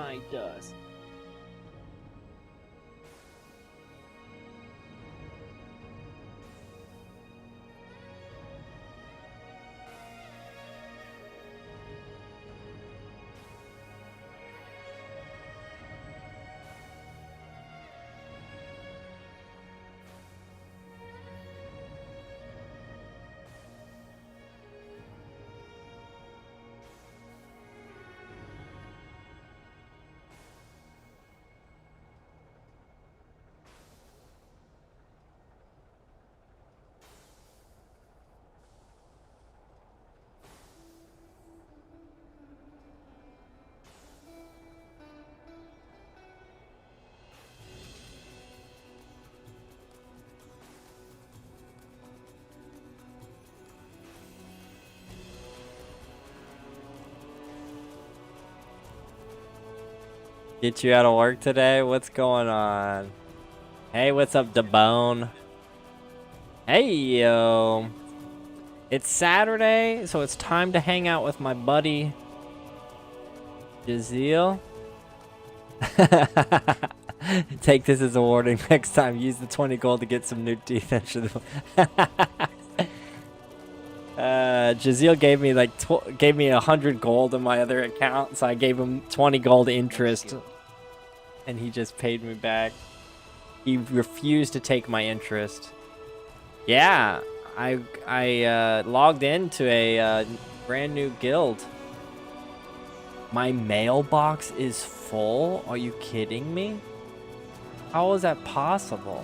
my dust. Get you out of work today? What's going on? Hey, what's up, DeBone? Hey, yo. It's Saturday, so it's time to hang out with my buddy, Jaziel. Take this as a warning. Next time, use the 20 gold to get some new teeth. Jaziel gave me gave me 100 gold in my other account, so I gave him 20 gold interest, and he just paid me back. He refused to take my interest. Yeah, I logged into a brand new guild. My mailbox is full? Are you kidding me? How is that possible?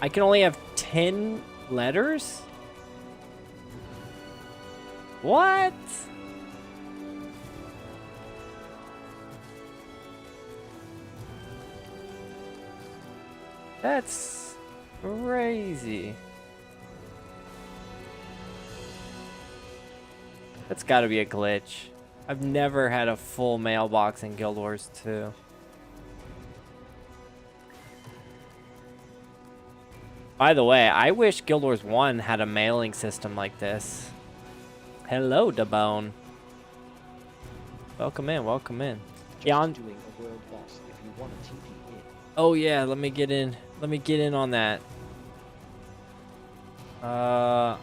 I can only have 10 letters? What? That's crazy. That's gotta be a glitch. I've never had a full mailbox in Guild Wars 2. By the way, I wish Guild Wars 1 had a mailing system like this. Hello, DeBone. Welcome in, welcome in. Just doing a world boss if you want a TP in. Oh yeah, let me get in. Let me get in on that. Let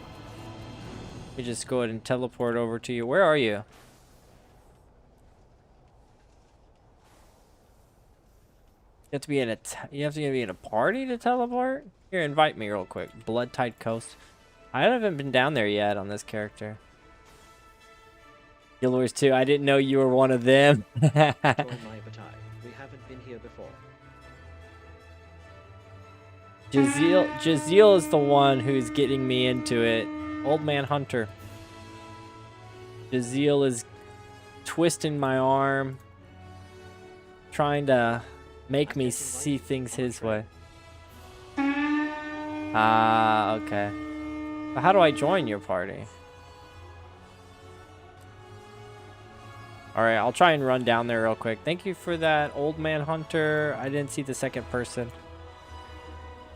me just go ahead and teleport over to you. Where are you? You have to be in a party to teleport? Here, invite me real quick. Blood Tide Coast. I haven't been down there yet on this character. Guild Wars 2, I didn't know you were one of them. Join my battalion. We haven't been here before. Jaziel is the one who's getting me into it. Old Man Hunter. Jaziel is twisting my arm, trying to make me see things his way. Ah, okay. But how do I join your party? Alright, I'll try and run down there real quick. Thank you for that, Old Man Hunter. I didn't see the second person.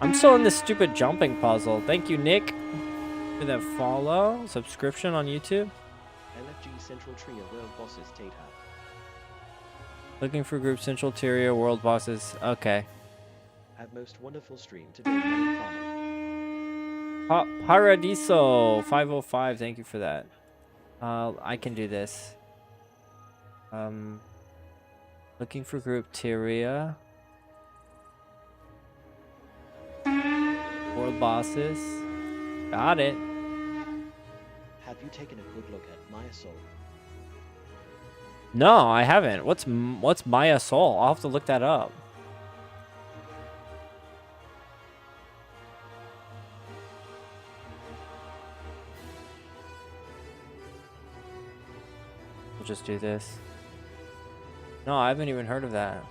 I'm still in this stupid jumping puzzle. Thank you, Nick, for that follow. Subscription on YouTube. LFG Central Trio World Bosses Tate Hub. Looking for group Central Tyria World Bosses. Okay. Have most wonderful stream today, Melon Farmer. Paradiso 505. Thank you for that. I can do this. Looking for group Tyria. World Bosses. Got it. Have you taken a good look at Maya Soul? No, I haven't. What's Maya Soul? I'll have to look that up. We'll just do this. No, I haven't even heard of that.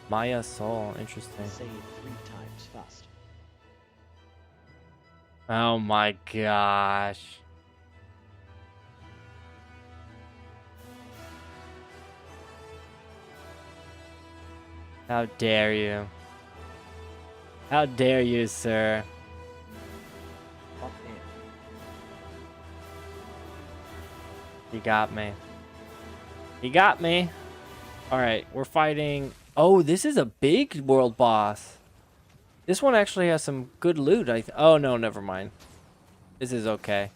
Maya Soul, interesting. Say it 3 times fast. Oh my gosh. How dare you? How dare you, sir? He got me. He got me. Alright, we're fighting... Oh, this is a big world boss. This one actually has some good loot. Oh, no, never mind. This is okay.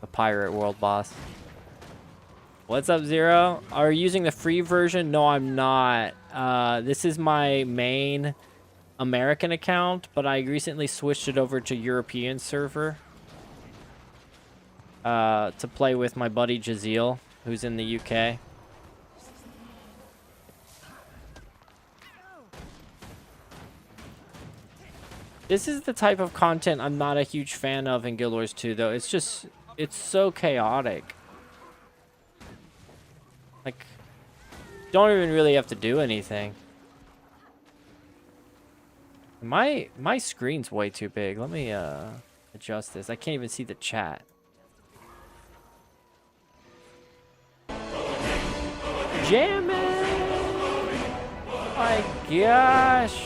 A pirate world boss. What's up, Zero? Are you using the free version? No, I'm not. This is my main American account, but I recently switched it over to European server. To play with my buddy Jaziel, who's in the UK. This is the type of content I'm not a huge fan of in Guild Wars 2, though. It's just, it's so chaotic. Like, don't even really have to do anything. My screen's way too big. Let me adjust this. I can't even see the chat. Jamming! My gosh!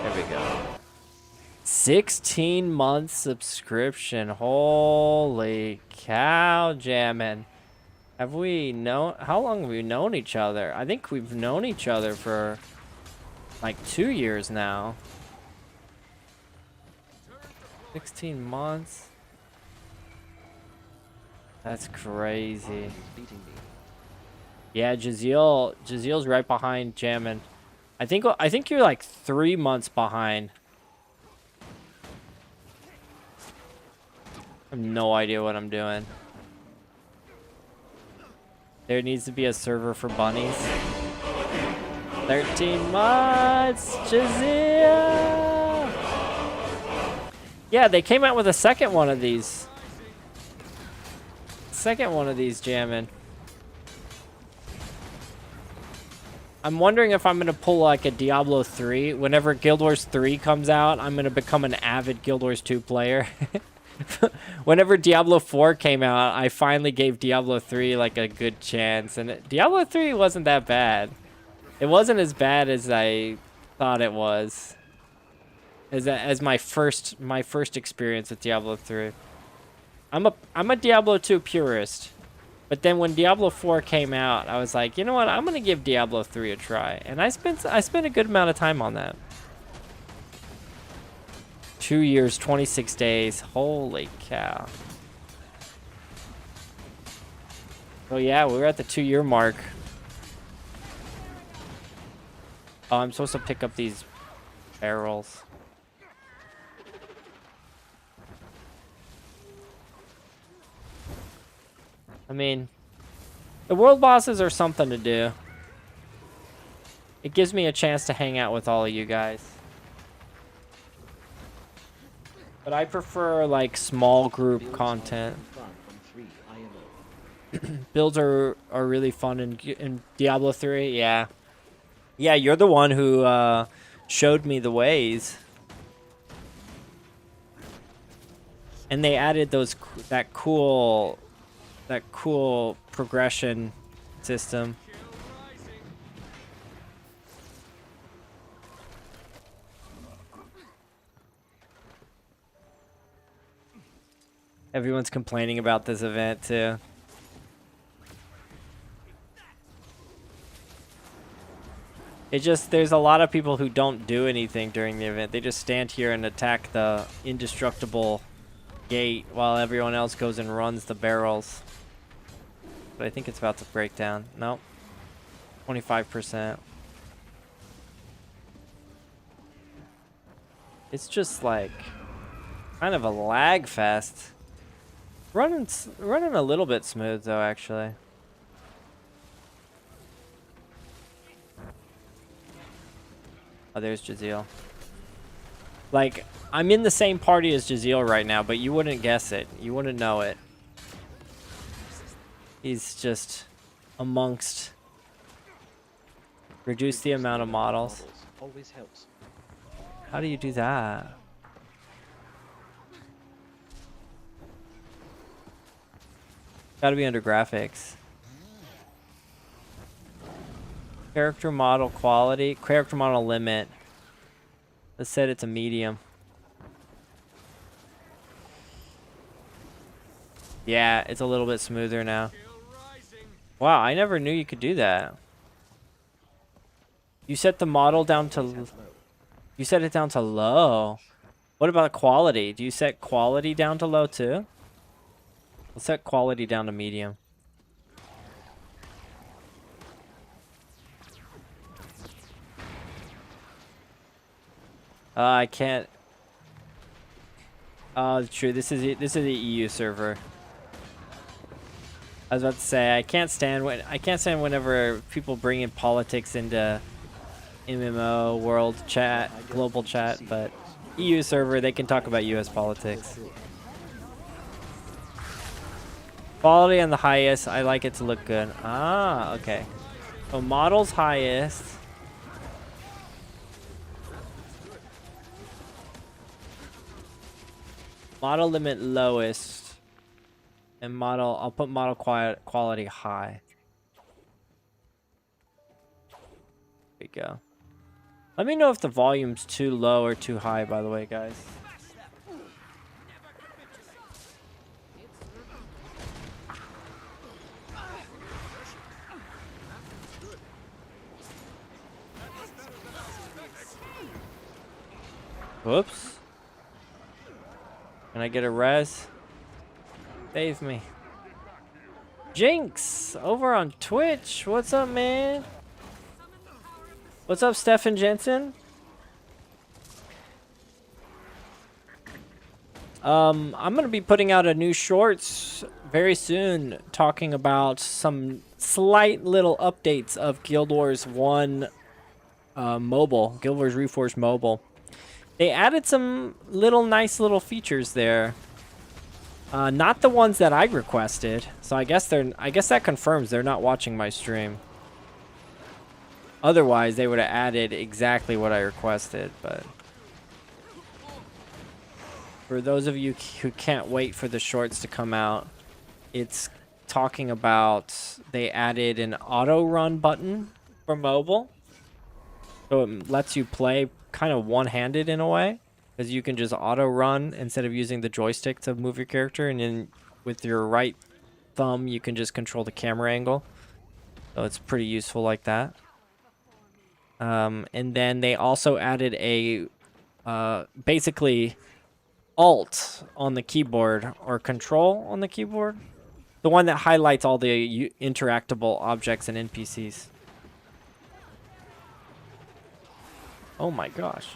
There we go. 16 month subscription. Holy cow, Jammin'. Have we known... How long have we known each other? I think we've known each other for like 2 years now. 16 months? That's crazy. Yeah, Jaziel's right behind Jammin'. I think you're like 3 months behind. I have no idea what I'm doing. There needs to be a server for bunnies. 13 months, Jaziel! Yeah, they came out with a second one of these. Jammin'. I'm wondering if I'm going to pull like a Diablo 3. Whenever Guild Wars 3 comes out, I'm going to become an avid Guild Wars 2 player. Whenever Diablo 4 came out, I finally gave Diablo 3 like a good chance. And Diablo 3 wasn't that bad. It wasn't as bad as I thought it was. As my first experience with Diablo 3. I'm a Diablo 2 purist. But then when Diablo 4 came out, I was like, you know what? I'm going to give Diablo 3 a try. And I spent a good amount of time on that. 2 years, 26 days. Holy cow. Oh yeah, we're at the 2-year mark. Oh, I'm supposed to pick up these barrels. I mean, the world bosses are something to do. It gives me a chance to hang out with all of you guys. But I prefer like small group content. Builds are really fun in Diablo 3. Yeah. Yeah, you're the one who showed me the ways. And they added that cool progression system. Everyone's complaining about this event too. There's a lot of people who don't do anything during the event. They just stand here and attack the indestructible gate while everyone else goes and runs the barrels. But I think it's about to break down. Nope. 25%. It's just like kind of a lag fest. Running a little bit smooth though, actually. Oh, there's Jaziel. Like, I'm in the same party as Jaziel right now, but you wouldn't guess it. You wouldn't know it. He's just amongst. Reduce the amount of models. Always helps. How do you do that? Gotta be under graphics. Character model quality. Character model limit. Let's set it to medium. Yeah, it's a little bit smoother now. Wow, I never knew you could do that. You set the model down to... You set it down to low. What about quality? Do you set quality down to low too? Let's set quality down to medium. I can't... Oh, true. This is the EU server. I was about to say I can't stand whenever people bring in politics into MMO world chat, global chat, but EU server they can talk about US politics. Quality on the highest. I like it to look good. Ah, okay. So model's highest. Model limit lowest. And model, I'll put model quality high. There we go. Let me know if the volume's too low or too high, by the way, guys. Whoops. Can I get a res? Save me. Jinx over on Twitch. What's up, man? What's up, Stefan Jensen? I'm gonna be putting out a new shorts very soon, talking about some slight little updates of Guild Wars 1 mobile, Guild Wars Reforged mobile. They added some nice little features there. Not the ones that I requested, so I guess that confirms they're not watching my stream. Otherwise, they would have added exactly what I requested, but for those of you who can't wait for the shorts to come out, it's talking about they added an auto run button for mobile. So it lets you play kind of one-handed in a way, because you can just auto run instead of using the joystick to move your character, and then with your right thumb you can just control the camera angle. So it's pretty useful like that. And then they also added a basically Alt on the keyboard or Control on the keyboard, the one that highlights all the interactable objects and NPCs. Oh my gosh.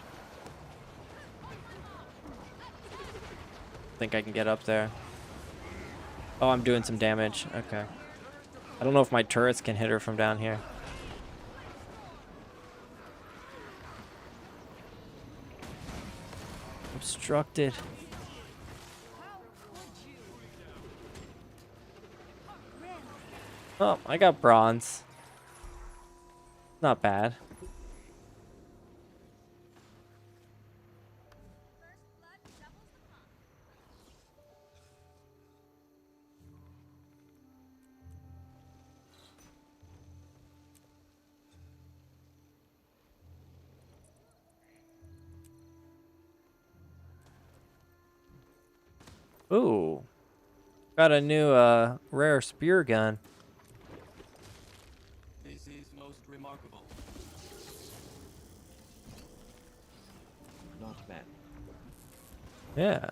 Think I can get up there. Oh, I'm doing some damage. Okay. I don't know if my turrets can hit her from down here. Obstructed. Oh, I got bronze. Not bad. Ooh. Got a new rare spear gun. This is most remarkable. Not bad. Yeah.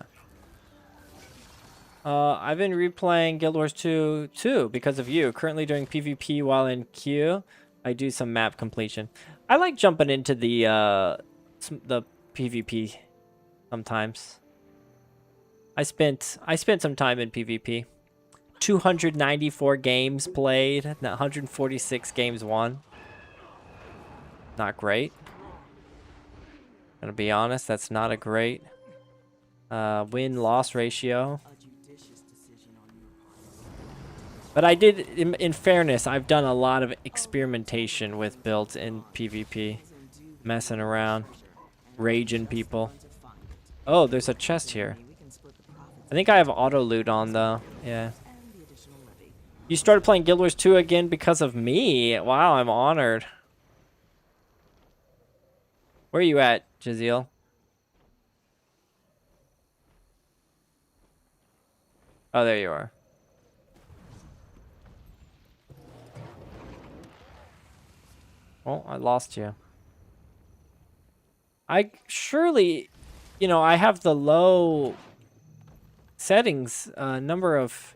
I've been replaying Guild Wars 2 too because of you. Currently doing PvP while in queue. I do some map completion. I like jumping into the PvP sometimes. I spent some time in PvP. 294 games played, 146 games won. Not great. Gonna be honest, that's not a great win-loss ratio. But I did, in fairness, I've done a lot of experimentation with builds in PvP. Messing around. Raging people. Oh, there's a chest here. I think I have auto loot on though. Yeah. You started playing Guild Wars 2 again because of me. Wow, I'm honored. Where are you at, Jaziel? Oh, there you are. Oh, I lost you. I surely, you know, I have the low settings, number of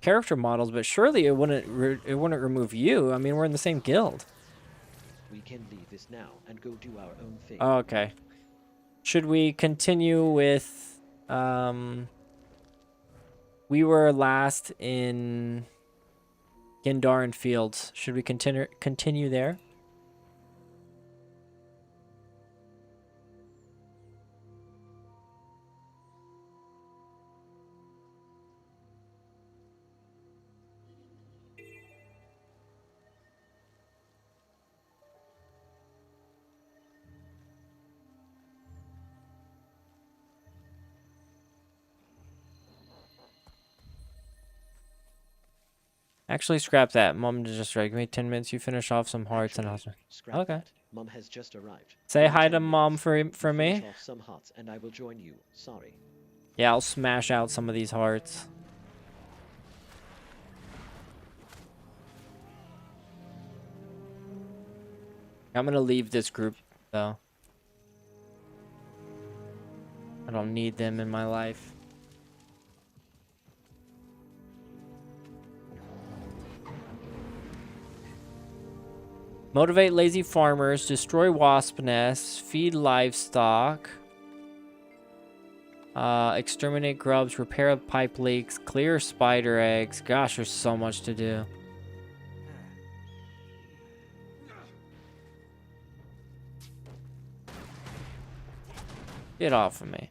character models, but surely it wouldn't remove you. I mean, we're in the same guild. We can leave this now and go do our own thing. Oh, okay. Should we continue with we were last in Gindaren Fields. Should we continue there? Actually, scrap that. Mom just right. Give me 10 minutes. You finish off some hearts and I'll... Scrap Okay. that. Mom has just arrived. Say Give me hi 10 to Mom minutes. for Finish me. off some hearts and I will join you. Sorry. Yeah, I'll smash out some of these hearts. I'm gonna leave this group, though. I don't need them in my life. Motivate lazy farmers, destroy wasp nests, feed livestock, exterminate grubs, repair pipe leaks, clear spider eggs. Gosh, there's so much to do. Get off of me.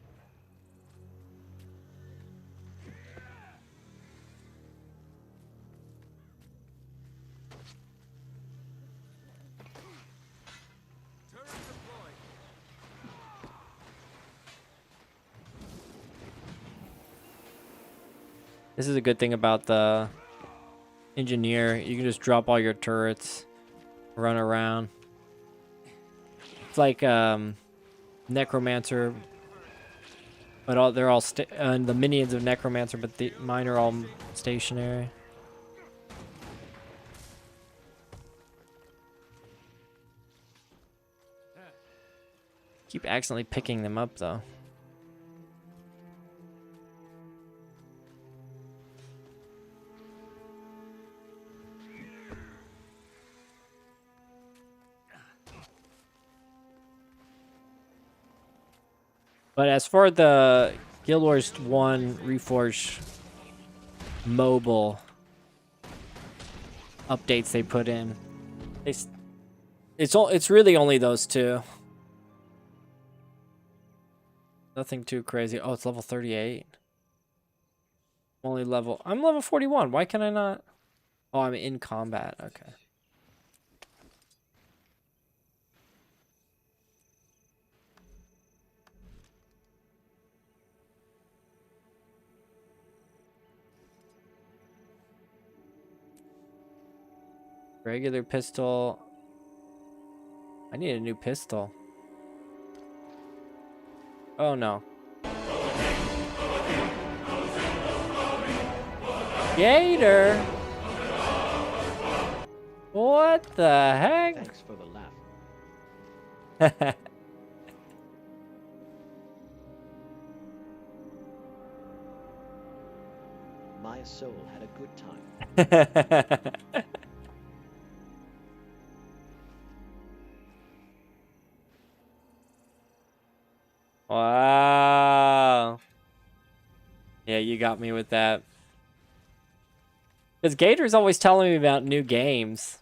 This is a good thing about the engineer. You can just drop all your turrets, run around. It's like Necromancer, but they're all the minions of Necromancer, but mine are all stationary. Keep accidentally picking them up though. But as for the Guild Wars 1 Reforged mobile updates they put in, it's really only those two. Nothing too crazy. Oh, it's level 38. I'm level 41. Why can I not? Oh, I'm in combat. Okay. Regular pistol. I need a new pistol. Oh no. Gator! What the heck? Thanks for the laugh. My soul had a good time. Wow. Yeah, you got me with that. Because Gator's always telling me about new games.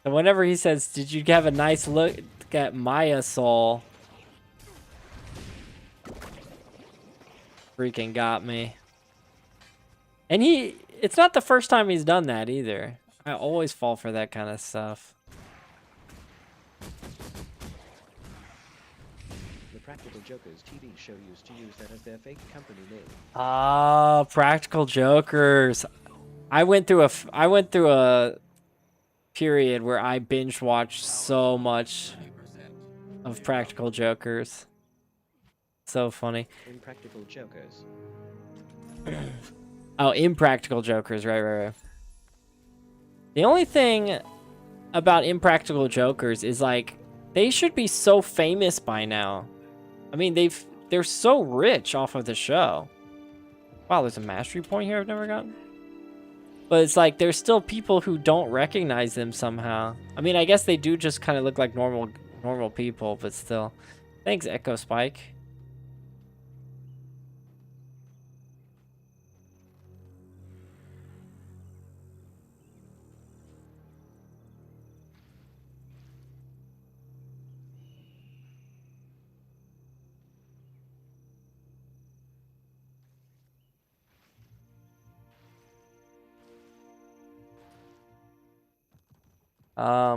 And whenever he says, did you have a nice look at Maya Soul? Freaking got me. And it's not the first time he's done that either. I always fall for that kind of stuff. Practical Jokers TV show used to use that as their fake company name. Ah, Practical Jokers. I went through a period where I binge watched so much of Practical Jokers. So funny. Impractical Jokers. Oh, Impractical Jokers. Right. The only thing about Impractical Jokers is like they should be so famous by now. I mean, they're so rich off of the show. Wow, there's a mastery point here I've never gotten. But it's like there's still people who don't recognize them somehow. I mean, I guess they do just kind of look like normal people, but still. Thanks, Echo Spike.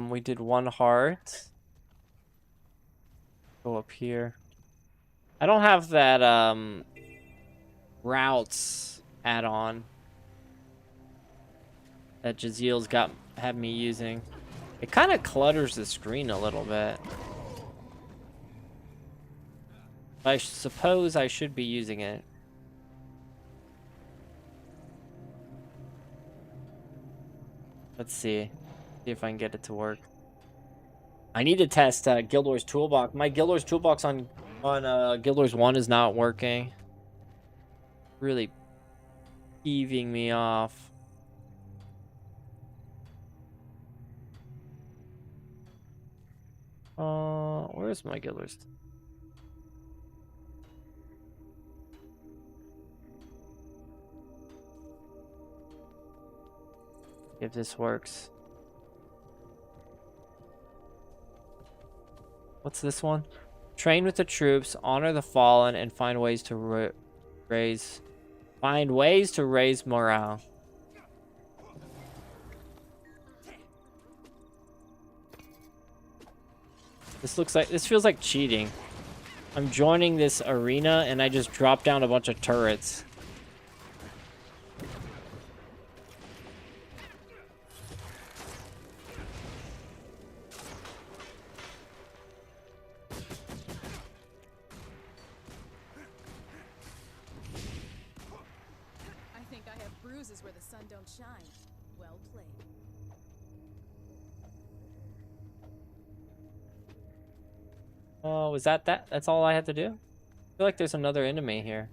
We did one heart. Go up here. I don't have that, routes add-on that Jaziel's had me using. It kind of clutters the screen a little bit. I suppose I should be using it. Let's see. See if I can get it to work. I need to test Guild Wars Toolbox. My Guild Wars Toolbox on Guild Wars 1 is not working. Really heaving me off. Where's my Guild Wars? If this works. What's this one? Train with the troops, honor the fallen, and find ways to raise morale. This feels like cheating. I'm joining this arena and I just drop down a bunch of turrets. Where the sun don't shine. Well played. Oh, was that? That's all I had to do? I feel like there's another enemy here.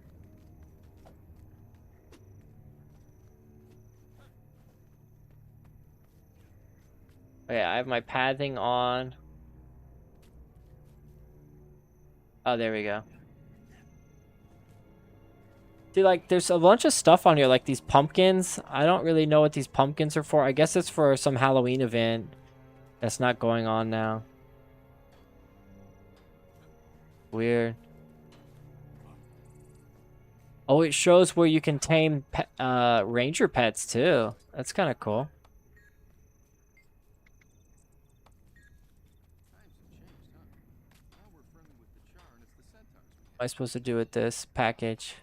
Okay, I have my pathing on. Oh, there we go. See, like, there's a bunch of stuff on here, like these pumpkins. I don't really know what these pumpkins are for. I guess it's for some Halloween event that's not going on now. Weird. Oh, it shows where you can tame ranger pets, too. That's kind of cool. What am I supposed to do with this package?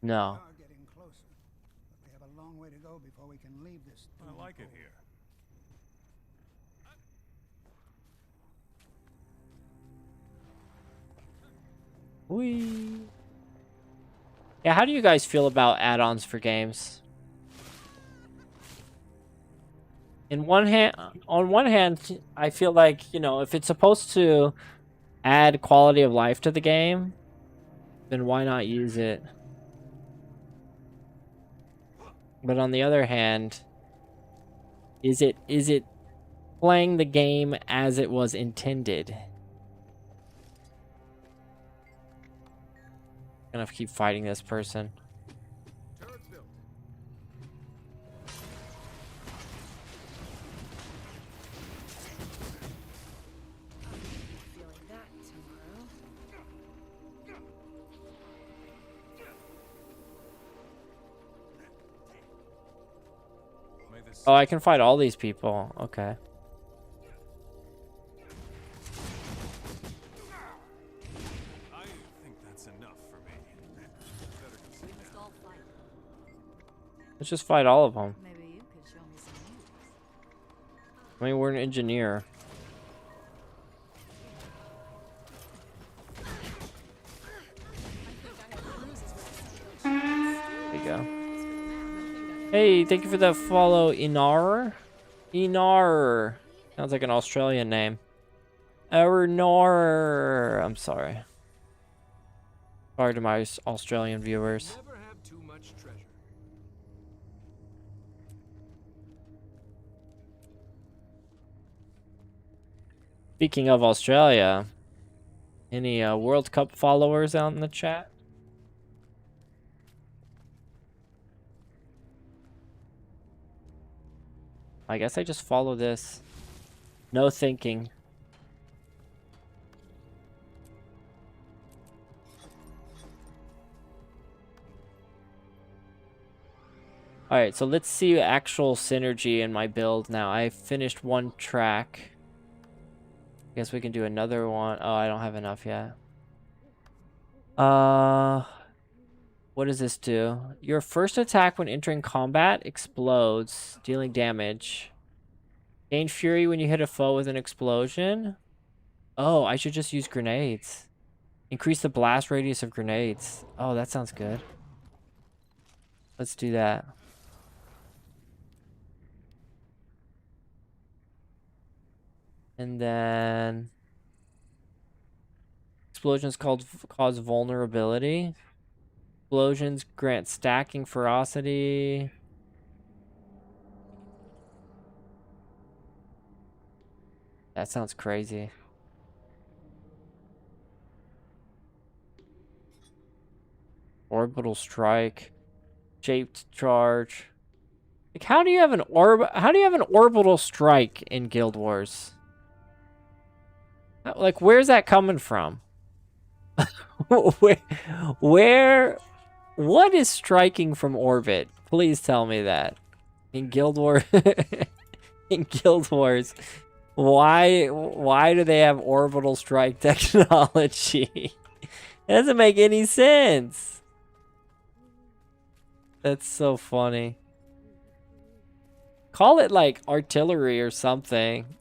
No. Getting closer, but we have a long way to go before we can leave this. I like it here. Whee. Yeah, how do you guys feel about add-ons for games? On one hand, I feel like, you know, if it's supposed to add quality of life to the game, then why not use it? But on the other hand, is it playing the game as it was intended? I'm gonna keep fighting this person. Oh, I can fight all these people. Okay. I think that's enough for me. Let's just fight all of them. Maybe you could show me some moves. I mean, we're an engineer. Hey, thank you for the follow, Inar. Inar. Sounds like an Australian name. Ernor. I'm sorry. Sorry to my Australian viewers. Never have too much treasure. Speaking of Australia, any World Cup followers out in the chat? I guess I just follow this. No thinking. Alright, so let's see actual synergy in my build now. I finished one track. Guess we can do another one. Oh, I don't have enough yet. What does this do? Your first attack when entering combat explodes, dealing damage. Gain fury when you hit a foe with an explosion. Oh, I should just use grenades. Increase the blast radius of grenades. Oh, that sounds good. Let's do that. And then explosions cause vulnerability. Explosions grant stacking ferocity. That sounds crazy. Orbital strike. Shaped charge. Like how do you have an orbital strike in Guild Wars? Like where's that coming from? What is striking from orbit? Please tell me that. In Guild Wars in Guild Wars, why do they have orbital strike technology? It doesn't make any sense. That's so funny. Call it like artillery or something.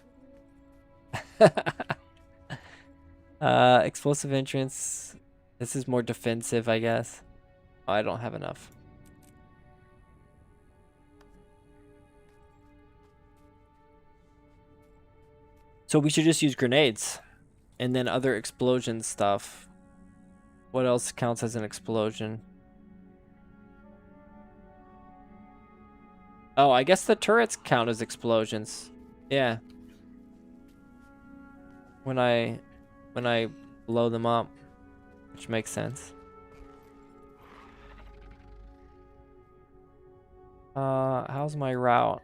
Explosive entrance. This is more defensive, I guess. Oh, I don't have enough. So we should just use grenades. And then other explosion stuff. What else counts as an explosion? Oh, I guess the turrets count as explosions. Yeah. When I blow them up, which makes sense. How's my route?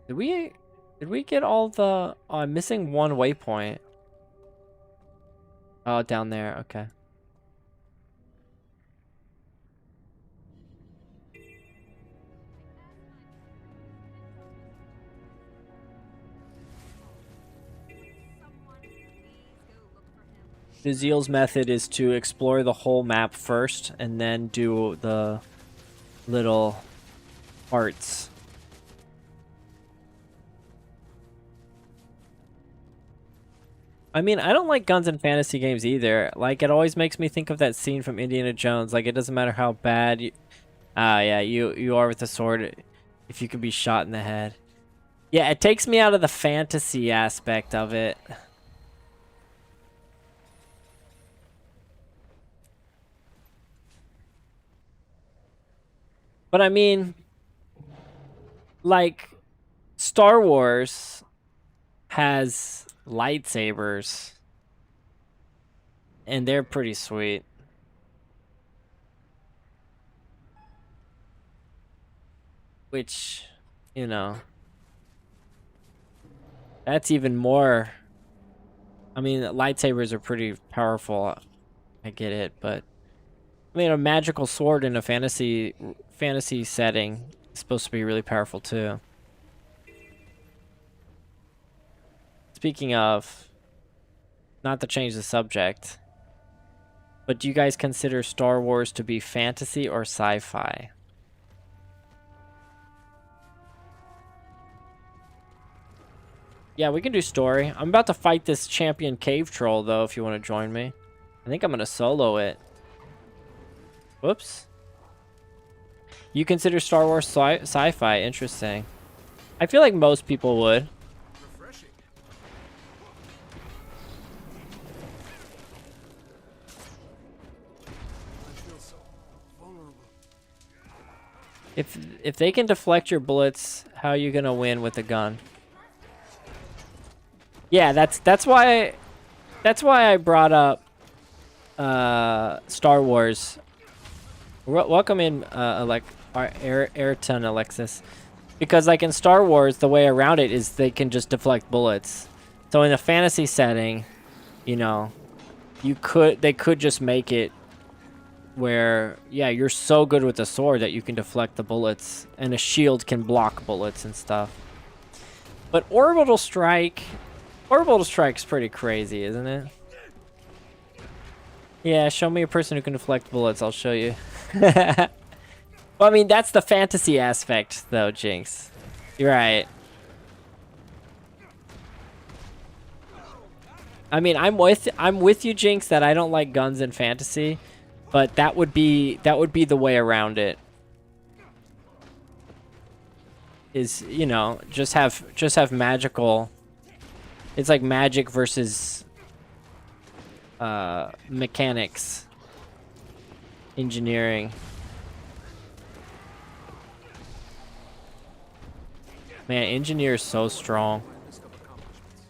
Did we get all the... Oh, I'm missing one waypoint. Oh, down there. Okay. Shaziel's method is to explore the whole map first and then do the little parts. I mean, I don't like guns in fantasy games either. Like, it always makes me think of that scene from Indiana Jones. Like, it doesn't matter how bad you... yeah, you are with the sword if you can be shot in the head. Yeah, it takes me out of the fantasy aspect of it. But I mean, like, Star Wars has lightsabers, and they're pretty sweet. Which, you know, that's even more... I mean, lightsabers are pretty powerful. I get it, but... I mean, a magical sword in a fantasy setting is supposed to be really powerful too. Speaking of, not to change the subject, but do you guys consider Star Wars to be fantasy or sci-fi? Yeah, we can do story. I'm about to fight this champion cave troll though, if you want to join me. I think I'm gonna solo it. Whoops. You consider Star Wars sci-fi interesting? I feel like most people would. Refreshing. I feel so vulnerable. If they can deflect your bullets, how are you gonna win with a gun? Yeah, that's why I brought up Star Wars. Welcome in, Ayrton Alexis, because like in Star Wars, the way around it is they can just deflect bullets. So in a fantasy setting, you know, they could just make it where, yeah, you're so good with the sword that you can deflect the bullets, and a shield can block bullets and stuff. But orbital strike's pretty crazy, isn't it? Yeah, show me a person who can deflect bullets, I'll show you. Well, I mean, that's the fantasy aspect, though, Jinx. You're right. I mean, I'm with you, Jinx, that I don't like guns in fantasy, but that would be the way around it. Is, you know, just have magical. It's like magic versus mechanics, engineering. Man, engineer is so strong. List of accomplishments.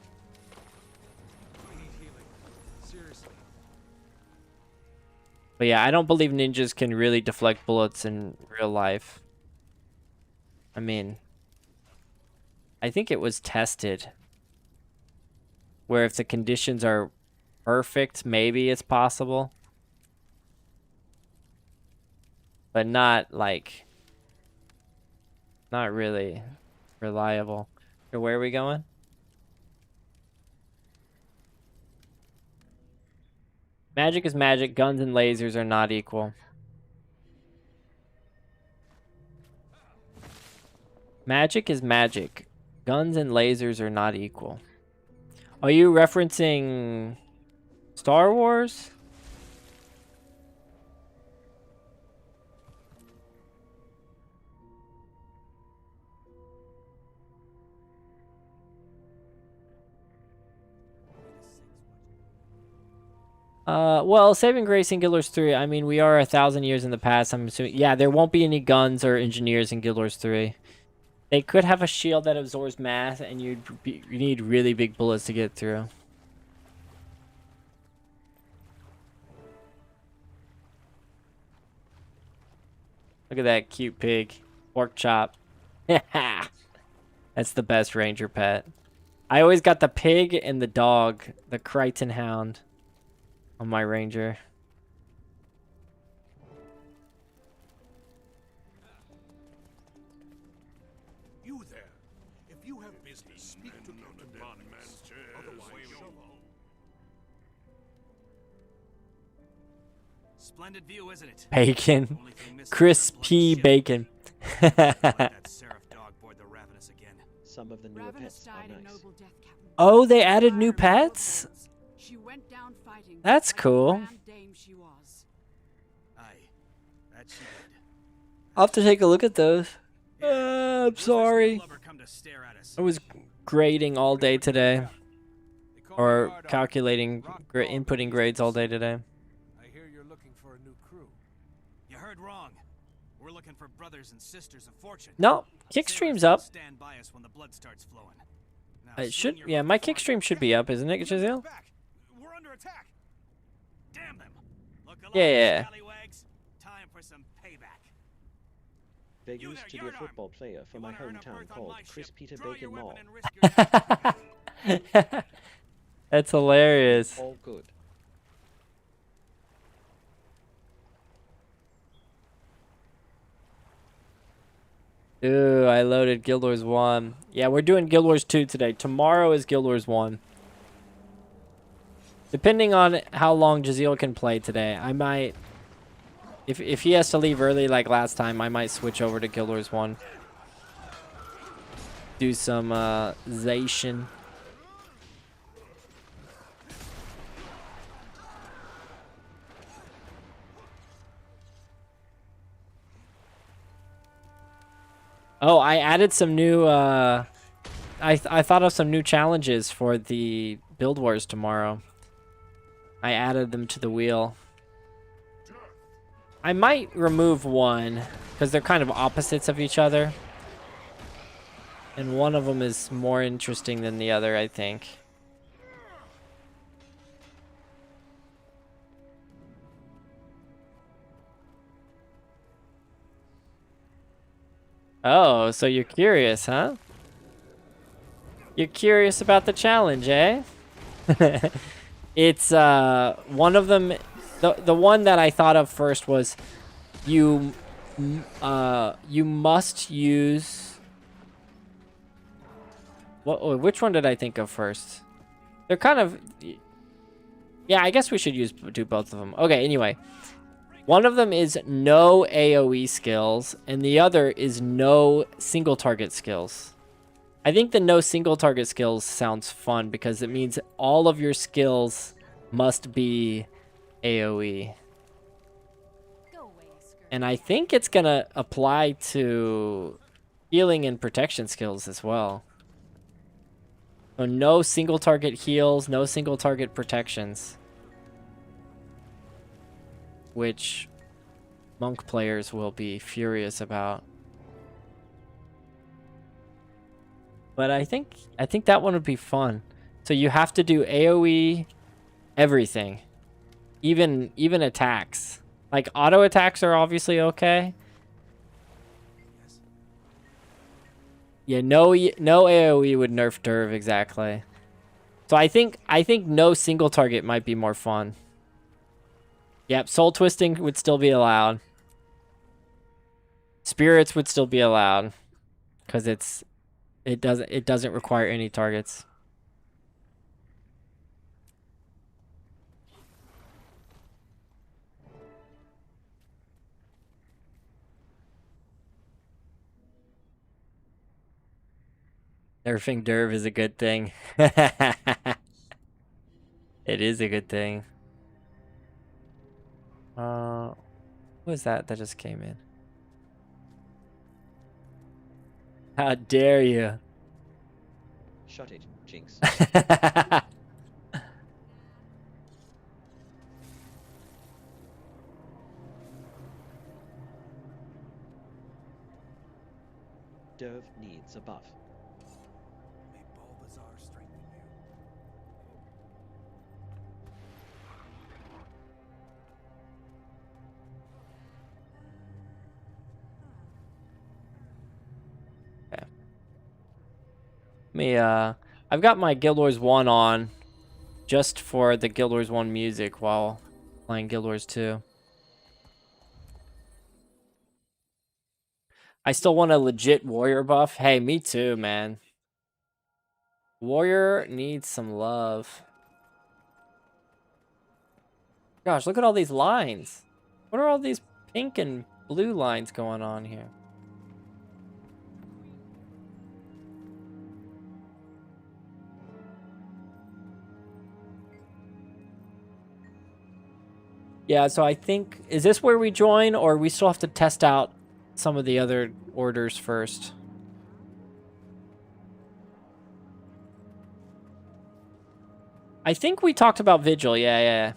I need healing. Seriously. But yeah, I don't believe ninjas can really deflect bullets in real life. I mean, I think it was tested where if the conditions are perfect, maybe it's possible. But not like, not really reliable. So where are we going? Magic is magic. Guns and lasers are not equal. Magic is magic. Guns and lasers are not equal. Are you referencing Star Wars? Well, Saving Grace in Guild Wars 3, I mean, we are 1,000 years in the past, I'm assuming. Yeah, there won't be any guns or engineers in Guild Wars 3. They could have a shield that absorbs mass, and you need really big bullets to get through. Look at that cute pig. Pork chop. That's the best ranger pet. I always got the pig and the dog, the Crichton Hound, on my ranger. You there. If you have business, speak to Captain Barnabas. Otherwise, you'll Splendid view, isn't it? Bacon. Only thing missing is a Crispy blood ship. bacon. That Seraph dog board the Ravenous again. Some of the newer Ravenous pets are died a nice. noble death, Captain. Oh, they added new pets? She went down fighting. That's like the cool. grand dame she was. Aye, that she did. I'll have to take a look at those. I'm Who's this new sorry. lover come to stare at us? I was grading all day today. They call me Or Hard On. calculating, inputting grades all day today. I hear you're looking for a new crew. You heard wrong. We're looking for brothers and sisters of fortune. No, kick Seraph's stream's gonna up. Stand by us when the blood starts flowing. Now It swing should, your yeah, my hook kick for stream should be up, isn't it, Giselle? Back. We're under attack. Damn them. Look alive, Yeah. scallywags. Time for some payback. Big You news there, to be a Yardarm. football player You from my wanna earn a hometown berth on called my Chris ship, Peter draw Bacon your Mall. weapon and risk your That's hilarious. All good. Ooh, I loaded Guild Wars 1. Yeah, we're doing Guild Wars 2 today. Tomorrow is Guild Wars 1. Depending on how long Jaziel can play today, I might... If he has to leave early like last time, I might switch over to Guild Wars 1. Do some, Zacian. Oh, I added some new I thought of some new challenges for the Build Wars tomorrow. I added them to the wheel. I might remove one because they're kind of opposites of each other. And one of them is more interesting than the other, I think. Oh, so you're curious, huh? You're curious about the challenge, eh? It's one of them. The one that I thought of first was you must use which one did I think of first? They're kind of, yeah, I guess we should do both of them. Okay, anyway. One of them is no AoE skills and the other is no single target skills. I think the no single target skills sounds fun because it means all of your skills must be AoE. And I think it's gonna apply to healing and protection skills as well. So no single target heals, no single target protections. Which monk players will be furious about. But I think that one would be fun. So you have to do AoE everything. Even attacks. Like auto attacks are obviously okay. Yeah, no AoE would nerf Derv exactly. So I think no single target might be more fun. Yep, soul twisting would still be allowed. Spirits would still be allowed cuz it doesn't require any targets. Nerfing Derv is a good thing. It is a good thing. Who is that just came in? How dare you? Shut it, Jinx. Derv needs a buff. May Balthazar strengthen you. I've got my Guild Wars 1 on just for the Guild Wars 1 music while playing Guild Wars 2. I still want a legit warrior buff. Hey, me too, man. Warrior needs some love. Gosh, look at all these lines. What are all these pink and blue lines going on here? Yeah, so I think, is this where we join, or we still have to test out some of the other orders first? I think we talked about Vigil, yeah.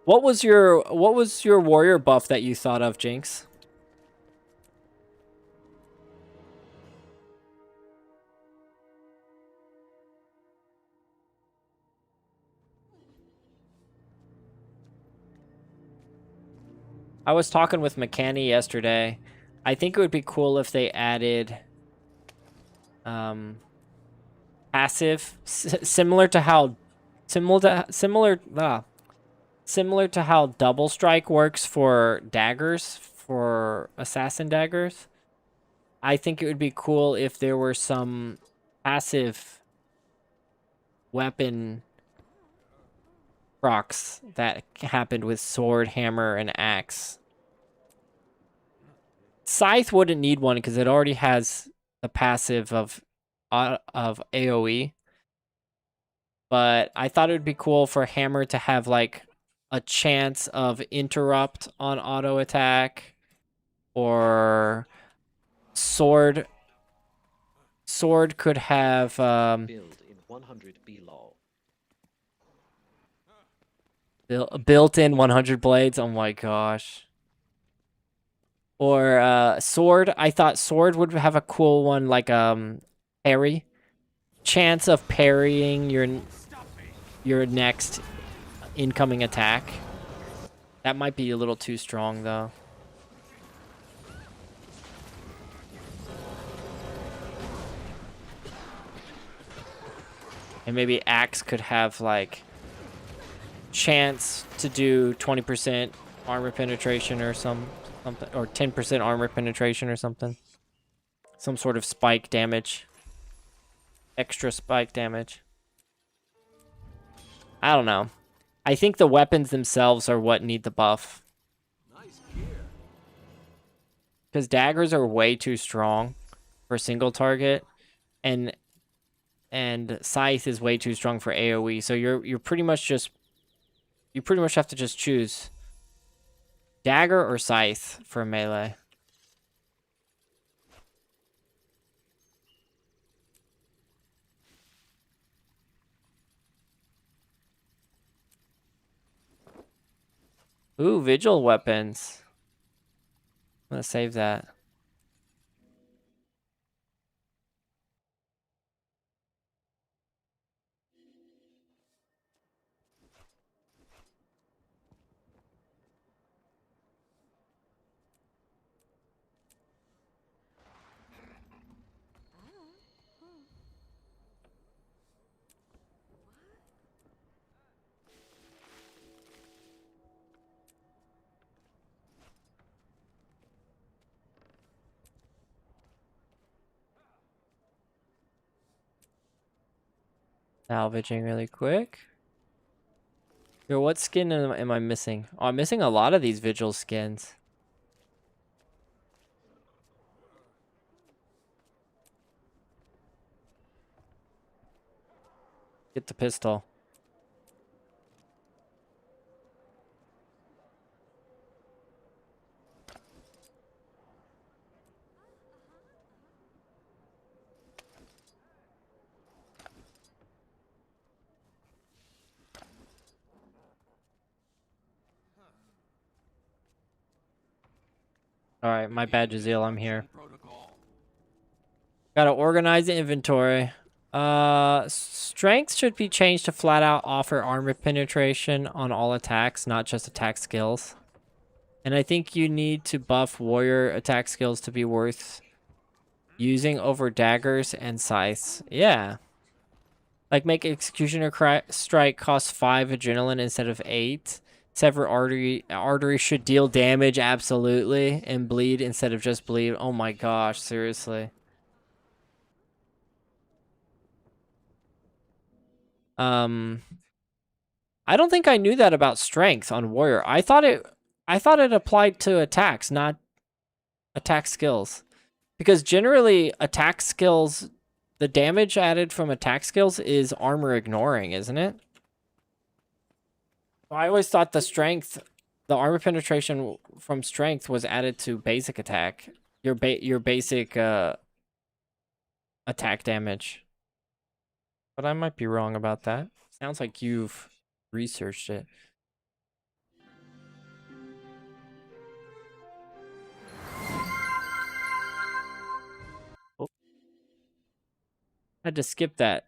What was your warrior buff that you thought of, Jinx? I was talking with McCanny yesterday. I think it would be cool if they added passive similar to how double strike works for daggers, for assassin daggers. I think it would be cool if there were some passive weapon procs that happened with sword, hammer, and axe. Scythe wouldn't need one because it already has the passive of AoE. but I thought it would be cool for Hammer to have like a chance of interrupt on auto attack, or Sword could have Build in 100 B-Law. built-in 100 blades. Oh my gosh. Or Sword, I thought Sword would have a cool one, like parry. Chance of parrying your next incoming attack. That might be a little too strong though. And maybe Axe could have like chance to do 20% armor penetration or something, or 10% armor penetration or something. Some sort of spike damage. Extra spike damage. I don't know. I think the weapons themselves are what need the buff. Because daggers are way too strong for single target, and Scythe is way too strong for AoE. So you're pretty much just, you pretty much have to just choose dagger or Scythe for melee. Ooh, vigil weapons. I'm gonna save that. Salvaging really quick. Yo, what skin am I missing? Oh, I'm missing a lot of these vigil skins. Get the pistol. Alright, my bad, Jazeel, I'm here. Gotta organize the inventory. Strength should be changed to flat out offer armor penetration on all attacks, not just attack skills. And I think you need to buff warrior attack skills to be worth using over daggers and scythes. Yeah. Like make Executioner Strike cost 5 adrenaline instead of 8. Sever artery should deal damage, absolutely, and bleed instead of just bleed. Oh my gosh, seriously. I don't think I knew that about strength on warrior. I thought it applied to attacks, not attack skills. Because generally attack skills, the damage added from attack skills is armor ignoring, isn't it? I always thought the strength, the armor penetration from strength was added to basic attack. Your basic attack damage. But I might be wrong about that. Sounds like you've researched it. Oh. Had to skip that.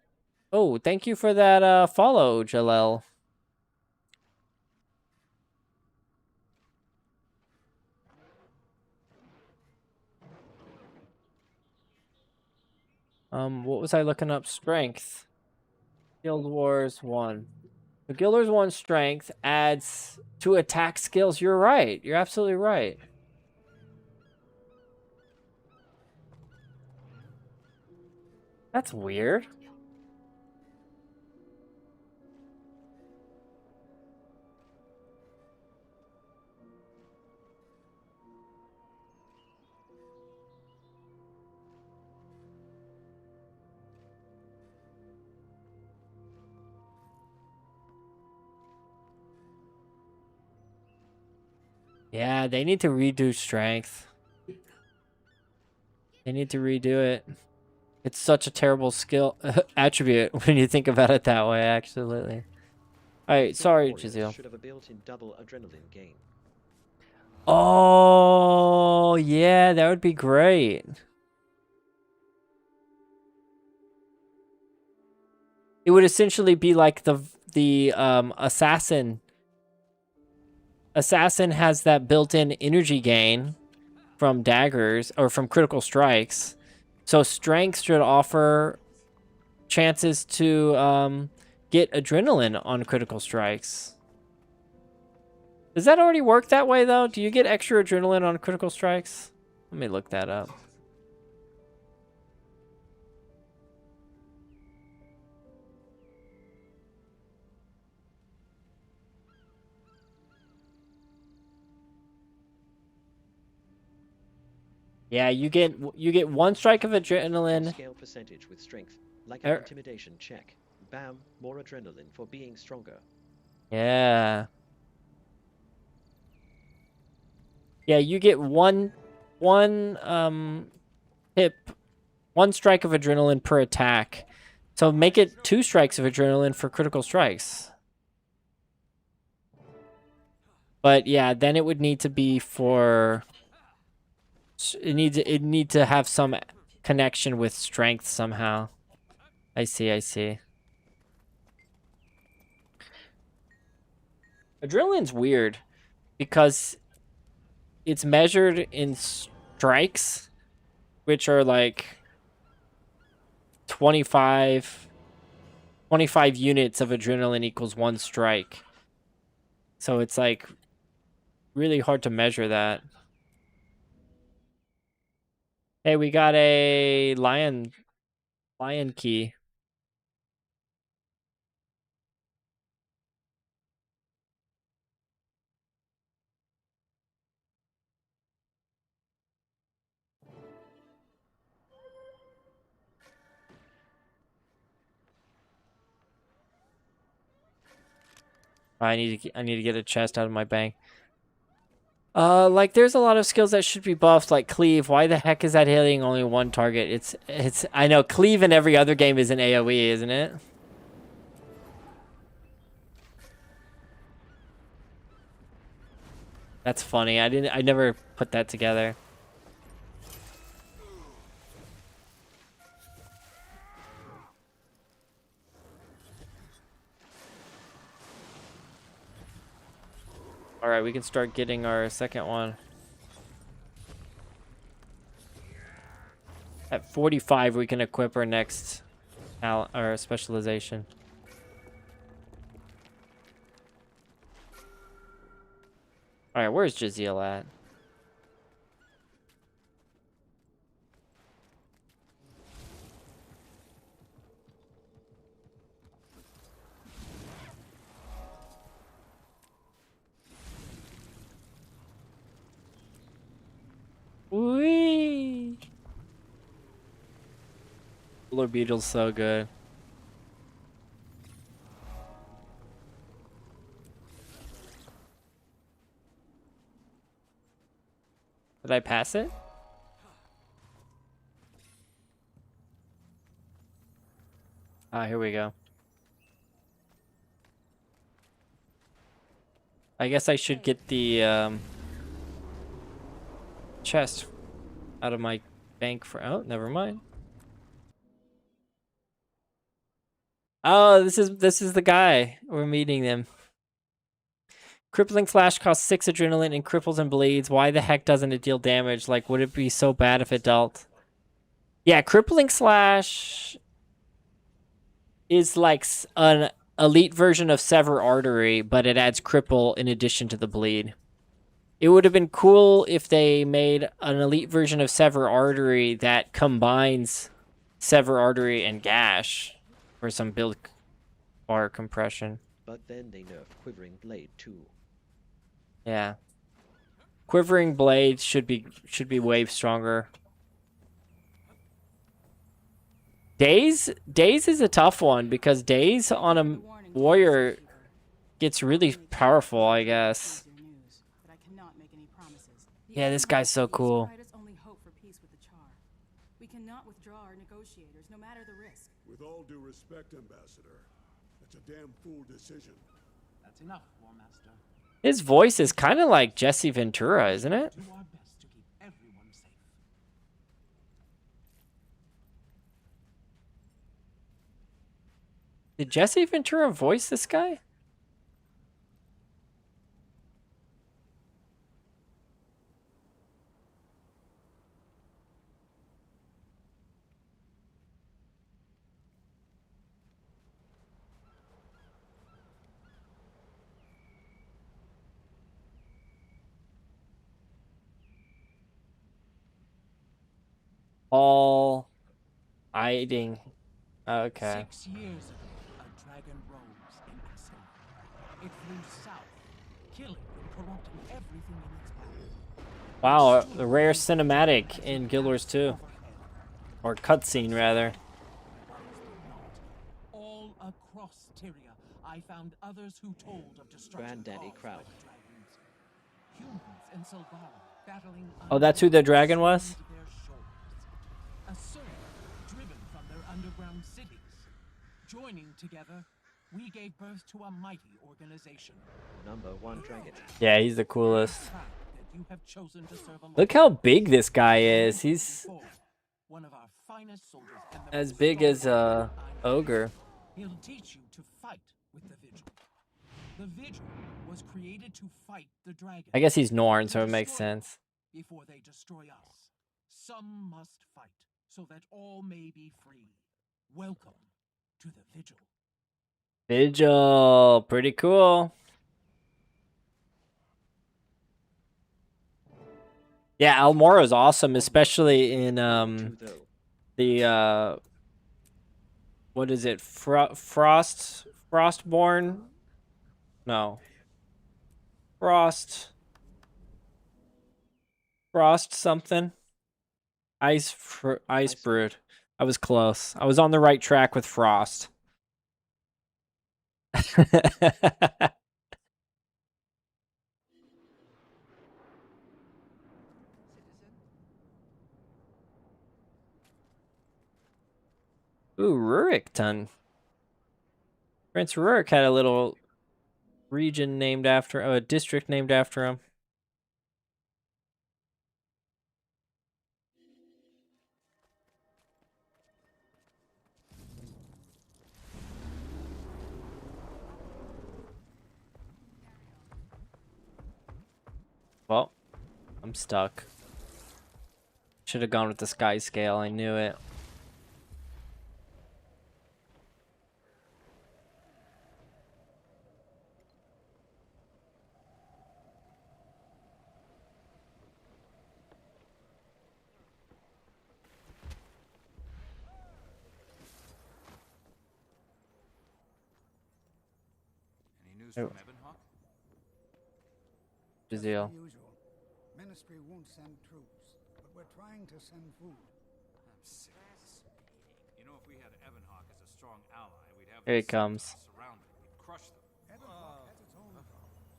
Oh, thank you for that follow, Jalel. What was I looking up? Strength. Guild Wars 1. The Guild Wars 1 strength adds to attack skills. You're right. You're absolutely right. That's weird. Yeah, they need to redo strength. They need to redo it. It's such a terrible skill attribute when you think about it that way, absolutely. Alright, sorry, Warriors Jazeel. should have a built-in double adrenaline gain. Oh, yeah, that would be great. It would essentially be like the assassin. Assassin has that built-in energy gain from daggers or from critical strikes. So strength should offer chances to get adrenaline on critical strikes. Does that already work that way though? Do you get extra adrenaline on critical strikes? Let me look that up. Yeah, you get one strike of adrenaline. Scale percentage with strength, like Er- an intimidation check. Bam, more adrenaline for being stronger. Yeah. Yeah, you get one hip, one strike of adrenaline per attack. So make it 2 strikes of adrenaline for critical strikes. But yeah, then it would need to be for it need to have some connection with strength somehow. I see, I see. Adrenaline's weird because it's measured in strikes, which are like 25 units of adrenaline equals 1 strike. So it's like really hard to measure that. Hey, we got a lion key. I need to get a chest out of my bank. Like there's a lot of skills that should be buffed, like cleave. Why the heck is that hitting only 1 target? It's I know cleave in every other game is an AoE, isn't it? That's funny. I never put that together. All right, we can start getting our second one. At 45, we can equip our next our specialization. All right, where's Jazeel at? Whee! Blue Beetle's so good. Did I pass it? Ah, here we go. I guess I should get the chest out of my bank for never mind. Oh, this is the guy. We're meeting him. Crippling Slash costs 6 adrenaline and cripples and bleeds. Why the heck doesn't it deal damage? Like, would it be so bad if it dealt? Yeah, Crippling Slash is like an elite version of Sever Artery, but it adds cripple in addition to the bleed. It would have been cool if they made an elite version of Sever Artery that combines Sever Artery and Gash for some build bar compression. But then they nerfed Quivering Blade too. Yeah. Quivering Blade should be way stronger. Daze is a tough one because Daze on a warrior gets really powerful, I guess. But I cannot make any Yeah, this guy's so cool. Its only hope for peace with the Char. We cannot withdraw our negotiators, no matter the risk. With all due respect, Ambassador, that's a damn fool decision. That's enough, War Master. His voice is kind of like Jesse Ventura, isn't it? Do our best to keep everyone safe. Did Jesse Ventura voice this guy? All hiding. Okay. 6 years ago, a dragon rose in Ascend. It flew south, killing and corrupting everything in its path. Wow, the rare cinematic in Guild Wars 2. Or cutscene, rather. All across Tyria, I found others who told of destruction Granddaddy caused by Kraut. the dragons. Humans in Silvara battling Oh, that's who the dragon was? underground their shores. A surge driven from their underground cities. Joining together, we gave birth to a mighty organization. #1 dragon. Yeah, he's the coolest. Proud that you have chosen to serve Look how big this guy is. He's one of our finest soldiers and the as most big as strong warrior I know. Ogre. He'll teach you to fight with the Vigil. The Vigil was created to fight the dragon. I guess he's Norn, so it makes sense. Before they destroy us, some must fight so that all may be free. Welcome to the Vigil. Vigil, pretty cool. Yeah, Almora is awesome, especially in True though. the what is it? Frostborn? No. Frost something. Ice Brood. I was close. I was on the right track with Frost. Ooh, Rurikton. Prince Rurik had a little region named after, a district named after him. Well, I'm stuck. Should have gone with the sky scale, I knew it. Any news Oh. from Ebonhawk? Just Jazeel. the usual. Ministry won't send troops, but we're trying to send food. I'm sick of this. You know, if we had Ebonhawk as a strong ally, we'd have Here he them comes. surrounded. We'd crush them. Everhawk has its own problems.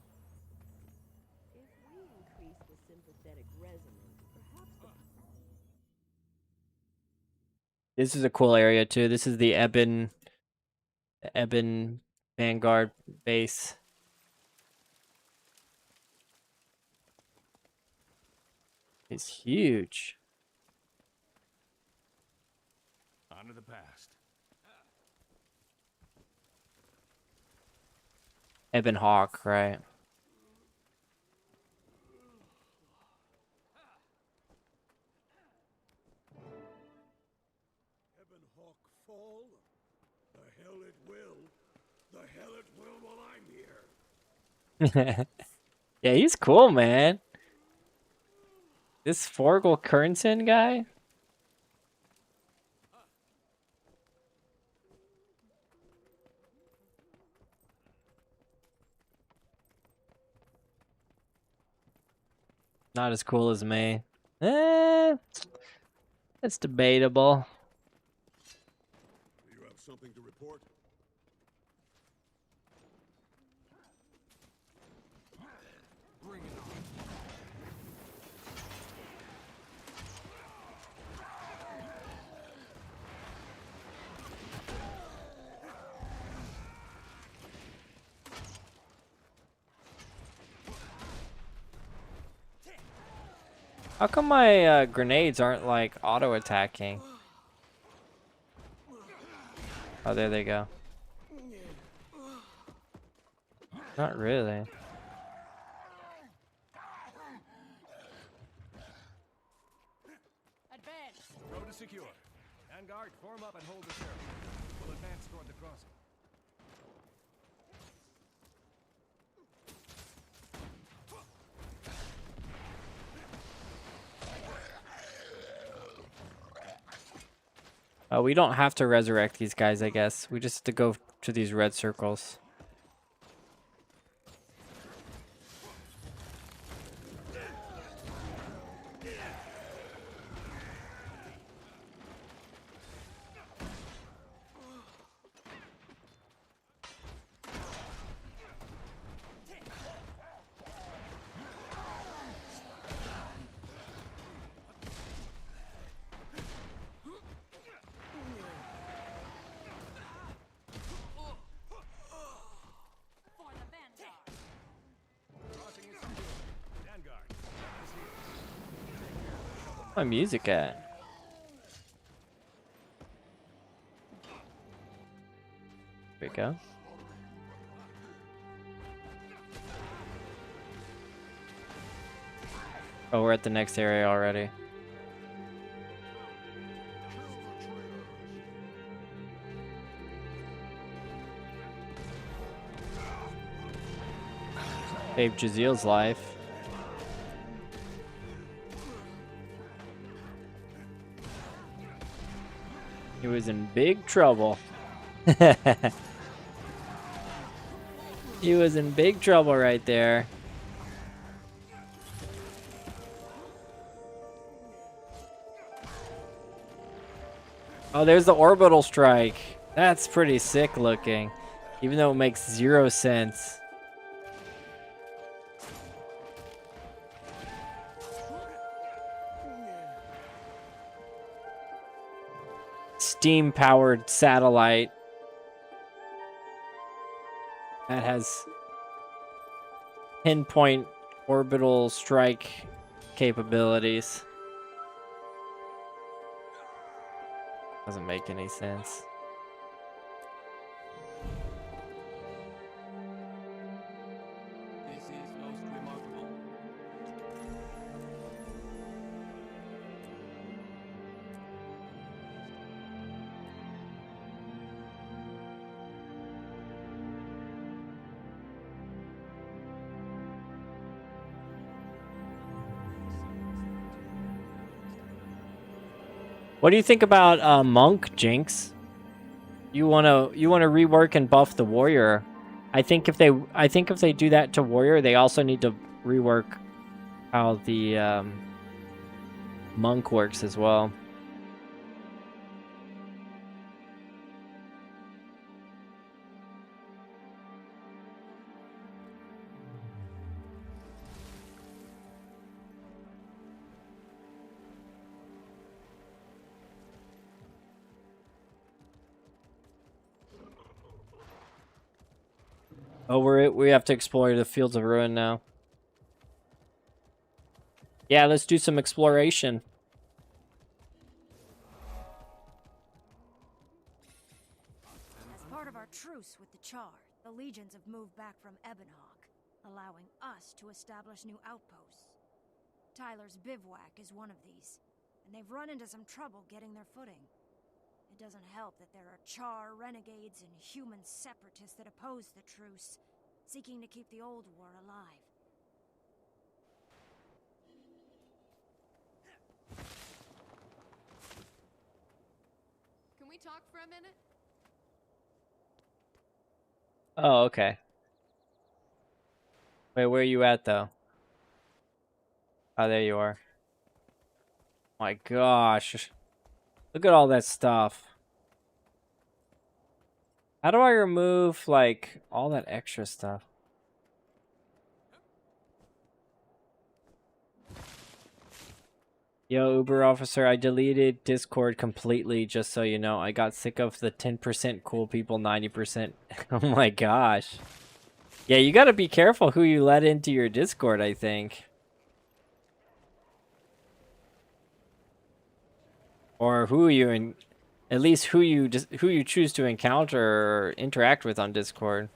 If we increase the sympathetic resonance, perhaps the This is a cool area too. This is the Ebon Vanguard base. It's huge. Honor the past. Ebonhawk, right? Ebonhawk fall? The hell it will. The hell it will while I'm here. Yeah, he's cool, man. This Forgel Kernson guy? Not as cool as me. It's debatable. Do you have something to report? Bring it on. How come my grenades aren't like auto attacking? Oh, there they go. Not really. Advance! Road is secure. Vanguard, form up and hold the sheriff. We'll advance toward the crossing. We don't have to resurrect these guys, I guess. We just have to go to these red circles. For the Vanguard! Crossing is secure. Vanguard, is here. Where's my music at? There we go. Oh, we're at the next area already. Saved Jazil's life. He was in big trouble. He was in big trouble right there. Oh, there's the orbital strike. That's pretty sick looking, even though it makes 0 sense. Steam-powered satellite that has pinpoint orbital strike capabilities. Doesn't make any sense. This is most remarkable. What do you think about Monk, Jinx? You wanna rework and buff the warrior. I think if they do that to warrior, they also need to rework how the monk works as well. Oh, we have to explore the Fields of Ruin now. Yeah, let's do some exploration. As part of our truce with the Char, the legions have moved back from Ebonhawk, allowing us to establish new outposts. Tyler's bivouac is one of these, and they've run into some trouble getting their footing. It doesn't help that there are Char renegades and human separatists that oppose the truce, seeking to keep the old war alive. Can we talk for a minute? Oh, okay. Wait, where are you at, though? Oh, there you are. My gosh. Look at all that stuff. How do I remove, like, all that extra stuff? Yo, Uber officer, I deleted Discord completely, just so you know. I got sick of the 10% cool people, 90%. Oh my gosh. Yeah, you gotta be careful who you let into your Discord, I think. or who you in, at least who you choose to encounter or interact with on Discord.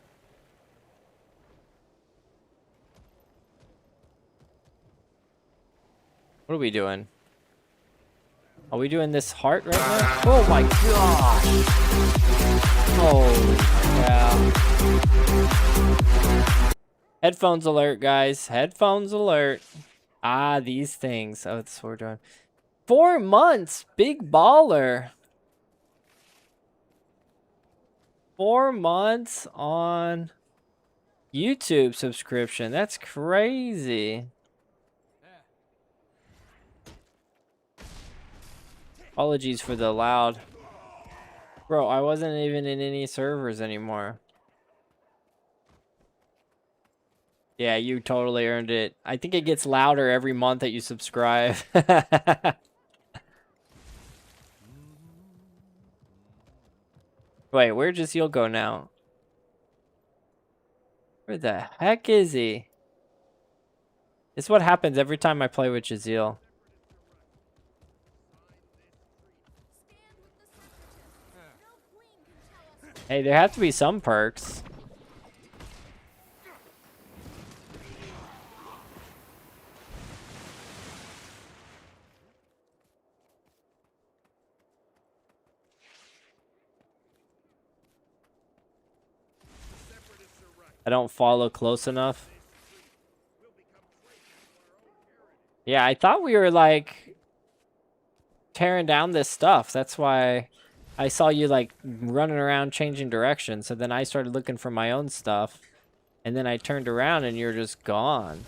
What are we doing? Are we doing this heart right now? Oh my god! Holy cow. Headphones alert, guys. Headphones alert. Ah, these things. Oh, that's what we're doing. 4 months! Big baller! 4 months on YouTube subscription. That's crazy. Apologies for the loud. Bro, I wasn't even in any servers anymore. Yeah, you totally earned it. I think it gets louder every month that you subscribe. Wait, where'd Jazeel go now? Where the heck is he? It's what happens every time I play with Jazeel. Hey, there have to be some perks. I don't follow close enough. Yeah, I thought we were like tearing down this stuff. That's why I saw you like running around changing direction. So then I started looking for my own stuff. And then I turned around and you're just gone.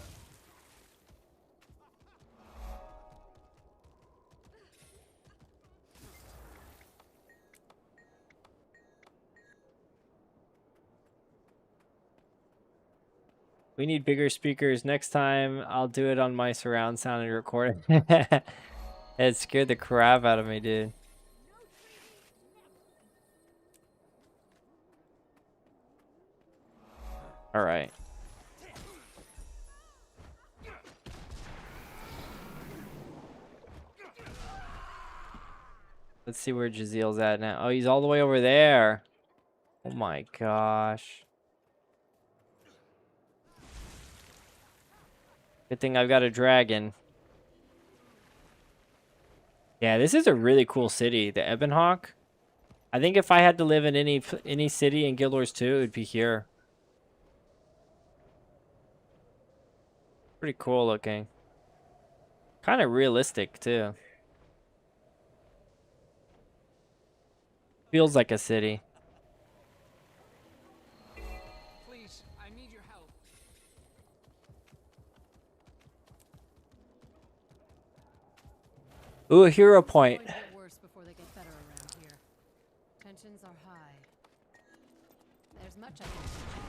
We need bigger speakers. Next time, I'll do it on my surround sound and record it. It scared the crap out of me, dude. All right. Let's see where Jazeel's at now. Oh, he's all the way over there. Oh my gosh. Good thing I've got a dragon. Yeah, this is a really cool city, the Ebonhawk. I think if I had to live in any city in Guild Wars 2, it would be here. Pretty cool looking. Kind of realistic too. Feels like a city. Please, I need your help. Ooh, a hero point. Get worse before they get better around here. Tensions are high. There's much I can teach you.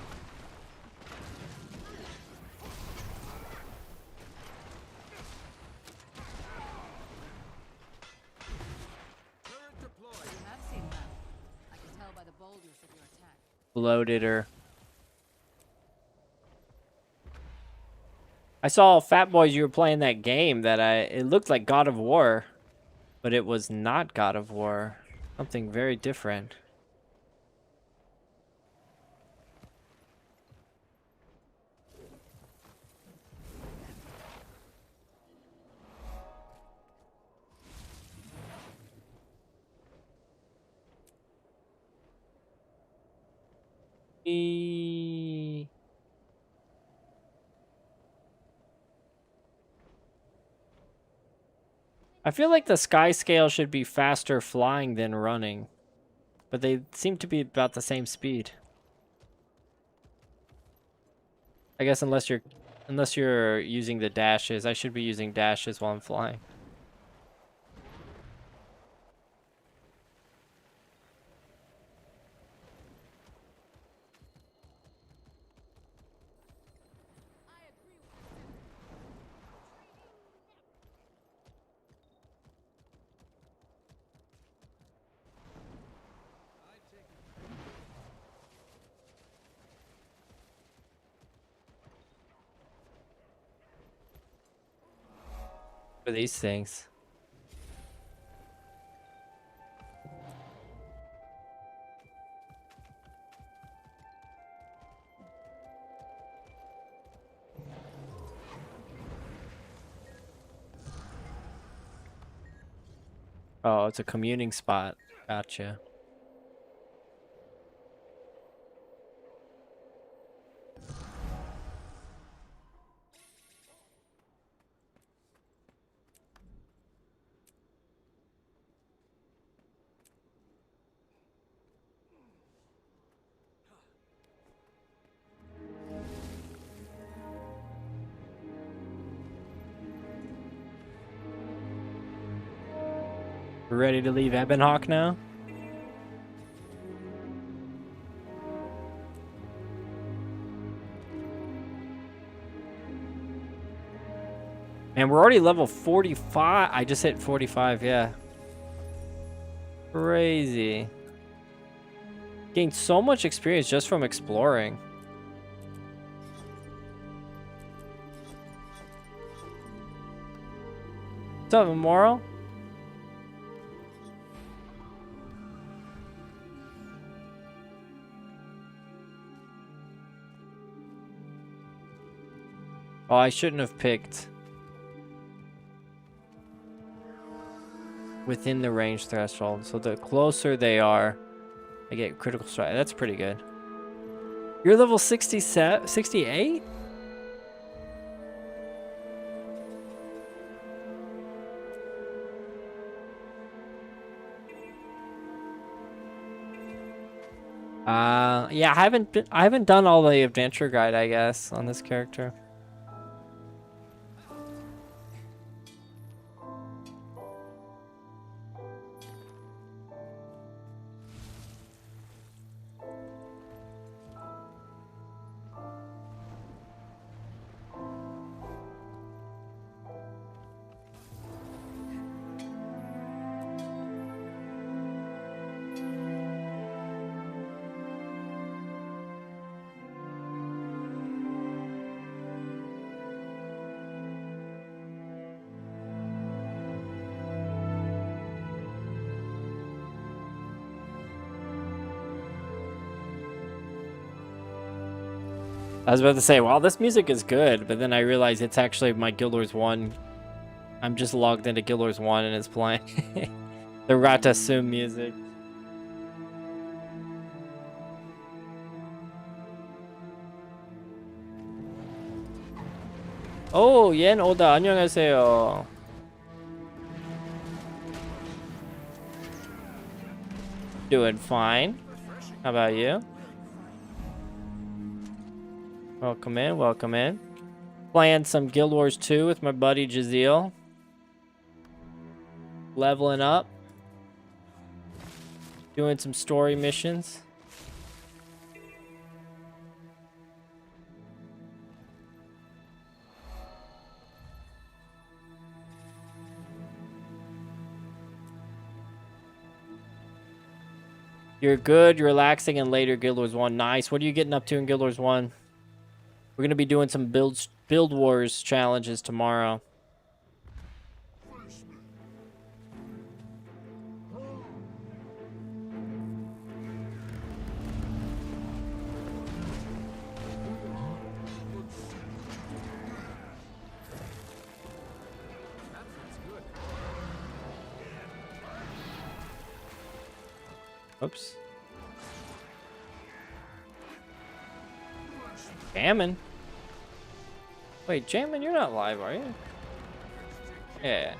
You have seen that. I can tell by the boldness of your attack. Loaded her. I saw Fat Boys, you were playing that game that it looked like God of War, but it was not God of War. Something very different. I feel like the sky scale should be faster flying than running, but they seem to be about the same speed. I guess unless you're using the dashes, I should be using dashes while I'm flying. For these things. Oh, it's a communing spot. Gotcha. We're ready to leave Ebonhawk now? Man, we're already level 45. I just hit 45, yeah. Crazy. Gained so much experience just from exploring. What's up, Immoral? Oh, I shouldn't have picked within the range threshold. So the closer they are, I get critical strike. That's pretty good. You're level 67, 68? Yeah, I haven't done all the adventure guide, I guess, on this character. I was about to say, well, this music is good, but then I realized it's actually my Guild Wars 1. I'm just logged into Guild Wars 1 and it's playing the Ratasum music. Oh, Yen Oda, 안녕하세요. Doing fine. How about you? Welcome in, welcome in. Playing some Guild Wars 2 with my buddy Jaziel. Leveling up. Doing some story missions. You're good, you're relaxing, and later Guild Wars 1. Nice. What are you getting up to in Guild Wars 1? We're gonna be doing some build wars challenges tomorrow. Oops. Jammin'? Wait, Jammin', you're not live, are you? Yeah.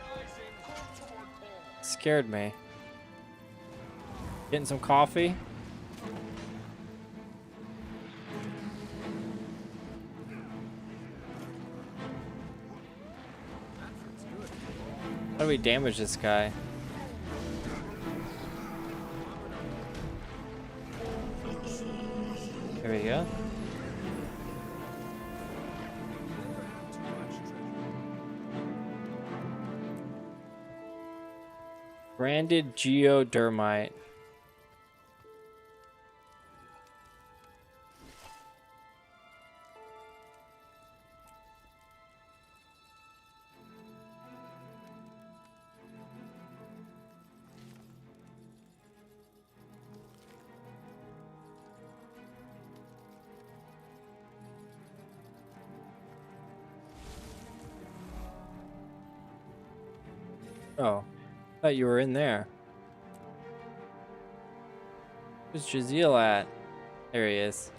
Scared me. Getting some coffee? How do we damage this guy? There we go. Branded geodermite. Oh. Thought you were in there. Where's Jaziel at? There he is.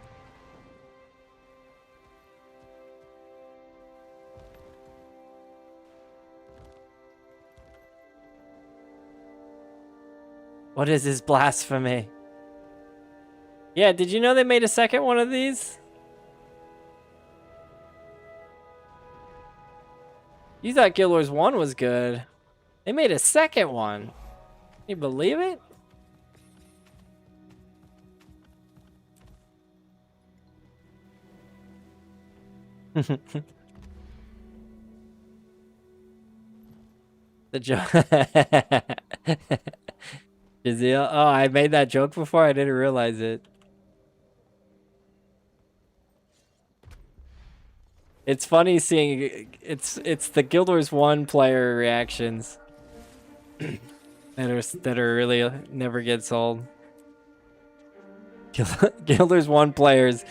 What is this blasphemy? Yeah, did you know they made a second one of these? You thought Guild Wars 1 was good. They made a second one. Can you believe it? The joke. Jaziel. Oh, I made that joke before. I didn't realize it. It's funny seeing it's the Guild Wars 1 player reactions that are really never gets old. Guild Wars 1 players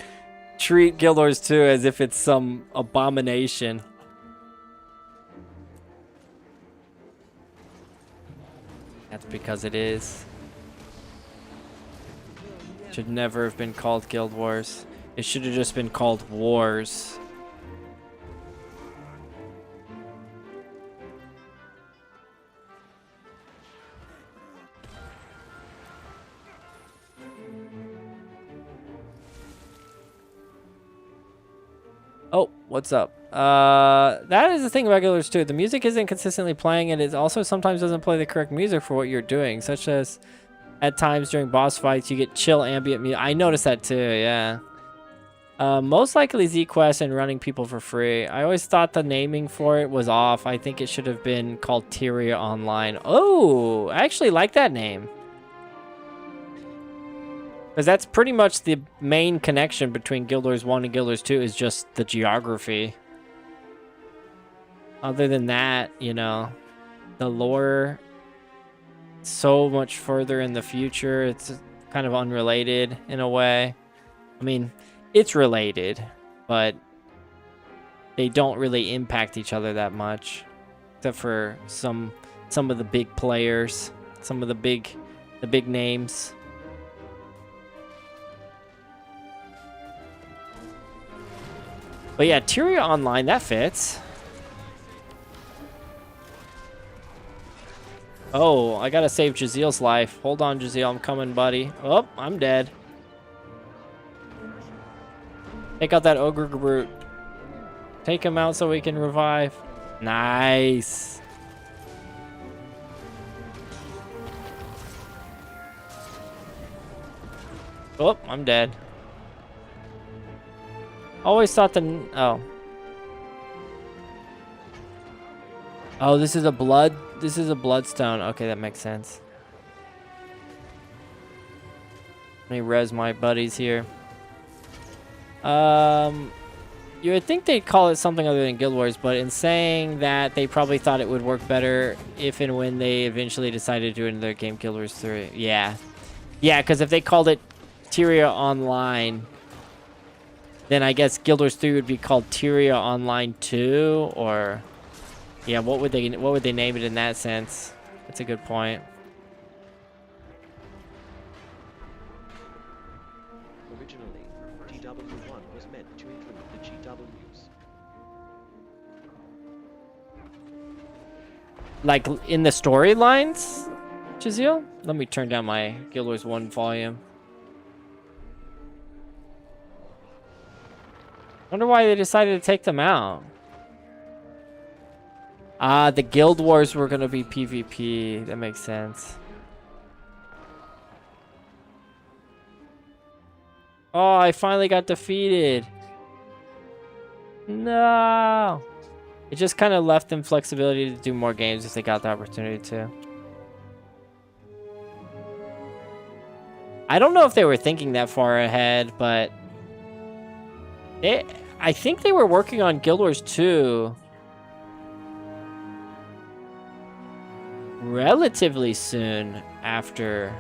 treat Guild Wars 2 as if it's some abomination. That's because it is. Should never have been called Guild Wars. It should have just been called Wars. Oh, what's up? That is the thing about Guild Wars 2. The music isn't consistently playing, and it also sometimes doesn't play the correct music for what you're doing, such as at times during boss fights, you get chill ambient music. I noticed that too, yeah. Most likely Z-Quest and running people for free. I always thought the naming for it was off. I think it should have been called Tyria Online. Oh, I actually like that name. Because that's pretty much the main connection between Guild Wars 1 and Guild Wars 2 is just the geography. Other than that, you know, the lore, so much further in the future. It's kind of unrelated in a way. I mean, it's related, but they don't really impact each other that much. Except for some of the big players, some of the big names. But yeah, Tyria Online, that fits. Oh, I gotta save Jaziel's life. Hold on, Jaziel, I'm coming, buddy. Oh, I'm dead. Take out that ogre brute. Take him out so we can revive. Nice. Oh, I'm dead. Always thought the... Oh, this is a bloodstone. Okay, that makes sense. Let me res my buddies here. You would think they'd call it something other than Guild Wars, but in saying that, they probably thought it would work better if and when they eventually decided to do another game, Guild Wars 3. Yeah. Yeah, because if they called it Tyria Online, then I guess Guild Wars 3 would be called Tyria Online 2, or... Yeah, what would they name it in that sense? That's a good point. Originally, GW1 was meant to include the GWs. Like in the storylines, Jaziel? Let me turn down my Guild Wars 1 volume. Wonder why they decided to take them out. Ah, the Guild Wars were gonna be PvP. That makes sense. Oh, I finally got defeated. No. It just kind of left them flexibility to do more games if they got the opportunity to. I don't know if they were thinking that far ahead, but I think they were working on Guild Wars 2 relatively soon after,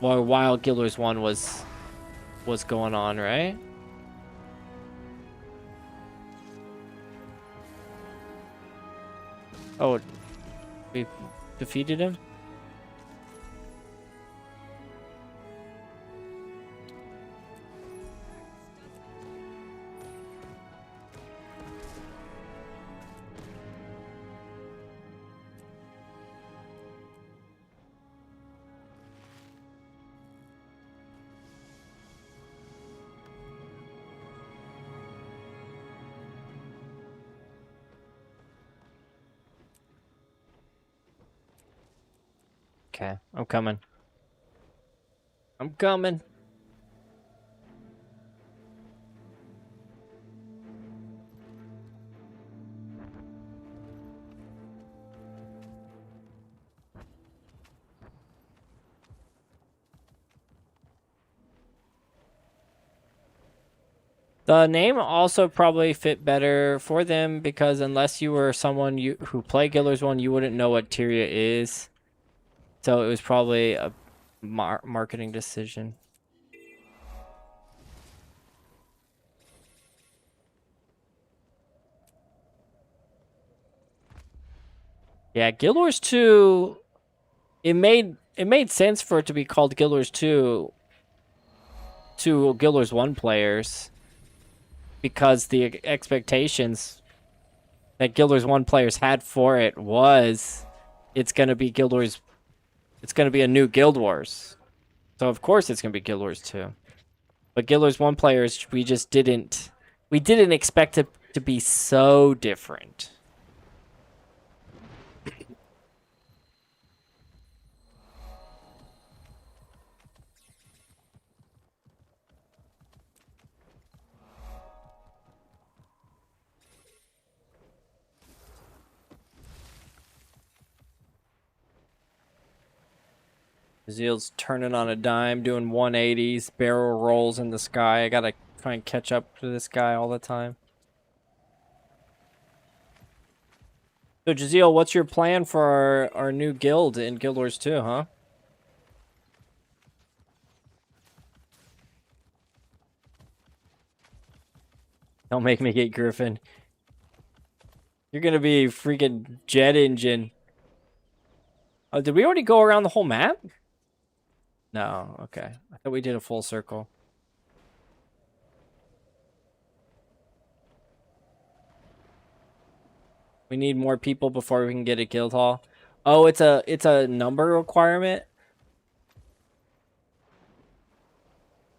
or while Guild Wars 1 was going on, right? Oh, We defeated him? Okay, I'm coming. I'm coming. The name also probably fit better for them because unless you were someone who played Guild Wars 1, you wouldn't know what Tyria is. So it was probably a marketing decision. Yeah, Guild Wars 2, it made sense for it to be called Guild Wars 2 to Guild Wars 1 players because the expectations that Guild Wars 1 players had for it was it's going to be Guild Wars, it's going to be a new Guild Wars. So of course it's going to be Guild Wars 2. But Guild Wars 1 players, we didn't expect it to be so different. Zeal's turning on a dime, doing 180s, barrel rolls in the sky. I gotta try and catch up to this guy all the time. So, Jaziel, what's your plan for our new guild in Guild Wars 2, huh? Don't make me get Griffin. You're gonna be freaking jet engine. Oh, did we already go around the whole map? No, okay. I thought we did a full circle. We need more people before we can get a guild hall. Oh, it's a number requirement.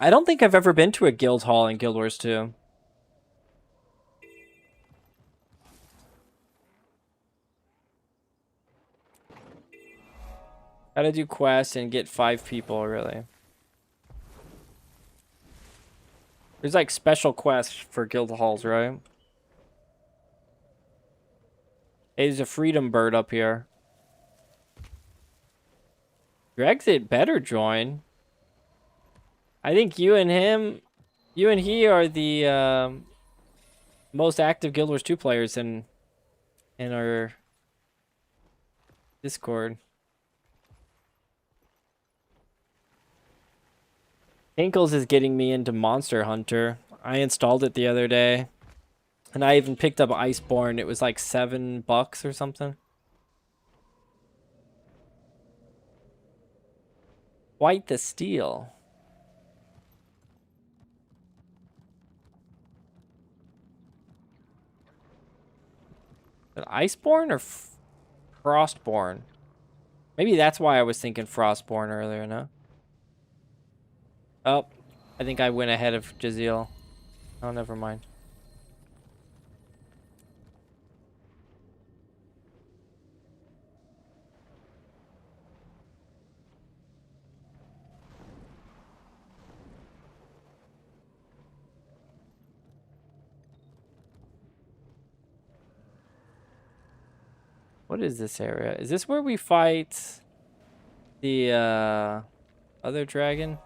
I don't think I've ever been to a guild hall in Guild Wars 2. Gotta do quests and get 5 people, really. There's like special quests for guild halls, right? Hey, there's a freedom bird up here. Grexit better join. I think you and he are the most active Guild Wars 2 players in our Discord. Inkles is getting me into Monster Hunter. I installed it the other day. And I even picked up Iceborne. It was like $7 or something. White the Steel. Is it Iceborne or Frostborn? Maybe that's why I was thinking Frostborn earlier, no? Oh, I think I went ahead of Jaziel. Oh, never mind. What is this area? Is this where we fight the other dragon?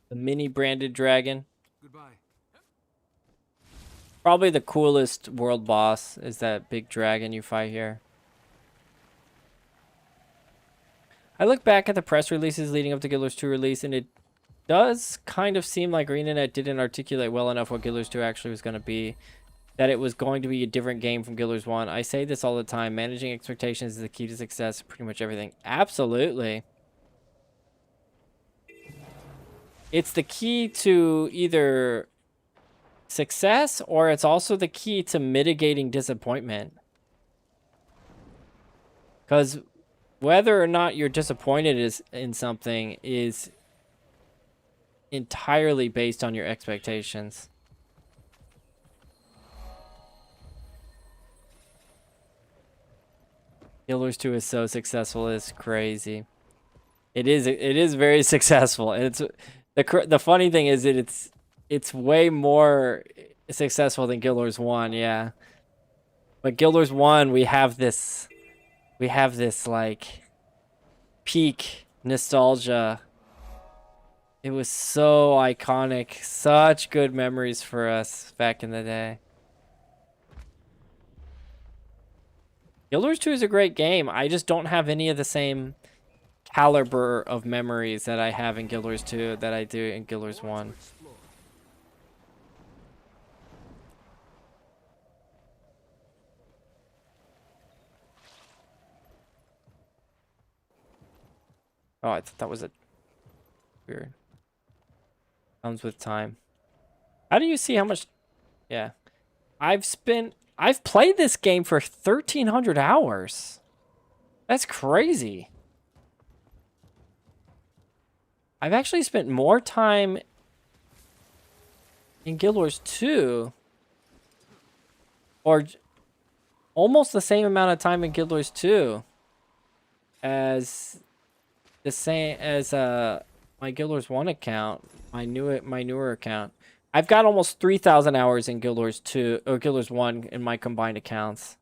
The mini branded dragon. Goodbye. Probably the coolest world boss is that big dragon you fight here. I look back at the press releases leading up to Guild Wars 2 release, and it does kind of seem like ArenaNet didn't articulate well enough what Guilders 2 actually was going to be. That it was going to be a different game from Guilders 1. I say this all the time. Managing expectations is the key to success in pretty much everything. Absolutely. It's the key to either success, or it's also the key to mitigating disappointment. Because whether or not you're disappointed in something is entirely based on your expectations. Guilders 2 is so successful, it's crazy. It is very successful, and the funny thing is that it's way more successful than Guilders 1, yeah. But Guilders 1, we have this like peak nostalgia. It was so iconic, such good memories for us back in the day. Guilders 2 is a great game. I just don't have any of the same caliber of memories that I have in Guilders 2 that I do in Guilders 1. Oh, I thought that was a weird. Comes with time. How do you see how much? Yeah. I've played this game for 1,300 hours. That's crazy. I've actually spent more time in Guild Wars 2, or almost the same amount of time in Guild Wars 2 as my Guild Wars 1 account, my newer account. I've got almost 3,000 hours in Guild Wars 2 or Guild Wars 1 in my combined accounts.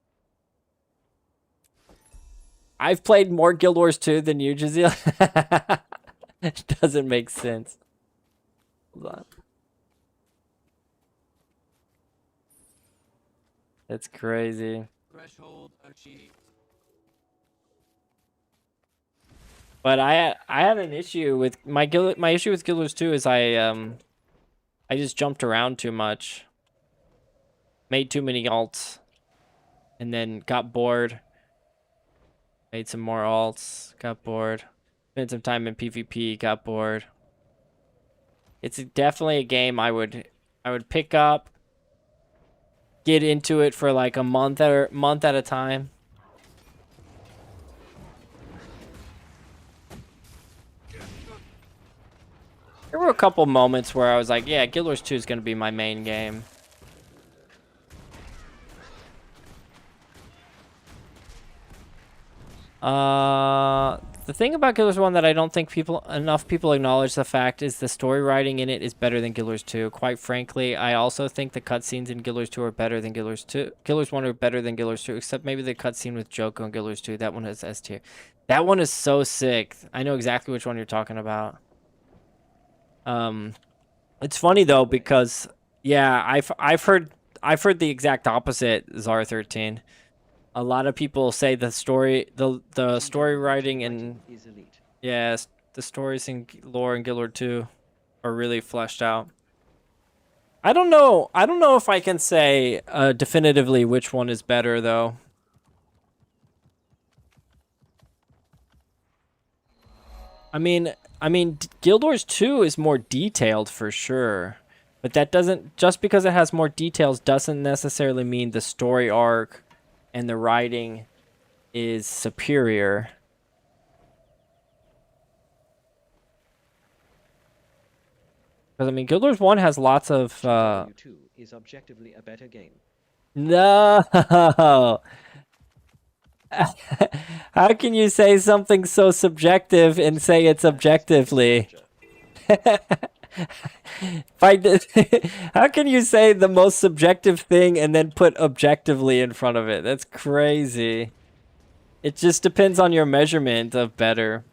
I've played more Guild Wars 2 than you, Jazeel. It doesn't make sense. Hold on. That's crazy. Threshold achieved. But I had an issue with my issue with Guild Wars 2 is I just jumped around too much. Made too many alts. And then got bored. Made some more alts. Got bored. Spent some time in PvP. Got bored. It's definitely a game I would pick up. Get into it for like a month at a time. There were a couple moments where I was like, yeah, Guild Wars 2 is going to be my main game. The thing about Guild Wars 1 that I don't think enough people acknowledge the fact is the story writing in it is better than Guild Wars 2. Quite frankly, I also think the cutscenes in Guild Wars 2 are better than Guild Wars 2. Guild Wars 1 are better than Guild Wars 2, except maybe the cutscene with Joko in Guild Wars 2. That one has S tier. That one is so sick. I know exactly which one you're talking about. It's funny though because yeah, I've heard the exact opposite, Zara13. A lot of people say the story writing and yes, the stories and lore in Guild Wars 2 are really fleshed out. I don't know if I can say definitively which one is better though. I mean, Guild Wars 2 is more detailed for sure, but that doesn't, just because it has more details doesn't necessarily mean the story arc and the writing is superior. Because I mean, Guild Wars 1 has lots of. GW2 is objectively a better game. No. How can you say something so subjective and say it's objectively? How can you say the most subjective thing and then put objectively in front of it? That's crazy. It just depends on your measurement of better.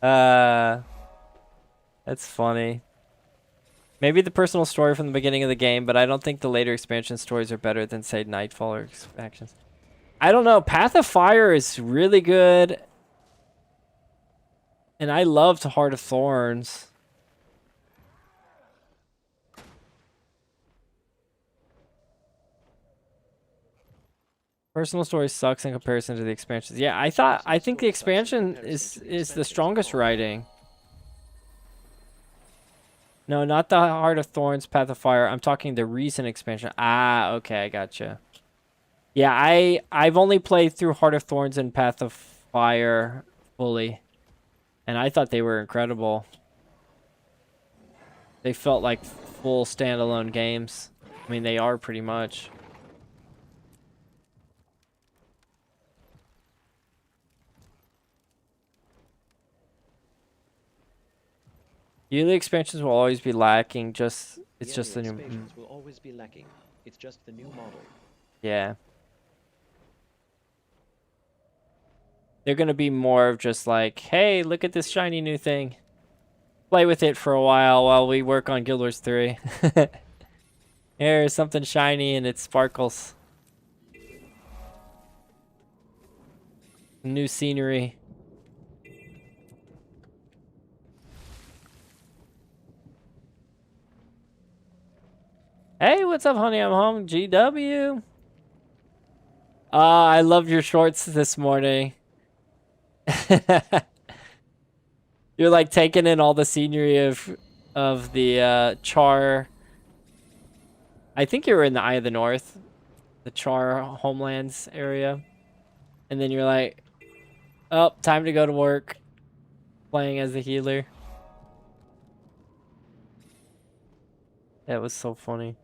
That's funny. Maybe the personal story from the beginning of the game, but I don't think the later expansion stories are better than, say, Nightfall or expansions. I don't know. Path of Fire is really good. And I loved Heart of Thorns. Personal story sucks in comparison to the expansions. Yeah, I think the expansion is the strongest writing. No, not the Heart of Thorns, Path of Fire. I'm talking the recent expansion. Ah, okay, I gotcha. Yeah, I've only played through Heart of Thorns and Path of Fire fully. And I thought they were incredible. They felt like full standalone games. I mean, they are pretty much. Yearly expansions will always be lacking. It's just the new. Expansions will always be lacking. It's just the new model. Yeah. They're gonna be more of just like, hey, look at this shiny new thing. Play with it for a while we work on Guild Wars 3. Here's something shiny and it sparkles. New scenery. Hey, what's up, honey? I'm home. GW. I loved your shorts this morning. You're like taking in all the scenery of the Char. I think you were in the Eye of the North, the Char homelands area, and then you're like, "Oh, time to go to work." Playing as the healer. That was so funny.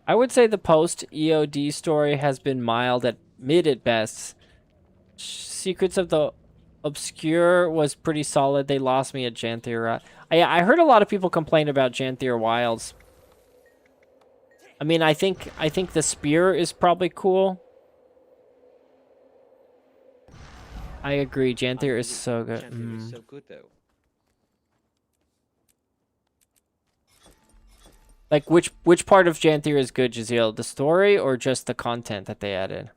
I would say the post EOD story has been mild at mid at best. Secrets of the Obscure was pretty solid. They lost me at Janthier. I heard a lot of people complain about Janthier Wilds. I mean, I think the spear is probably cool. I agree. Janthier is so good. Janthier is so good though. Like which part of Janthier is good, Jaziel? The story or just the content that they added?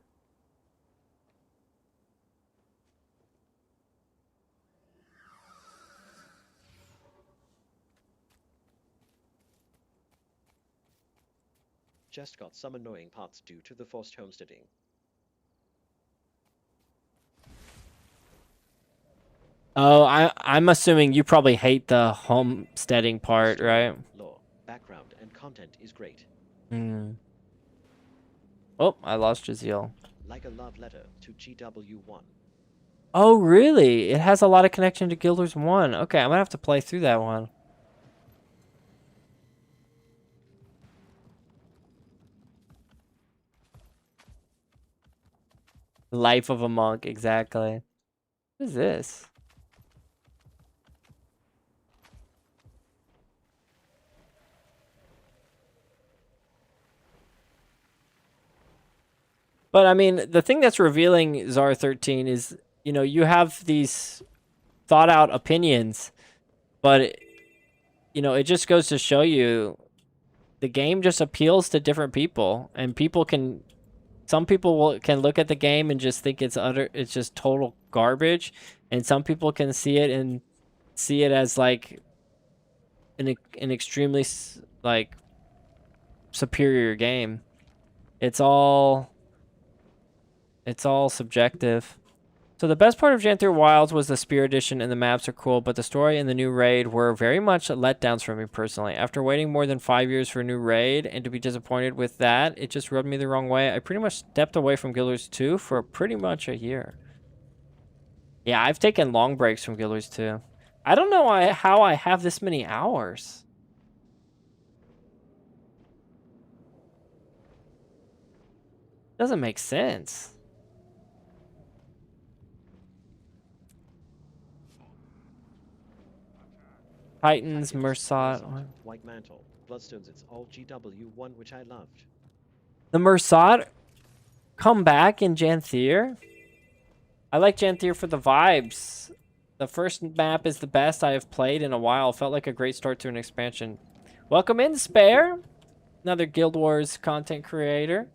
Just got some annoying parts due to the forced homesteading. Oh, I'm assuming you probably hate the homesteading part, Story, right? Lore, background, and content is great. Hmm. Oh, I lost Jaziel. Like a love letter to GW1. Oh, really? It has a lot of connection to Guild Wars 1. Okay, I'm gonna have to play through that one. Life of a monk, exactly. What is this? But I mean, the thing that's revealing Zar 13 is, you know, you have these thought out opinions, but you know, it just goes to show you the game just appeals to different people, and some people can look at the game and just think it's just total garbage, and some people can see it as like an extremely like superior game. It's all subjective. So the best part of Janthier Wilds was the Spear Edition, and the maps are cool, but the story and the new raid were very much letdowns for me personally. After waiting more than 5 years for a new raid and to be disappointed with that, it just rubbed me the wrong way. I pretty much stepped away from Guild Wars 2 for pretty much a year. Yeah, I've taken long breaks from Guild Wars 2. I don't know how I have this many hours. Doesn't make sense. Titans, Mersat. White Mantle. Bloodstones, it's all GW1, which I loved. The Mersat come back in Janthier. I like Janthier for the vibes. The first map is the best I have played in a while. Felt like a great start to an expansion. Welcome in, Spare. Another Guild Wars content creator.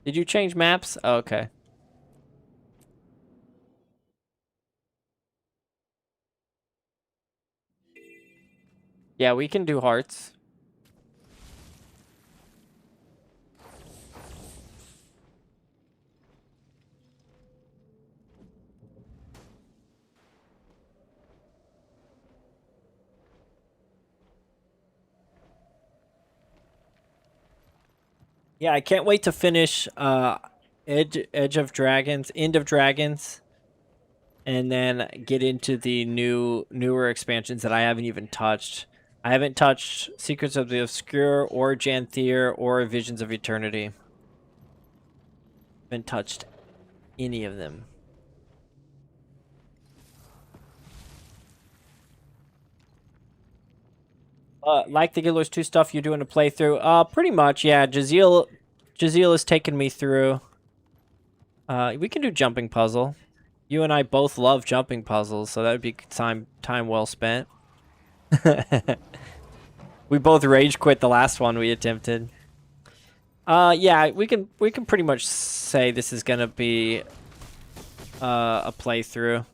Did you change maps? Oh, okay. Yeah, we can do hearts. Yeah, I can't wait to finish Edge of Dragons, End of Dragons, and then get into the newer expansions that I haven't even touched. I haven't touched Secrets of the Obscure or Janthier or Visions of Eternity. Haven't touched any of them. Like the Guild Wars 2 stuff you're doing a playthrough? Pretty much, yeah. Jaziel has taken me through. We can do jumping puzzle. You and I both love jumping puzzles, so that would be time well spent. We both rage quit the last one we attempted. Yeah, we can pretty much say this is gonna be a playthrough.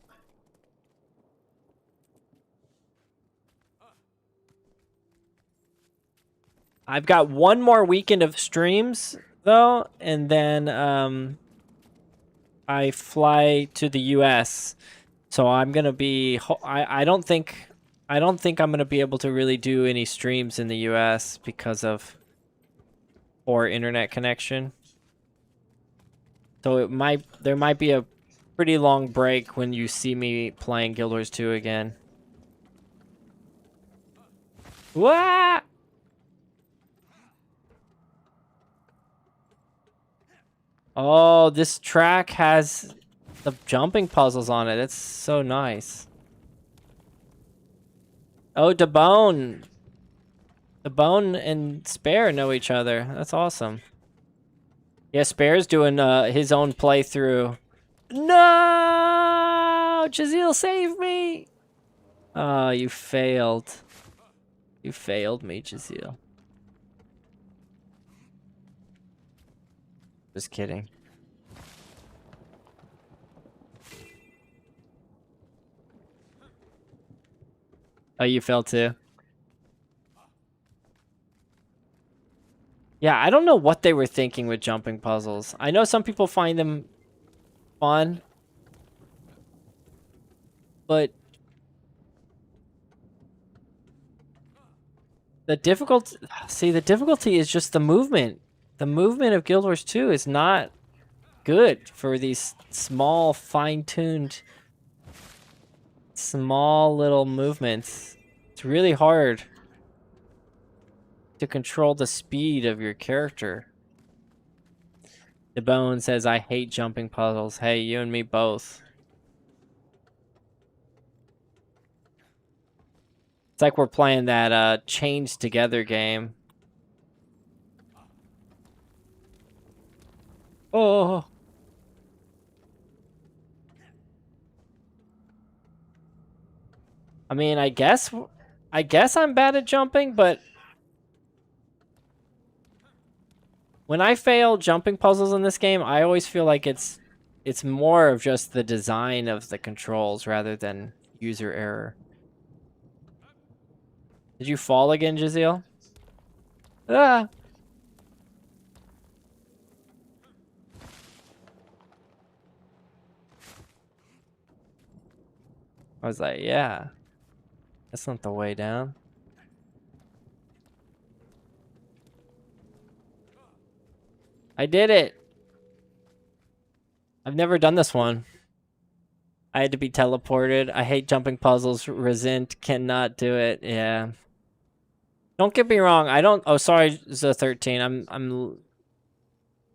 I've got one more weekend of streams though, and then I fly to the US. So I'm gonna be. I don't think I'm gonna be able to really do any streams in the US because of poor internet connection. So there might be a pretty long break when you see me playing Guild Wars 2 again. What? Oh, this track has the jumping puzzles on it. That's so nice. Oh, Dabone. Dabone and Spare know each other. That's awesome. Yeah, Spare's doing his own playthrough. No! Jaziel, save me! Oh, you failed. You failed me, Jaziel. Just kidding. Oh, you fell too? Yeah, I don't know what they were thinking with jumping puzzles. I know some people find them fun, but the difficulty is just the movement. The movement of Guild Wars 2 is not good for these small, fine-tuned, small little movements. It's really hard to control the speed of your character. The Bone says, I hate jumping puzzles. Hey, you and me both. It's like we're playing that Chained Together game. Oh. I mean, I guess I'm bad at jumping, but when I fail jumping puzzles in this game, I always feel like it's more of just the design of the controls rather than user error. Did you fall again, Jaziel? Ah. I was like, yeah. That's not the way down. I did it. I've never done this one. I had to be teleported. I hate jumping puzzles. Resent, cannot do it. Yeah. Don't get me wrong. I don't. Oh, sorry, The13.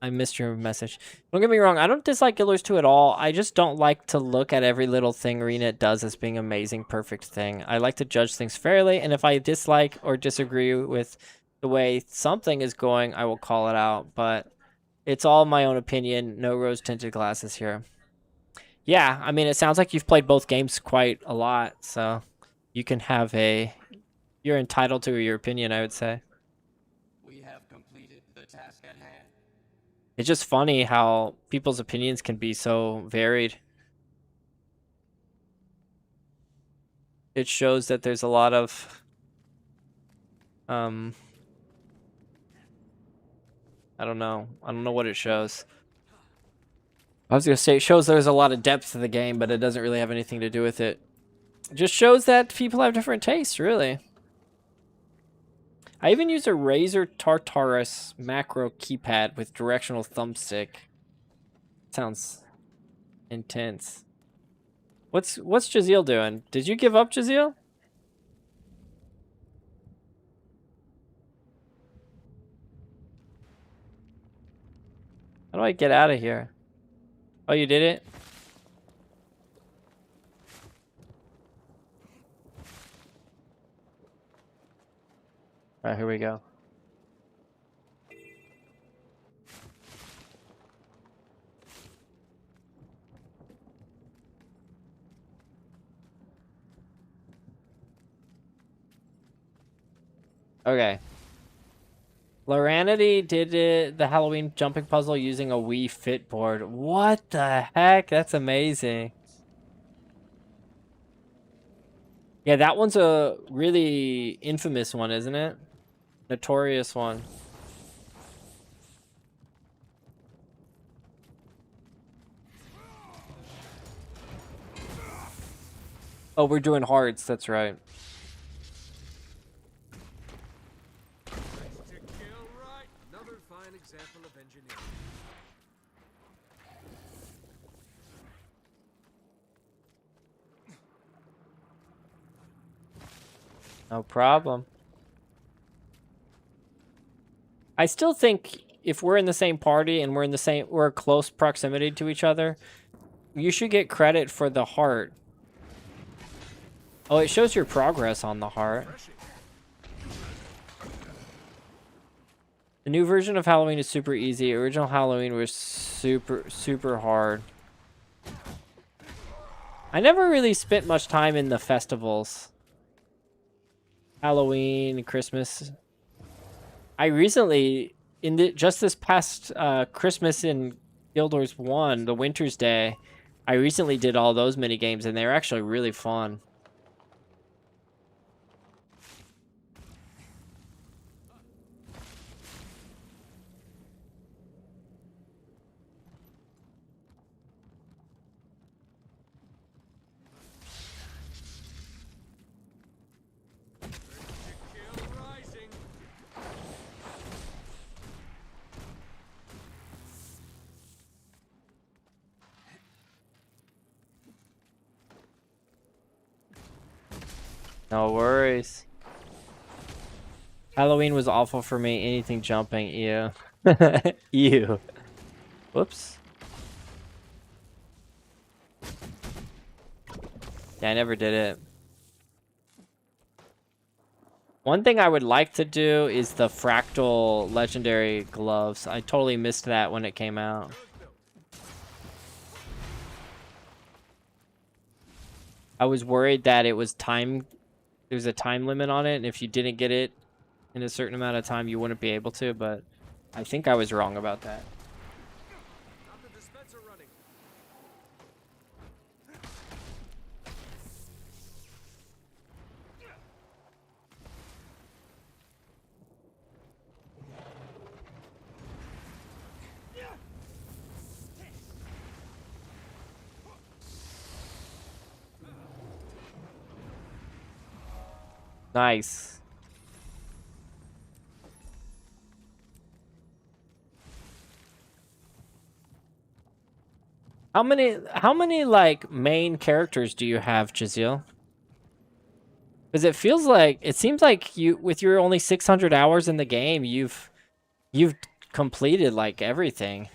I missed your message. Don't get me wrong. I don't dislike Guild Wars 2 at all. I just don't like to look at every little thing Renet does as being amazing, perfect thing. I like to judge things fairly, and if I dislike or disagree with the way something is going, I will call it out. But it's all my own opinion. No rose-tinted glasses here. Yeah, I mean, it sounds like you've played both games quite a lot, so you can have you're entitled to your opinion, I would say. We have completed the task at hand. It's just funny how people's opinions can be so varied. It shows that there's a lot of I don't know what it shows. I was gonna say it shows there's a lot of depth to the game, but it doesn't really have anything to do with it. It just shows that people have different tastes, really. I even use a Razer Tartarus macro keypad with directional thumbstick. Sounds intense. What's Jaziel doing? Did you give up, Jaziel? How do I get out of here? Oh, you did it? Alright, here we go. Okay. Loranity did the Halloween jumping puzzle using a Wii Fit board. What the heck? That's amazing. Yeah, that one's a really infamous one, isn't it? Notorious one. Oh, we're doing hearts, that's right. Another fine example of engineering. No problem. I still think if we're in the same party and we're close proximity to each other, you should get credit for the heart. Oh, it shows your progress on the heart. The new version of Halloween is super easy. Original Halloween was super hard. I never really spent much time in the festivals. Halloween, Christmas. I recently, just this past Christmas in Guild Wars 1, the Winter's Day, I recently did all those mini games, and they were actually really fun. No worries. Halloween was awful for me. Anything jumping, ew. Ew. Whoops. Yeah, I never did it. One thing I would like to do is the fractal legendary gloves. I totally missed that when it came out. I was worried that it was time. There's a time limit on it, and if you didn't get it in a certain amount of time, you wouldn't be able to, but I think I was wrong about that. Not the dispenser running. Nice. How many like main characters do you have, Jaziel? Because it seems like you, with your only 600 hours in the game, you've completed like everything.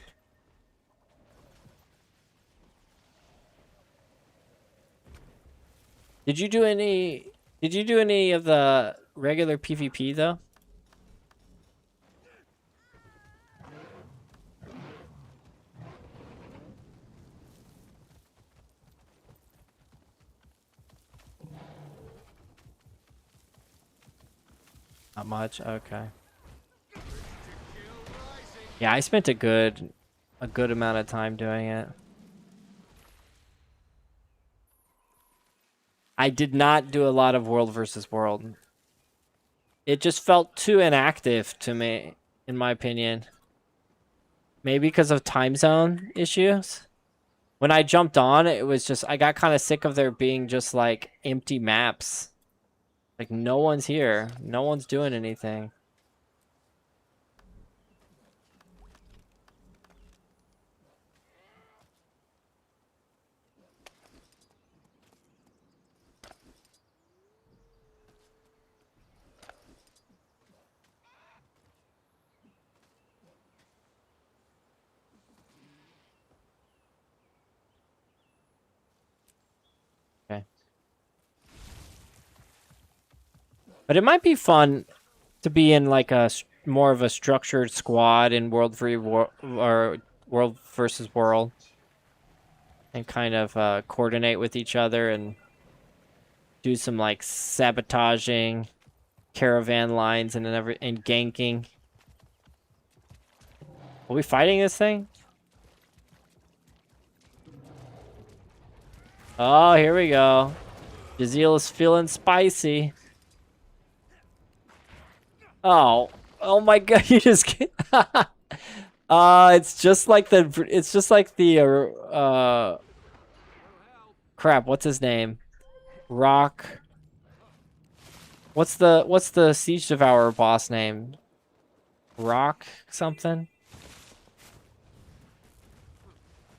Did you do any of the regular PvP though? Not much? Okay. Yeah, I spent a good amount of time doing it. I did not do a lot of world versus world. It just felt too inactive to me, in my opinion. Maybe because of time zone issues. When I jumped on, it was just, I got kind of sick of there being just like empty maps. Like no one's here. No one's doing anything. Okay. But it might be fun to be in like a more of a structured squad in World versus World, and kind of coordinate with each other and do some like sabotaging, caravan lines, and ganking. Are we fighting this thing? Oh, here we go. Jazeel is feeling spicy. Oh my god, you just can't. It's just like the crap, what's his name? Rock. What's the Siege Devourer boss name? Rock something?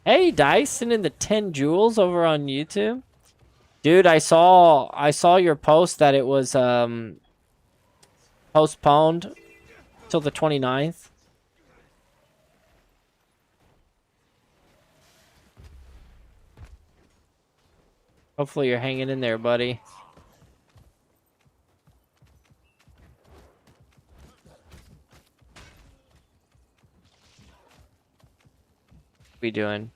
Hey, Dyson in the 10 jewels over on YouTube. Dude, I saw your post that it was postponed till the 29th. Hopefully you're hanging in there, buddy. What we doing?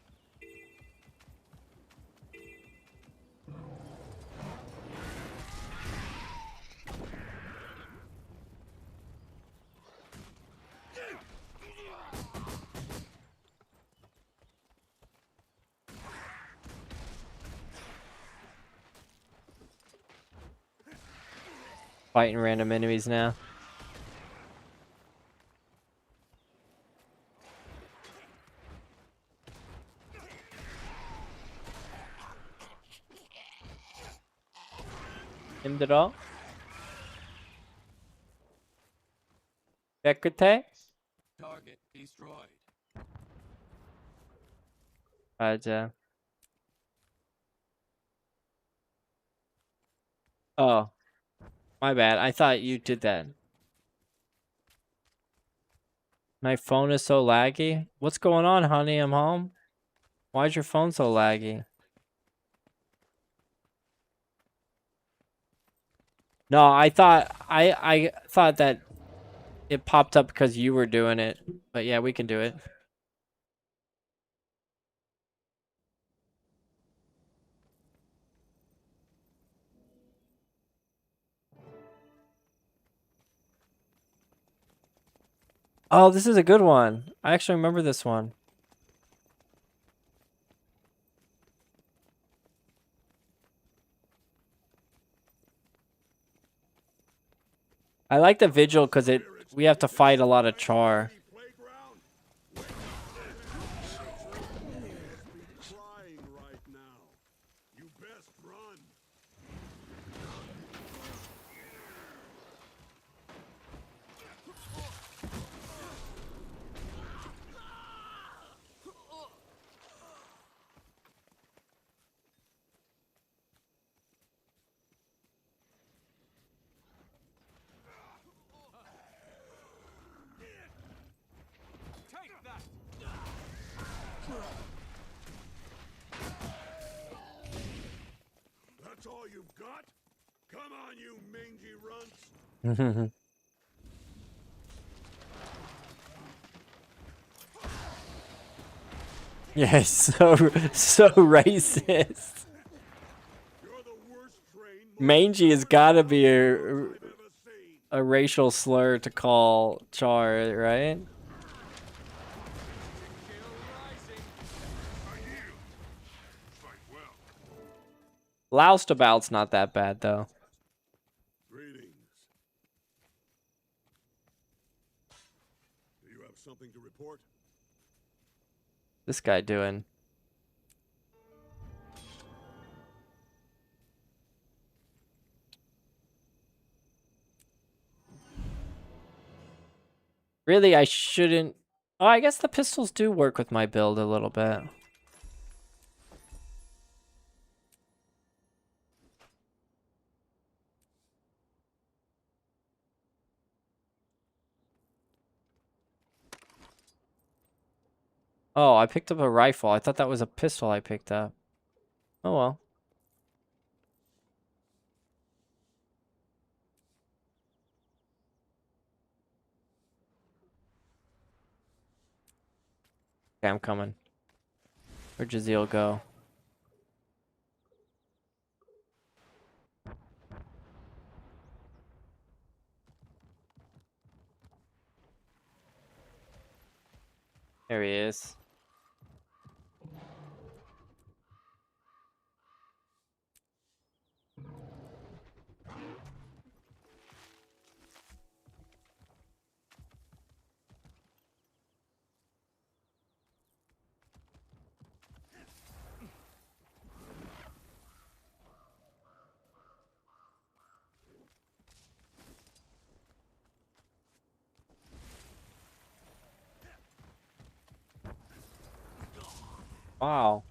Fighting random enemies now. Him it all. Bekute? Target destroyed. Oh. My bad. I thought you did that. My phone is so laggy. What's going on, honey? I'm home. Why is your phone so laggy? No, I thought that it popped up because you were doing it. But yeah, we can do it. Oh, this is a good one. I actually remember this one. I like the vigil because we have to fight a lot of char. Crying right now. You best run. Take that! That's all you've got? Come on, you mangy runts. Yes, so racist. You're the worst trained Mangy has got to be a racial slur to call char, right? Loustabout's not that bad though. Greetings. Do you have something to report? This guy doing? Really, I shouldn't. Oh, I guess the pistols do work with my build a little bit. Oh, I picked up a rifle. I thought that was a pistol I picked up. Oh well. Okay, I'm coming. Where'd Jazeel go? There he is. Wow.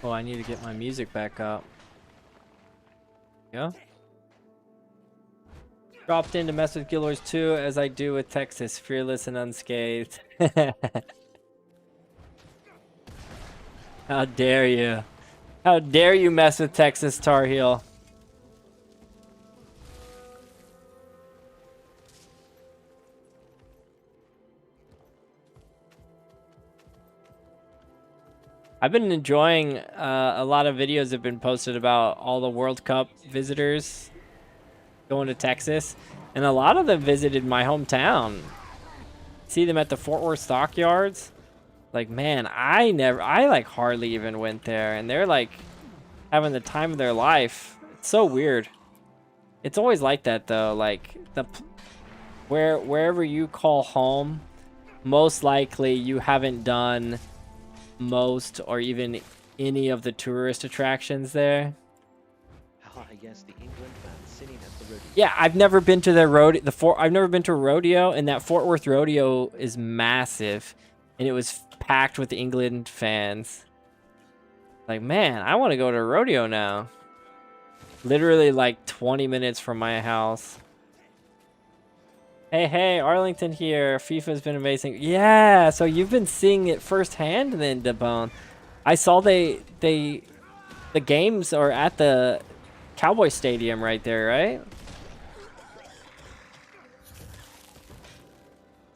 Oh, I need to get my music back up. Yeah. Dropped in to mess with Guild Wars 2 as I do with Texas, fearless and unscathed. How dare you? How dare you mess with Texas, Tar Heel? I've been enjoying a lot of videos have been posted about all the World Cup visitors going to Texas, and a lot of them visited my hometown. See them at the Fort Worth Stockyards. Like, man, I like hardly even went there, and they're like having the time of their life. It's so weird. It's always like that though. Like wherever you call home, most likely you haven't done most or even any of the tourist attractions there. Ah, yes, the England fans sitting at the rodeo. Yeah, I've never been to the rodeo. I've never been to a rodeo, and that Fort Worth rodeo is massive, and it was packed with England fans. Like, man, I want to go to a rodeo now. Literally like 20 minutes from my house. Hey, Arlington here. FIFA's been amazing. Yeah, so you've been seeing it firsthand then, Debone. I saw the games are at the Cowboy Stadium right there, right?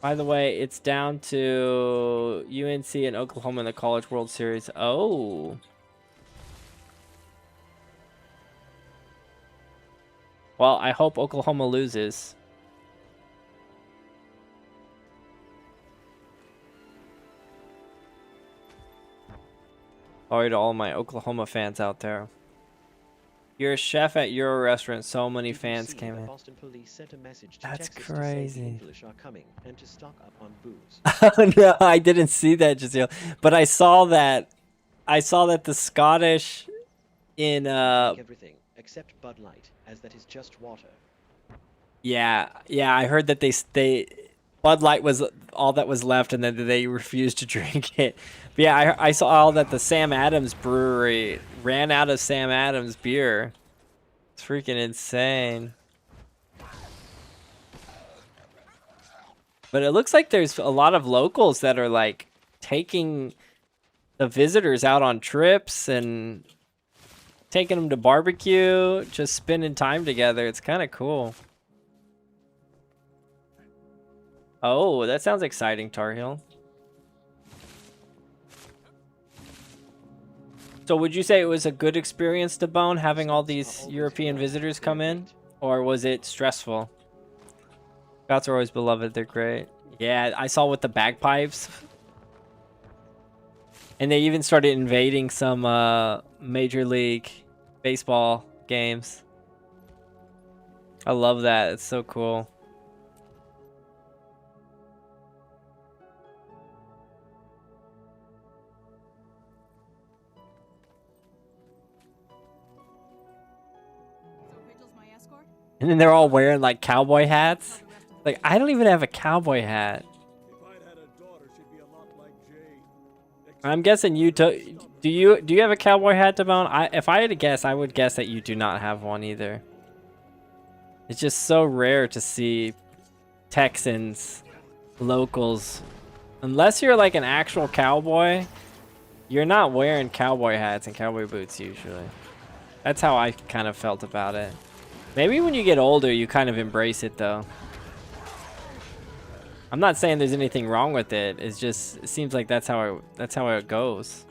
By the way, it's down to UNC and Oklahoma in the College World Series. Oh. Well, I hope Oklahoma loses. Sorry to all my Oklahoma fans out there. You're a chef at Euro restaurant. So many fans came in. Boston police sent a message to That's Texas crazy. to say the English are coming and to stock up on booze. Oh no, I didn't see that, Jazeel. But I saw that. I saw that the Scottish in Everything Accept Bud Light, as that is just water. Yeah, I heard that they Bud Light was all that was left, and then they refused to drink it. But yeah, I saw that the Sam Adams Brewery ran out of Sam Adams beer. It's freaking insane. But it looks like there's a lot of locals that are like taking the visitors out on trips and taking them to barbecue, just spending time together. It's kind of cool. Oh, that sounds exciting, Tar Heel. So would you say it was a good experience to Bone having all these European visitors come in? Or was it stressful? Scouts are always beloved. They're great. Yeah, I saw with the bagpipes. And they even started invading some Major League Baseball games. I love that. It's so cool. And then they're all wearing like cowboy hats. Like, I don't even have a cowboy hat. I'm guessing you do you have a cowboy hat, Devon? If I had to guess, I would guess that you do not have one either. It's just so rare to see Texans, locals, unless you're like an actual cowboy, you're not wearing cowboy hats and cowboy boots usually. That's how I kind of felt about it. Maybe when you get older, you kind of embrace it though. I'm not saying there's anything wrong with it. It's just, it seems like that's how it goes.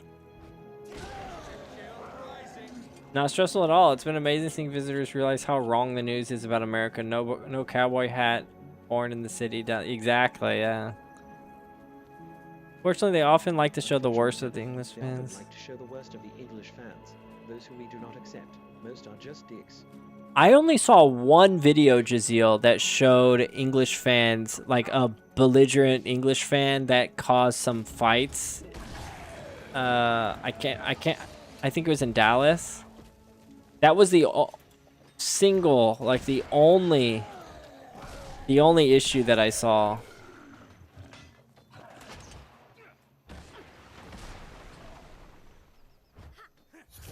Not stressful at all. It's been amazing seeing visitors realize how wrong the news is about America. No cowboy hat, born in the city. Exactly, yeah. Fortunately, they often like to show the worst of the English fans. They like to show the worst of the English fans, those whom we do not accept. Most are just dicks. I only saw one video, Jaziel, that showed English fans, like a belligerent English fan that caused some fights. I think it was in Dallas. That was the the only issue that I saw.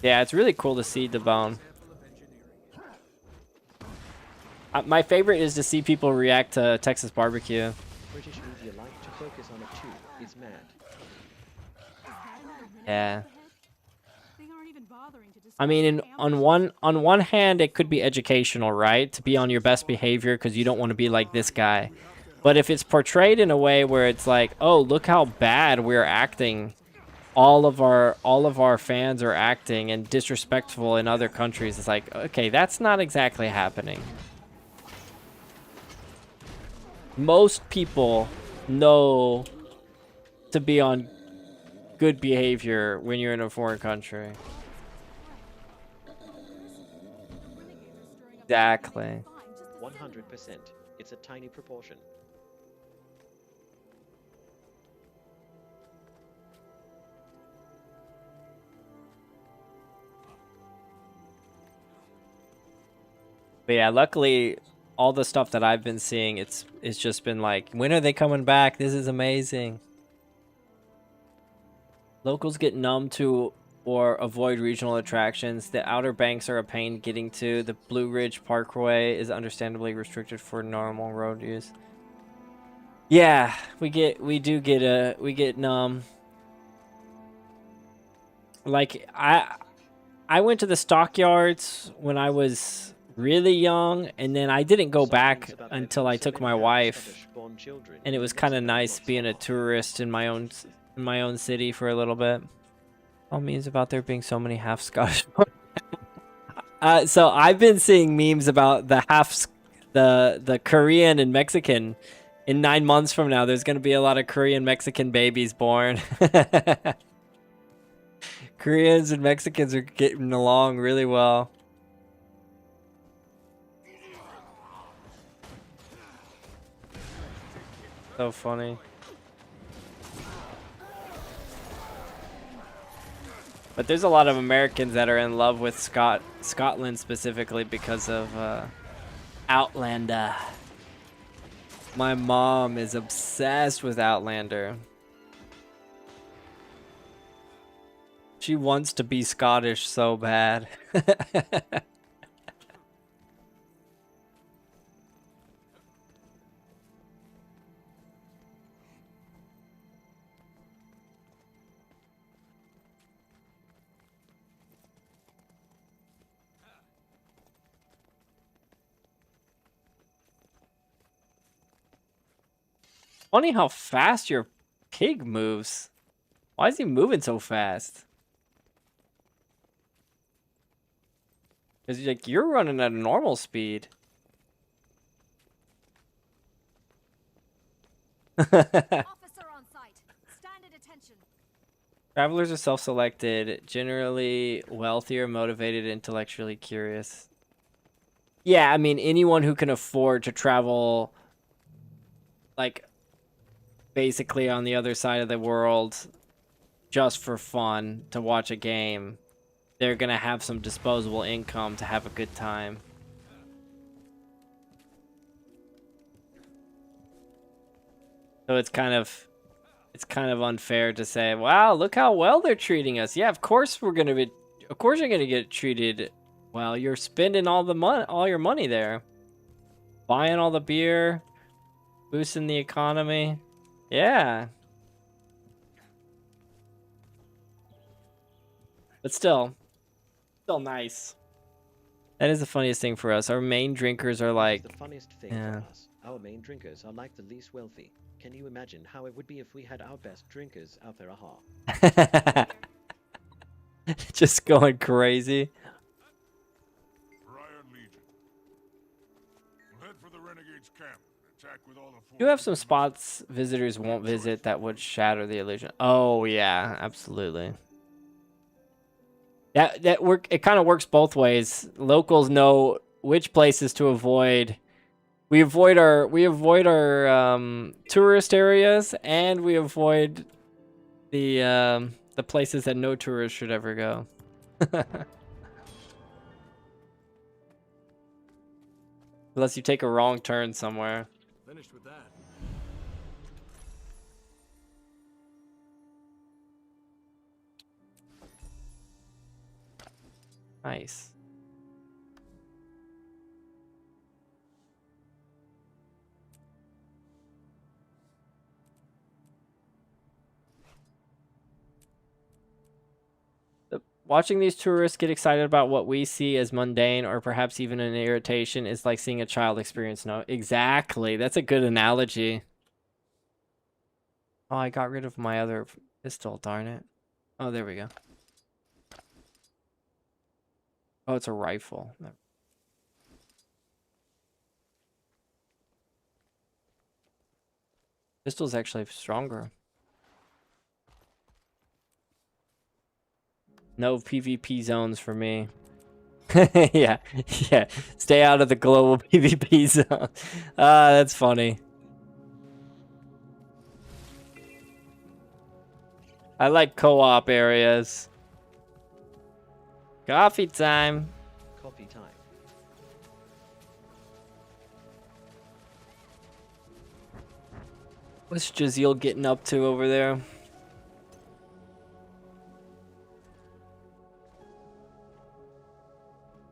Yeah, it's really cool to see Devon. My favorite is to see people react to Texas barbecue. British media like to focus on it too. It's mad. Yeah. I mean, on one hand, it could be educational, right? To be on your best behavior because you don't want to be like this guy. But if it's portrayed in a way where it's like, oh, look how bad we're acting. All of our fans are acting and disrespectful in other countries. It's like, okay, that's not exactly happening. Most people know to be on good behavior when you're in a foreign country. Exactly. 100%. It's a tiny proportion. But yeah, luckily, all the stuff that I've been seeing, it's just been like, when are they coming back? This is amazing. Locals get numb to or avoid regional attractions. The Outer Banks are a pain getting to. The Blue Ridge Parkway is understandably restricted for normal road use. Yeah, we get numb. Like I went to the stockyards when I was really young, and then I didn't go back until I took my wife, and it was kind of nice being a tourist in my own city for a little bit. All memes about there being so many half Scottish. So I've been seeing memes about the Korean and Mexican. In 9 months from now, there's gonna be a lot of Korean Mexican babies born. Koreans and Mexicans are getting along really well. So funny. But there's a lot of Americans that are in love with Scotland specifically because of Outlander. My mom is obsessed with Outlander. She wants to be Scottish so bad. Funny how fast your pig moves. Why is he moving so fast? Because like you're running at a normal speed. Officer on site. Stand at attention. Travelers are self-selected, generally wealthier, motivated, intellectually curious. Yeah, I mean anyone who can afford to travel like basically on the other side of the world just for fun to watch a game, they're gonna have some disposable income to have a good time. So it's kind of unfair to say, wow, look how well they're treating us. Yeah, of course you're gonna get treated well. You're spending all your money there, buying all the beer, boosting the economy. Yeah. But still nice. That is the funniest thing for us. Our main drinkers are like... The funniest thing for us. Our main drinkers are like the least wealthy. Can you imagine how it would be if we had our best drinkers out there? Aha. Just going crazy. Ryan Legion. We'll head for the Renegades' camp and attack with all the You have some spots visitors won't visit that would shatter the illusion. Oh yeah, absolutely. It kind of works both ways. Locals know which places to avoid. We avoid our tourist areas, and we avoid the places that no tourists should ever go. Unless you take a wrong turn somewhere. Finished with that. Nice. Watching these tourists get excited about what we see as mundane or perhaps even an irritation is like seeing a child experience. No, exactly. That's a good analogy. Oh, I got rid of my other pistol, darn it. Oh, there we go. Oh, it's a rifle. Pistol's actually stronger. No PvP zones for me. yeah. Stay out of the global PvP zone. That's funny. I like co-op areas. Coffee time. Coffee time. What's Jazeel getting up to over there?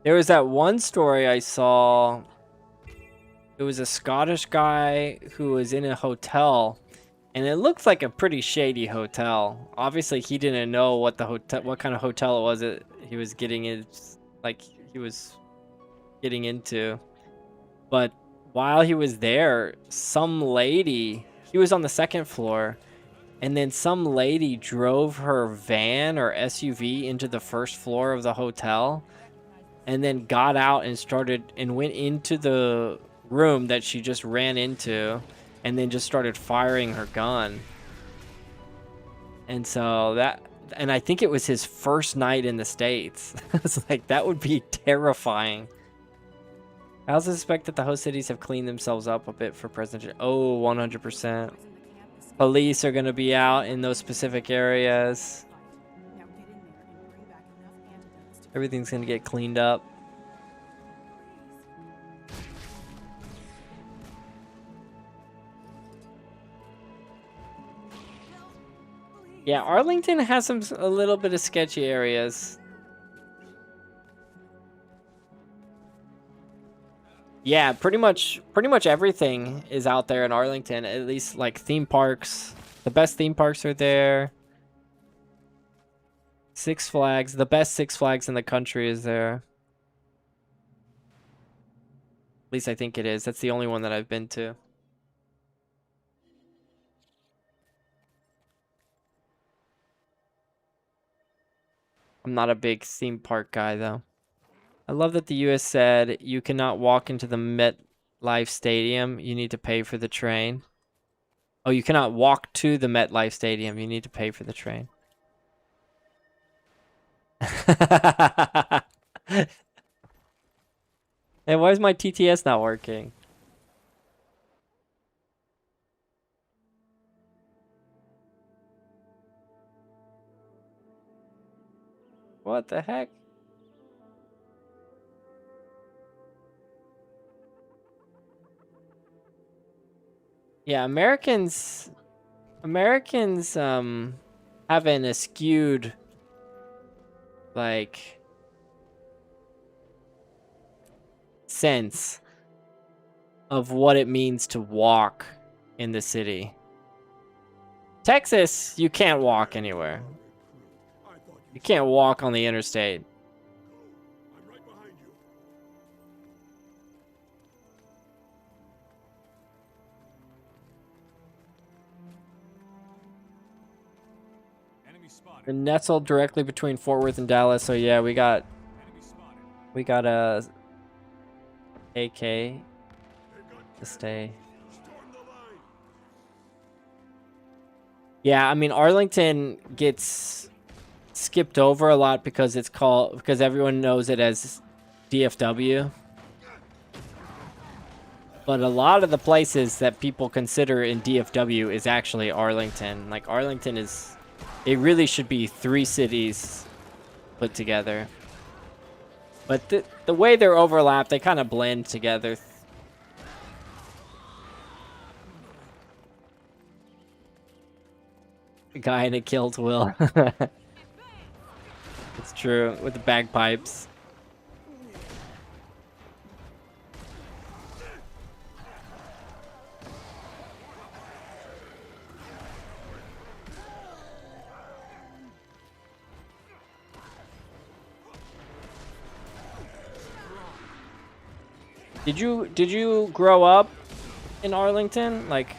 There was that one story I saw. It was a Scottish guy who was in a hotel, and it looked like a pretty shady hotel. Obviously, he didn't know what kind of hotel it was that he was getting into. But while he was there, some lady, he was on the second floor, and then some lady drove her van or SUV into the first floor of the hotel, and then got out and went into the room that she just ran into, and then just started firing her gun. And so and I think it was his first night in the States. It's like, that would be terrifying. I also suspect that the host cities have cleaned themselves up a bit for President. Oh, 100%. Police are going to be out in those specific areas. Now get in there and bring Everything's gonna get cleaned up. Yeah, Arlington has a little bit of sketchy areas. Yeah, pretty much everything is out there in Arlington. At least like theme parks. The best theme parks are there. Six Flags, the best Six Flags in the country is there. At least I think it is. That's the only one that I've been to. I'm not a big theme park guy, though. I love that the US said you cannot walk into the MetLife Stadium. You need to pay for the train. Oh, you cannot walk to the MetLife Stadium. You need to pay for the train. Hey, why is my TTS not working? What the heck? Yeah, Americans have an skewed like sense of what it means to walk in the city. Texas, you can't walk anywhere. You can't walk on the interstate. I'm right behind you. Enemy spotted. We're nestled directly between Fort Worth and Dallas, so yeah, we got Enemy spotted. a AK to stay. Storm the line. Yeah, I mean Arlington gets skipped over a lot because because everyone knows it as DFW. But a lot of the places that people consider in DFW is actually Arlington. Like Arlington is, it really should be 3 cities put together. But the way they're overlapped, they kind of blend together. The guy in it killed Will. It's true, with the bagpipes. Did you grow up in Arlington? Like,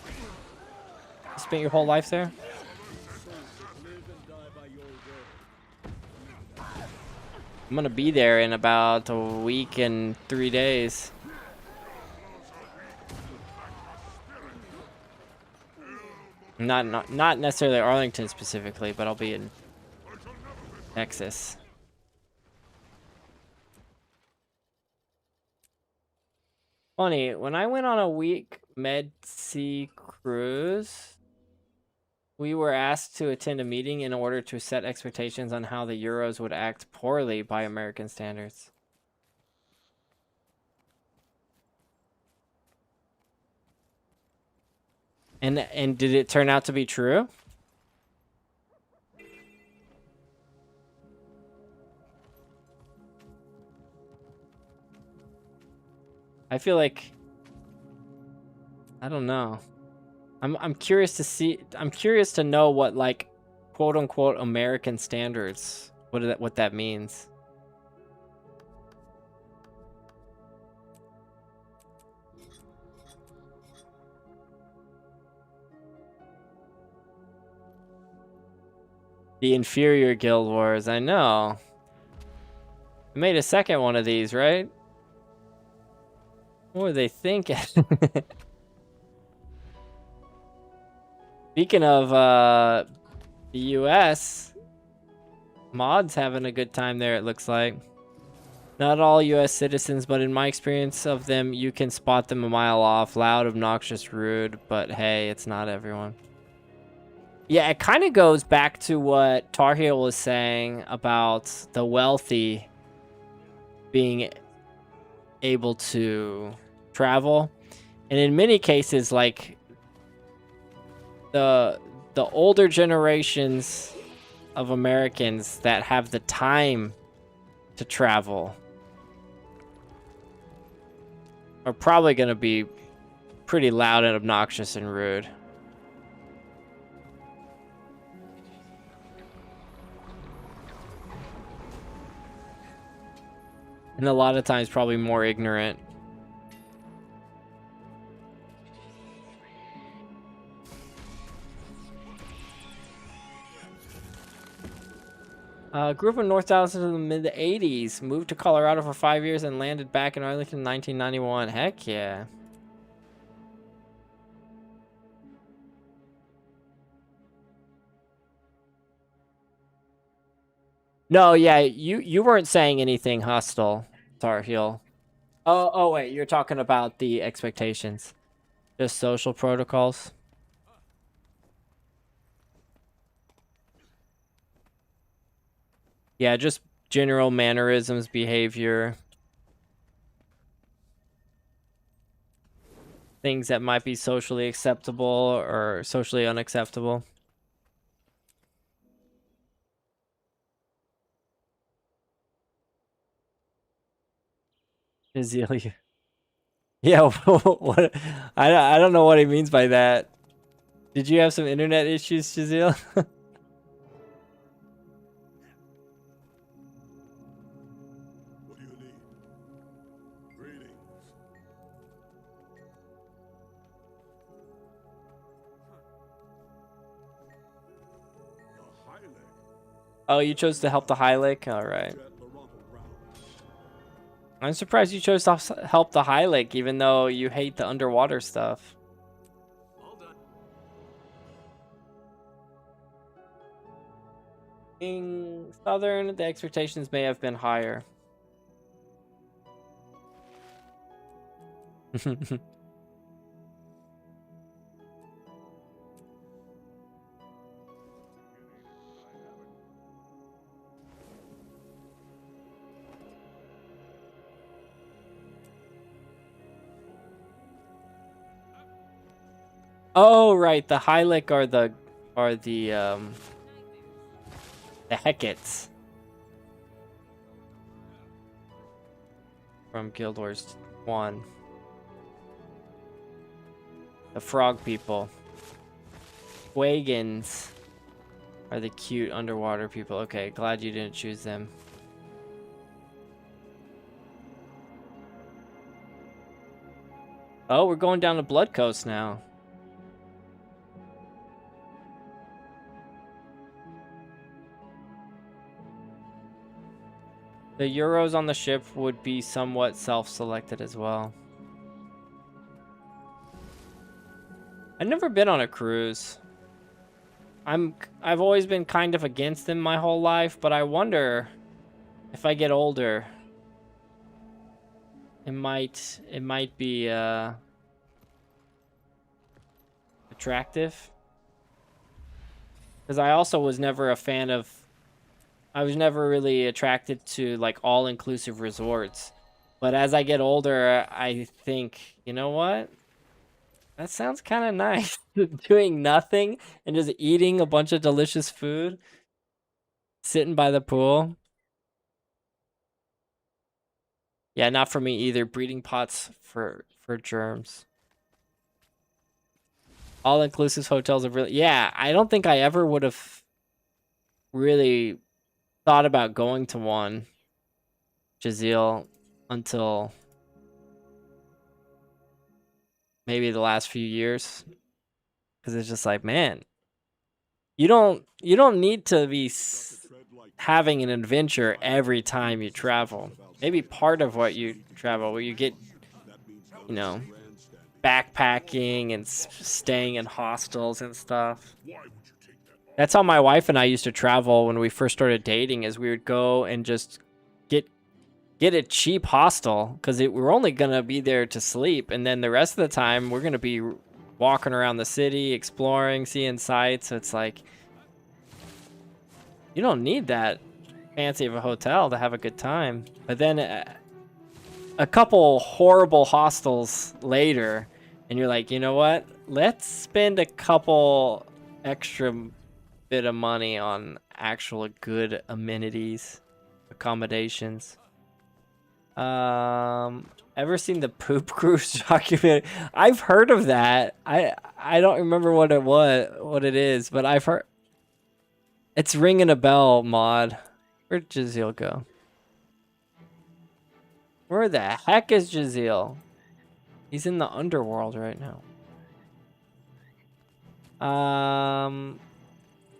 you spent your whole life there? I'm gonna be there in about a week and 3 days. Not necessarily Arlington specifically, but I'll be in Texas. Funny, when I went on a week Med Sea cruise, we were asked to attend a meeting in order to set expectations on how the Euros would act poorly by American standards. And did it turn out to be true? I feel like, I don't know. I'm curious to see. I'm curious to know what, like, quote unquote American standards, what that means. The inferior Guild Wars, I know. I made a second one of these, right? What were they thinking? Speaking of the US, mods having a good time there, it looks like. Not all US citizens, but in my experience of them, you can spot them a mile off. Loud, obnoxious, rude, but hey, it's not everyone. Yeah, it kind of goes back to what Tar Heel was saying about the wealthy being able to travel. And in many cases, like the older generations of Americans that have the time to travel are probably going to be pretty loud and obnoxious and rude. And a lot of times probably more ignorant. Grew up in North Dallas in the mid-80s. Moved to Colorado for 5 years and landed back in Arlington in 1991. Heck yeah. No, yeah, you weren't saying anything hostile, Tar Heel. Oh, wait, you're talking about the expectations. Just social protocols. Yeah, just general mannerisms, behavior. Things that might be socially acceptable or socially unacceptable. Azealia. Yeah, what? I don't know what he means by that. Did you have some internet issues, Shazil? What do you need? Greetings. The Hylek. Oh, you chose to help the Hylek? Alright. I'm surprised you chose to help the Hylek, even though you hate the underwater stuff. All done. In Southern, the expectations may have been higher. Oh, right, the Hylek are the Hecates from Guild Wars 1. The frog people. Quagans are the cute underwater people. Okay, glad you didn't choose them. Oh, we're going down to Blood Coast now. The Euros on the ship would be somewhat self-selected as well. I've never been on a cruise. I've always been kind of against them my whole life, but I wonder if I get older, it might be attractive. Because I also was never a fan of, I was never really attracted to like all-inclusive resorts. But as I get older, I think, you know what? That sounds kind of nice. Doing nothing and just eating a bunch of delicious food. Sitting by the pool. Yeah, not for me either. Breeding pots for germs. All-inclusive hotels are really... Yeah, I don't think I ever would have really thought about going to one, Jazeel, until maybe the last few years. Because it's just like, man, you don't need to be having an adventure every time you travel. Maybe part of what you travel, where you get, you know, backpacking and staying in hostels and stuff. That's how my wife and I used to travel when we first started dating, is we would go and just get a cheap hostel, because we're only going to be there to sleep, and then the rest of the time we're going to be walking around the city, exploring, seeing sights. So it's like, you don't need that fancy of a hotel to have a good time. But then a couple horrible hostels later, and you're like, you know what? Let's spend a couple extra bit of money on actual good amenities, accommodations. Ever seen the Poop Cruise documentary? I've heard of that. I don't remember what it is, but I've heard. It's ringing a bell, Mod. Where'd Jazeel go? Where the heck is Jazeel? He's in the underworld right now.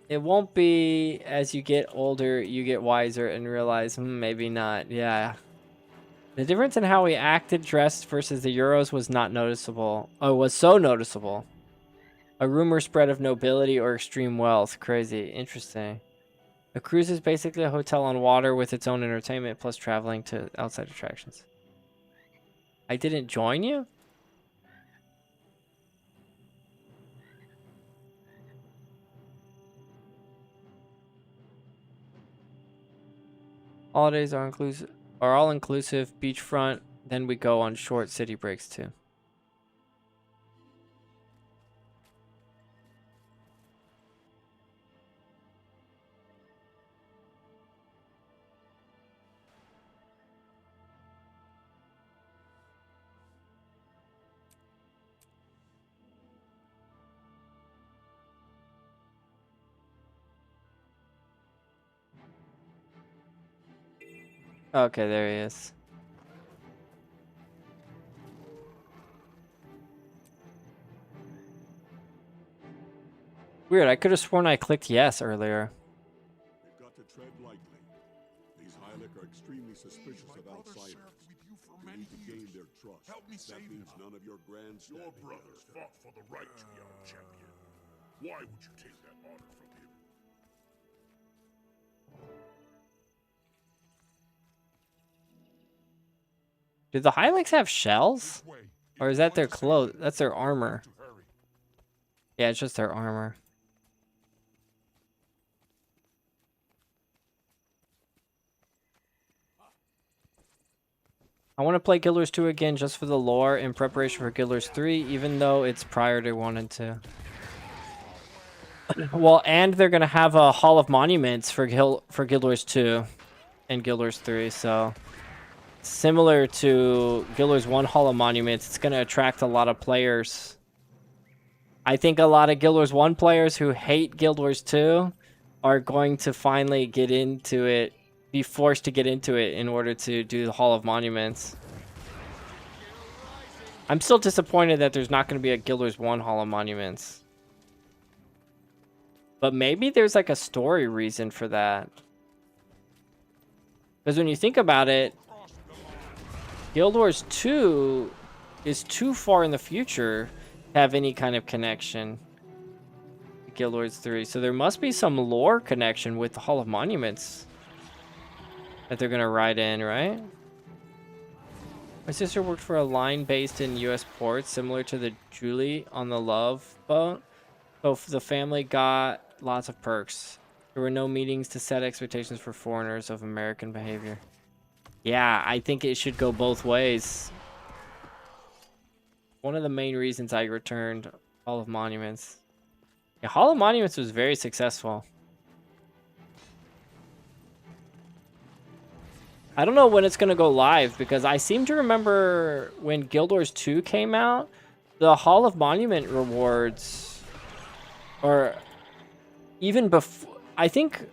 It won't be as you get older, you get wiser and realize, maybe not. Yeah. The difference in how we acted, dressed versus the Euros was not noticeable. Oh, was so noticeable. A rumor spread of nobility or extreme wealth. Crazy. Interesting. A cruise is basically a hotel on water with its own entertainment plus traveling to outside attractions. I didn't join you? Holidays are all inclusive, beachfront, then we go on short city breaks too. Okay, there he is. Weird, I could have sworn I clicked yes earlier. You've got to tread lightly. These Hylic are extremely suspicious of outsiders. You need to gain their trust. That means none of your grandstanding. Your brothers fought for the right to young champion. Why would you take that honor from him? Do the Hylics have shells? Or is that their clothes? That's their armor. Yeah, it's just their armor. I want to play Guild Wars 2 again just for the lore in preparation for Guild Wars 3, even though it's prior to 1 and 2. Well, and they're going to have a Hall of Monuments for Guild Wars 2 and Guild Wars 3, so similar to Guild Wars 1 Hall of Monuments, it's going to attract a lot of players. I think a lot of Guild Wars 1 players who hate Guild Wars 2 are going to finally get into it, be forced to get into it in order to do the Hall of Monuments. I'm still disappointed that there's not going to be a Guild Wars 1 Hall of Monuments. But maybe there's like a story reason for that. Because when you think about it, Guild Wars 2 is too far in the future to have any kind of connection to Guild Wars 3. So there must be some lore connection with the Hall of Monuments that they're going to write in, right? My sister worked for a line based in U.S. ports, similar to the Julie on the Love boat. So the family got lots of perks. There were no meetings to set expectations for foreigners of American behavior. Yeah, I think it should go both ways. One of the main reasons I returned Hall of Monuments. Yeah, Hall of Monuments was very successful. I don't know when it's going to go live, because I seem to remember when Guild Wars 2 came out, the Hall of Monument rewards, or even before, I think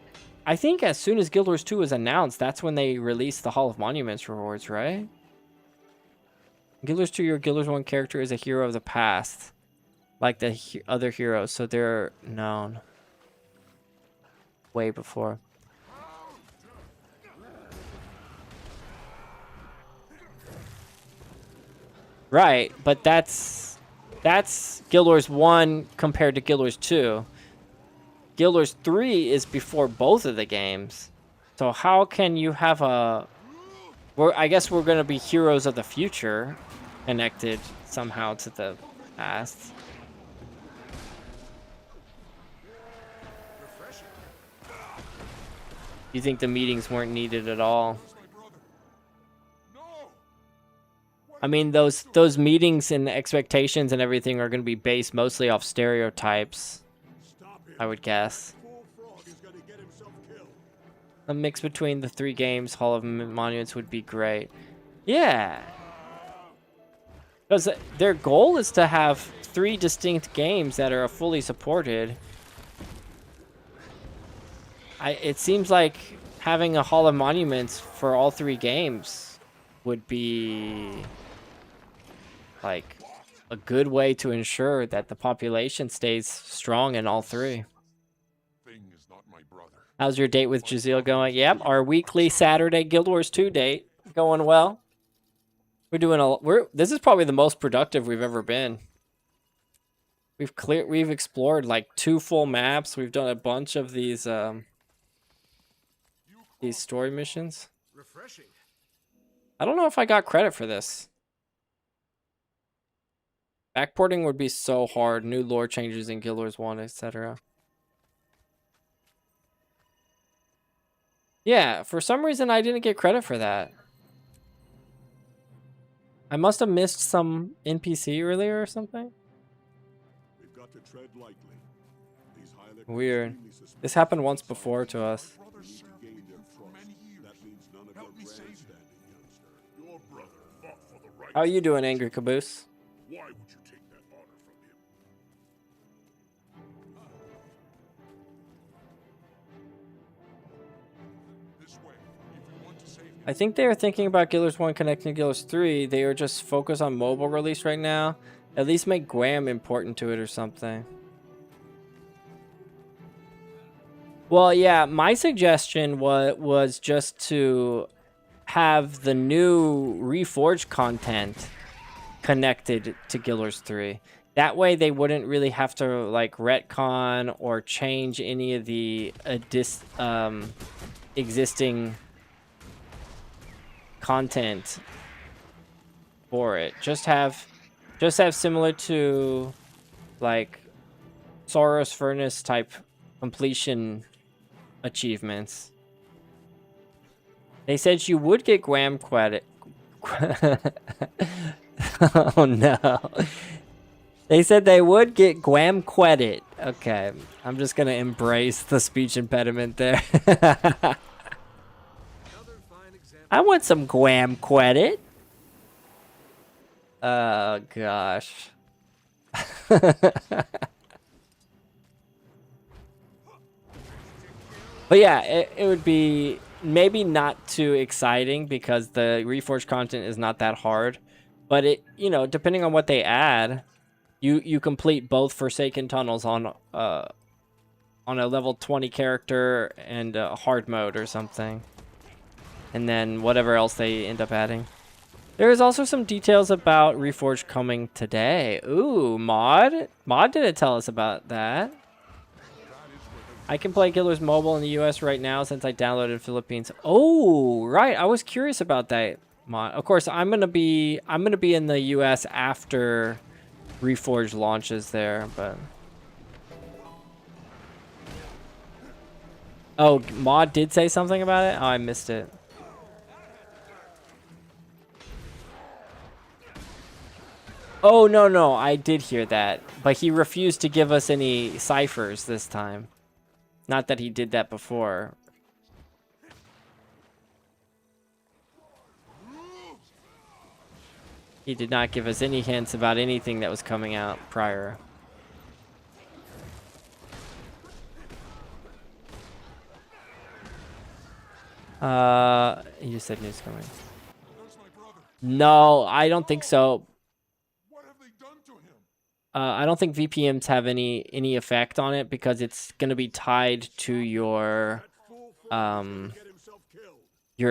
as soon as Guild Wars 2 was announced, that's when they released the Hall of Monuments rewards, right? Guild Wars 2, your Guild Wars 1 character is a hero of the past, like the other heroes, so they're known way before. Right, but that's Guild Wars 1 compared to Guild Wars 2. Guild Wars 3 is before both of the games. So how can you have a... I guess we're going to be heroes of the future connected somehow to the past. You think the meetings weren't needed at all? I mean, those meetings and expectations and everything are going to be based mostly off stereotypes, I would guess. A mix between the 3 games, Hall of Monuments, would be great. Yeah. Because their goal is to have 3 distinct games that are fully supported. It seems like having a Hall of Monuments for all 3 games would be like a good way to ensure that the population stays strong in all 3. How's your date with Jazeel going? Yep, our weekly Saturday Guild Wars 2 date going well. This is probably the most productive we've ever been. We've explored like 2 full maps. We've done a bunch of these story missions. Refreshing. I don't know if I got credit for this. Backporting would be so hard. New lore changes in Guild Wars 1, etc. Yeah, for some reason I didn't get credit for that. I must have missed some NPC earlier or something. We've got to tread lightly. These High-Lick Weird. This happened once before to us. We need to gain their trust. That means none of your grandstanding, youngster. Your brother fought for the right. How are you doing, Angry Caboose? Why would you take that honor from him? This way, if you want to save him. I think they are thinking about Guild Wars 1 connecting to Guild Wars 3. They are just focused on mobile release right now. At least make Graham important to it or something. Well, yeah, my suggestion was just to have the new Reforged content connected to Guild Wars 3. That way they wouldn't really have to like retcon or change any of the existing content for it. Just have similar to like Soros Furnace type completion achievements. They said you would get Graham credit. Oh no. They said they would get Graham credit. Okay, I'm just gonna embrace the speech impediment there. I want some Graham credit. Oh gosh. But yeah, it would be maybe not too exciting because the Reforged content is not that hard. But it, you know, depending on what they add, you complete both Forsaken Tunnels on a level 20 character and a hard mode or something. And then whatever else they end up adding. There is also some details about Reforged coming today. Ooh, Mod? Mod didn't tell us about that. I can play Guild Wars Mobile in the US right now since I downloaded Philippines. Oh, right. I was curious about that, Mod. Of course, I'm gonna be in the US after Reforged launches there, but oh, Mod did say something about it? Oh, I missed it. Oh, no, I did hear that. But he refused to give us any ciphers this time. Not that he did that before. He did not give us any hints about anything that was coming out prior. You said news coming. No, I don't think so. I don't think VPMs have any effect on it because it's going to be tied to your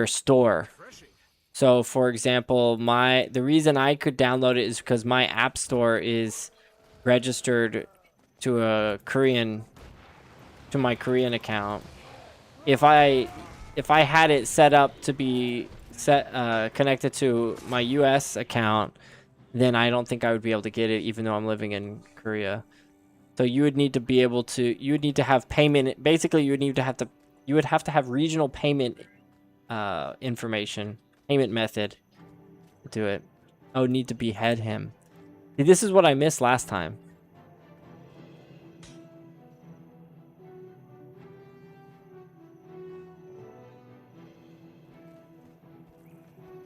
store. So, for example, the reason I could download it is because my app store is registered to my Korean account. If I had it set up to be connected to my US account, then I don't think I would be able to get it even though I'm living in Korea. So you would need to be able to, you would need to have payment. Basically, you would need to You would have to have regional payment information, payment method to do it. I would need to behead him. See, this is what I missed last time.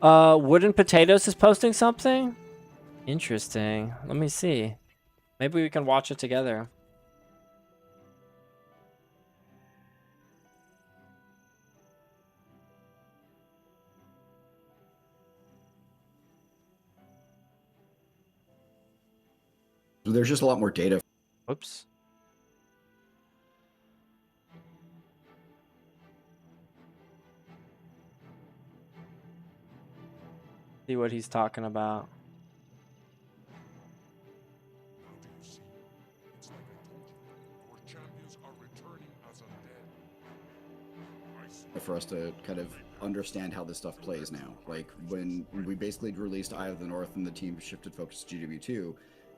Wooden Potatoes is posting something? Interesting. Let me see. Maybe we can watch it together. There's just a lot more data. Oops. See what he's talking about. For us to kind of understand how this stuff plays now. Like when we basically released Eye of the North and the team shifted focus to GW2,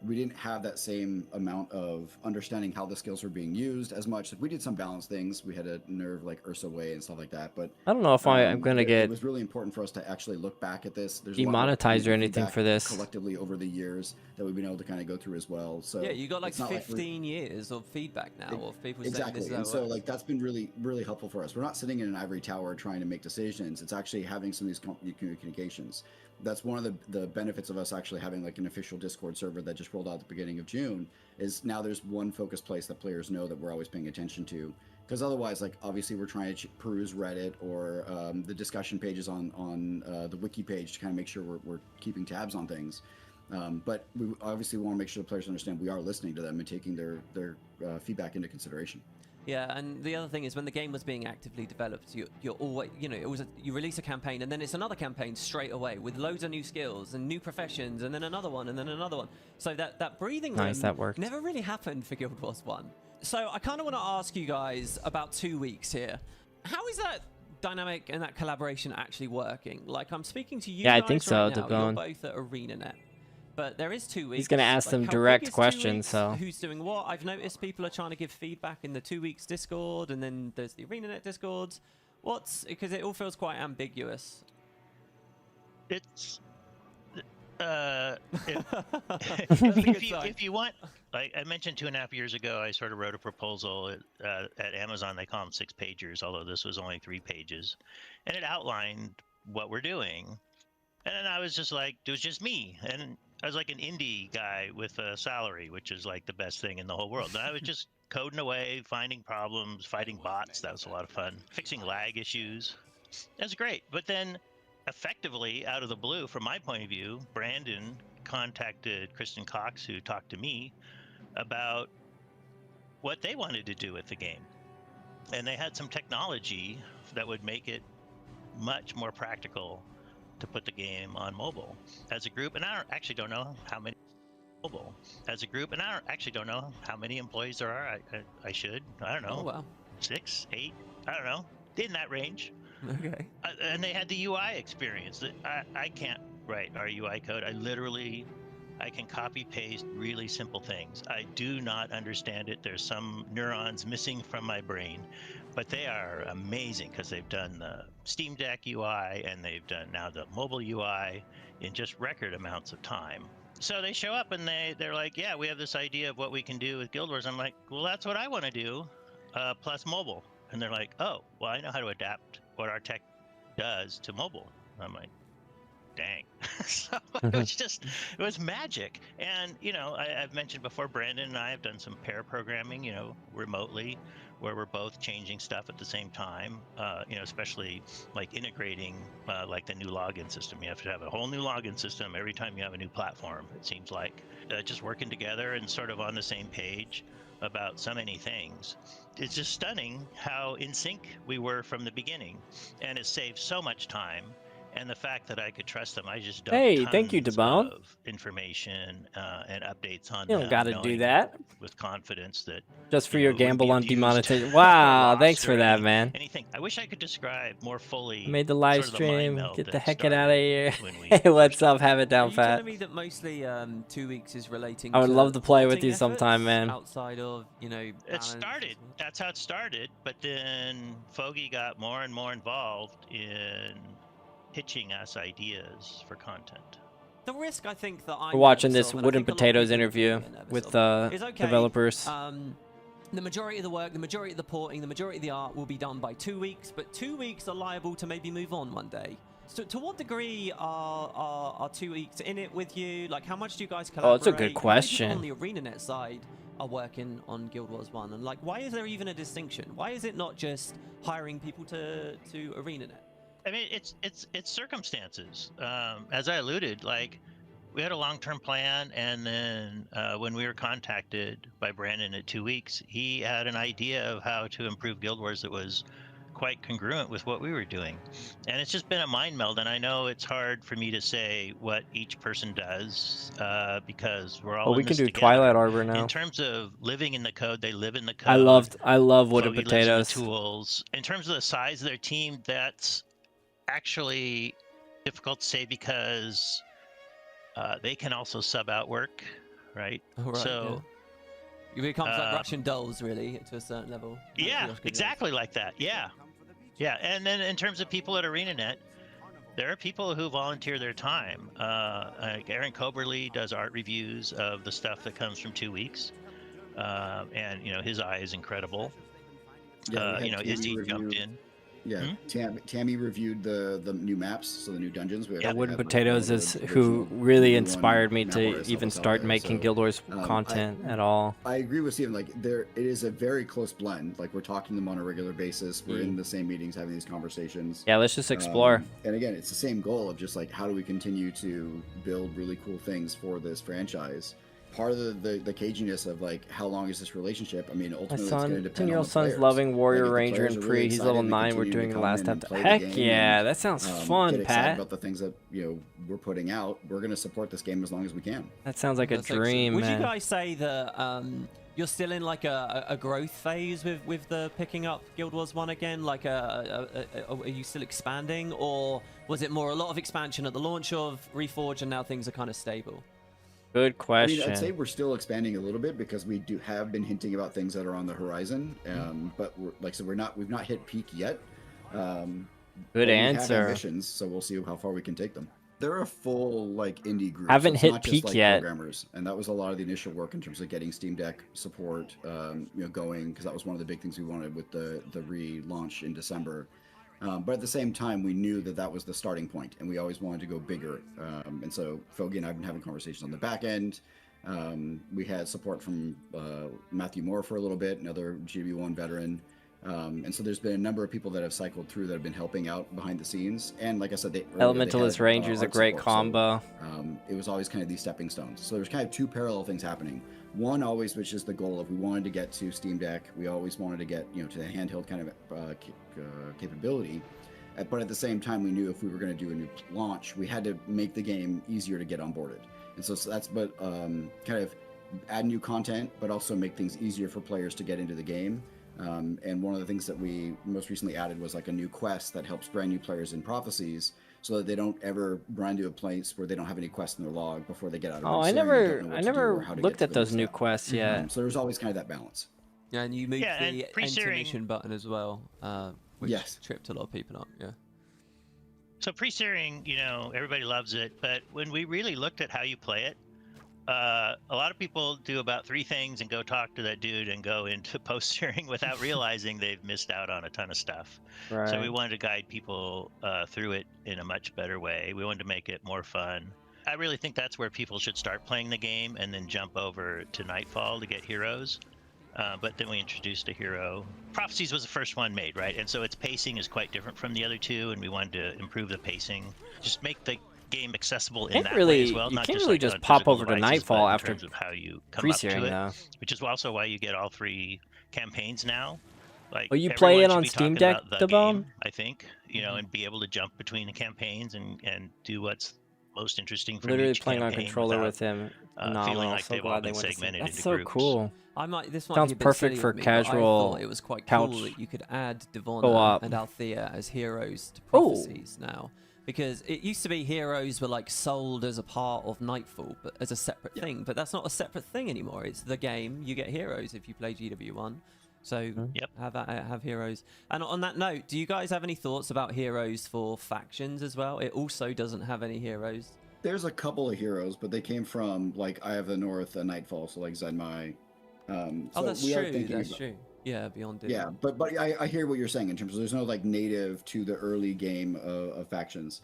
we didn't have that same amount of understanding how the skills were being used as much. We did some balance things. We had a nerve like Ursa Way and stuff like that. But I don't know if I'm going to get... It was really important for us to actually look back at this. There's demonetized or anything for this. Collectively over the years that we've been able to kind of go through as well. So yeah, you got like 15 years of feedback now of people saying exactly. This is and so like that's been really, really helpful for us. We're not sitting in an ivory tower trying to make decisions. It's actually having some of these communications. That's one of the benefits of us actually having like an official Discord server that just rolled out at the beginning of June, is now there's one focus place that players know that we're always paying attention to. Because otherwise, like obviously we're trying to peruse Reddit or the discussion pages on the wiki page to kind of make sure we're keeping tabs on things. But we obviously want to make sure the players understand we are listening to them and taking their feedback into consideration. Yeah, and the other thing is when the game was being actively developed, you're always, you know, you release a campaign and then it's another campaign straight away with loads of new skills and new professions and then another one and then another one. So that breathing room never really happened for Guild Wars 1. So I kind of want to ask you guys about 2 weeks here. How is that dynamic and that collaboration actually working? Like I'm speaking to you guys I think so, right now. You're both at ArenaNet. But there is 2 weeks. He's going to ask them direct questions, so... Who's doing what? I've noticed people are trying to give feedback in the 2 weeks Discord, and then there's the ArenaNet Discords. Because it all feels quite ambiguous. It's... if you want... Like I mentioned 2.5 years ago, I sort of wrote a proposal at Amazon. They call them 6-pagers, although this was only 3 pages. And it outlined what we're doing. And then I was just like, it was just me. And I was like an indie guy with a salary, which is like the best thing in the whole world. And I was just coding away, finding problems, fighting bots. That was a lot of fun. Fixing lag issues. That was great. But then effectively, out of the blue, from my point of view, Brandon contacted Kristen Cox, who talked to me about what they wanted to do with the game. And they had some technology that would make it much more practical to put the game on mobile as a group. And I actually don't know how many mobile as a group. And I actually don't know how many employees there are. I should. I don't know. Oh, wow. 6, 8. I don't know. In that range. Okay. And they had the UI experience. I can't write our UI code. I can copy paste really simple things. I do not understand it. There's some neurons missing from my brain, but they are amazing because they've done the Steam Deck UI and they've done now the mobile UI in just record amounts of time. So they show up and they're like, yeah, we have this idea of what we can do with Guild Wars. I'm like, well, that's what I want to do, plus mobile. And they're like, oh, well, I know how to adapt what our tech does to mobile. I'm like, dang. So it was magic. And, you know, I've mentioned before, Brandon and I have done some pair programming, you know, remotely, where we're both changing stuff at the same time, you know, especially like integrating like the new login system. You have to have a whole new login system every time you have a new platform, it seems like. Just working together and sort of on the same page about so many things. It's just stunning how in sync we were from the beginning, and it saved so much time. And the fact that I could trust them, I just dump Hey, thank you, tons Debone. of information and updates on You them. don't got to do knowing that. with confidence that Just for you your know, it wouldn't gamble be on abused demonetization. for Wow, loss thanks or for that, man. anything. I wish I could describe more fully. I made the live sort of the mind stream. meld Get the that heck out of here. started when we Hey, what's first up? Have it Are down, you fat. telling me that mostly 2 weeks is relating I would to love to play with porting you sometime, efforts man. outside of, you know, It balance started. as well? That's how it started. But then Foggy got more and more involved in pitching us ideas for content. The risk I think that I'm We're watching nervous this of, and I Wooden think a lot of Potatoes people interview are nervous with of, the is, okay, developers. The majority of the work, the majority of the porting, the majority of the art will be done by 2 weeks, but 2 weeks are liable to maybe move on one day. So to what degree are 2 weeks in it with you? Like, how much do you guys collaborate? Oh, it's a good How many question. people on the ArenaNet side are working on Guild Wars 1? And like, why is there even a distinction? Why is it not just hiring people to ArenaNet? I mean, it's circumstances. As I alluded, like we had a long-term plan, and then when we were contacted by Brandon at 2 weeks, he had an idea of how to improve Guild Wars that was quite congruent with what we were doing. And it's just been a mind meld, and I know it's hard for me to say what each person does because we're all Well, in we can this do together. Twilight Arbor now. In terms of living in the code, they live in the code. I love Wooden Foggy lives in the Potatoes. tools. In terms of the size of their team, that's actually difficult to say because they can also sub out work, right? Oh, right, so it becomes like Russian dolls, really, to a certain level. yeah, exactly like that. Yeah, yeah. And then in terms of people at ArenaNet, there are people who volunteer their time. Like Aaron Coberly does art reviews of the stuff that comes from 2 weeks, and you know his eye is incredible. Yeah, you know, Izzy jumped in. Yeah, Tammy reviewed the new maps, so the new dungeons. We Yeah, Wooden have, like, Potatoes one of is the who original really Blue inspired One me map to artists even helped us out start there, making so, Guild Wars I content at all. I agree with Steven. Like, it is a very close blend. Like, we're talking to them on a regular basis. We're in the same meetings, having these conversations. Yeah, let's just explore. And again, it's the same goal of just like, how do we continue to build really cool things for this franchise? Part of the caginess of like, how long is this relationship? I mean, My ultimately, it's going to son, depend on 10-year-old the son's players. loving Warrior Like, if the Ranger players and are Pre. really He's excited level and they 9. We're continue doing to the come last in and episode. play the Heck game yeah, and, that sounds get fun, excited Pat. about the things that we're putting out. We're going to support this game as long as we can. That sounds like a That's excellent. dream, Would man. you guys say that you're still in like a growth phase with the picking up Guild Wars 1 again? Like, are you still expanding, or was it more a lot of expansion at the launch of Reforge and now things are kind of stable? Good I mean, I'd say question. we're still expanding a little bit because we have been hinting about things that are on the horizon. But like I said, we've not hit peak yet. But Good we have answer. ambitions, so we'll see how far we can take them. They're a full like indie group. Haven't so it's hit not just, peak like, yet. Programmers, and that was a lot of the initial work in terms of getting Steam Deck support, going, because that was one of the big things we wanted with the relaunch in December. But at the same time, we knew that was the starting point, and we always wanted to go bigger. And so Foggy and I have been having conversations on the back end. We had support from Matthew Moore for a little bit, another GW1 veteran. And so there's been a number of people that have cycled through that have been helping out behind the scenes. And like I said, Elementalist Ranger is a art great support, combo. So, it was always kind of these stepping stones. So there's kind of two parallel things happening. One always, which is the goal of we wanted to get to Steam Deck. We always wanted to get to the handheld kind of capability. But at the same time, we knew if we were going to do a new launch, we had to make the game easier to get onboarded. And so that's kind of add new content, but also make things easier for players to get into the game. And one of the things that we most recently added was like a new quest that helps brand new players in Prophecies, so that they don't ever run into a place where they don't have any quests in their log before they get out of Oh, I never looked at those new quests yet. So there's always kind of that balance. Yeah, and you moved Yeah, and the pre-searing- enter mission button as well, which Yes. tripped a lot of people up. Yeah. So pre-searing, everybody loves it, but when we really looked at how you play it, a lot of people do about 3 things and go talk to that dude and go into post-searing without realizing they've missed out on a ton of stuff. Right. So we wanted to guide people through it in a much better way. We wanted to make it more fun. I really think that's where people should start playing the game and then jump over to Nightfall to get heroes. But then we introduced a hero. Prophecies was the first one made, right? And so its pacing is quite different from the other two, and we wanted to improve the pacing. Just make the game accessible in that way as well. You Not can't just really like just on pop physical over to devices, Nightfall but in after terms of how you come up pre-searing, to it, though. which is also why you get all 3 campaigns now. Like, Oh, you play everyone it on should be Steam talking Deck, about the Dabone? game, I think, you know, and be able to jump between the campaigns and do what's most interesting for Literally each playing on campaign controller without, with him. feeling Phenomenal. like So they've all glad they been went to segmented That's into so groups. cool. This might Sounds be a bit perfect silly for of me, but I casual thought it was quite couch cool that you could add Devonna co-op. and Althea as heroes to Oh. Prophecies now. Because it used to be heroes were like sold as a part of Nightfall, but as a separate thing. But that's not a separate thing anymore. It's the game. You get heroes if you play GW1. So have heroes. And on that note, do you guys have any thoughts about heroes for factions as well? It also doesn't have any heroes. There's a couple of heroes, but they came from like Eye of the North and Nightfall, so like Zenmai. Oh, that's true. That's true. Yeah, Beyond Good. Yeah, but I hear what you're saying in terms of there's no like native to the early game of factions.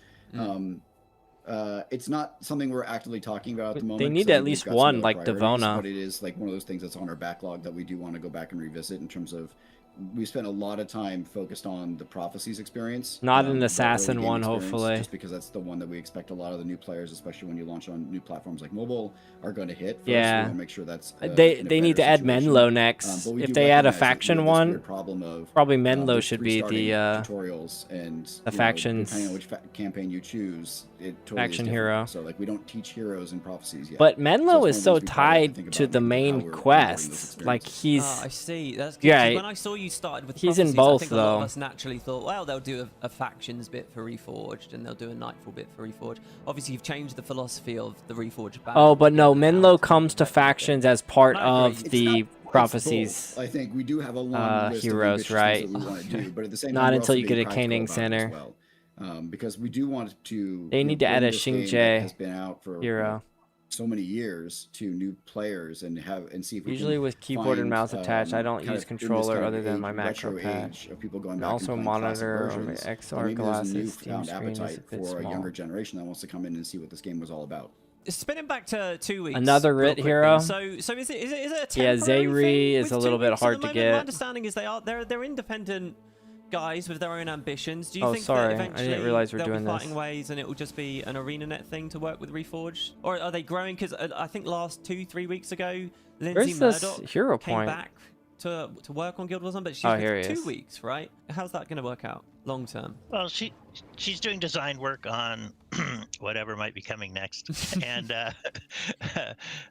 It's not something we're actively talking about at the moment. They need 'cause I at think we've least got some one, other like priorities, Devona. But it is like one of those things that's on our backlog that we do want to go back and revisit in terms of we spent a lot of time focused on the Prophecies experience. Not an the early assassin game one, experience, hopefully. Just because that's the one that we expect a lot of the new players, especially when you launch on new platforms like mobile, are going to hit. First. Yeah. We want to make sure that's They need to add Menlo next. But we If do they add a recognize that we have faction this one, weird problem of, probably Menlo there's should 3 be starting the tutorials and the you know, factions depending on which campaign you choose, it totally faction is different. hero. So like we don't teach heroes in Prophecies yet. But Menlo it's is one so of those we probably have to tied think to about the maybe how main we're onboarding those quest. Like experiences. I see. That's good. Yeah, When I saw you started with he's in Prophecies, both I think a lot of though. us naturally thought, well, they'll do a factions bit for Reforged and they'll do a Nightfall bit for Reforged. Obviously, you've changed the philosophy of the Reforged battle. Oh, but no, Menlo comes to factions as part I of agree. the Prophecies. I think we do have a long list heroes, of right? that we want to do, but at the same Not time, we're until also you get being a practical Caning about it Center. as well. Because we do want to. They need to add bring a this game that Xingje has been out for hero. so many years to new players and see if we Usually can with keyboard and find, mouse attached, I don't kind use of in this controller kind of other than age, my macro retro pad. age of people going And back also and playing classic monitor on my versions, that XR maybe there's a glasses. Steam newfound screen is a appetite bit for a small. younger generation that wants to come in and see what this game was all about. Spinning back to 2 weeks. Another real Rit quickly. hero? So is it a Yeah, temporary Zayri thing is with a little 2 bit weeks at hard the to moment? My get. understanding is they're independent guys with their own ambitions. Do you Oh, think sorry. I that didn't eventually realize we're they'll doing be this. parting ways and it will just be an ArenaNet thing to work with Reforged? Or are they growing? Because I think last 2-3 weeks ago, Lindsay Where's this Murdoch hero came point? back to work on Guild Wars 1, but she's Oh, with here he 2 is. weeks, right? How's that going to work out long term? Well, she's doing design work on whatever might be coming next, and and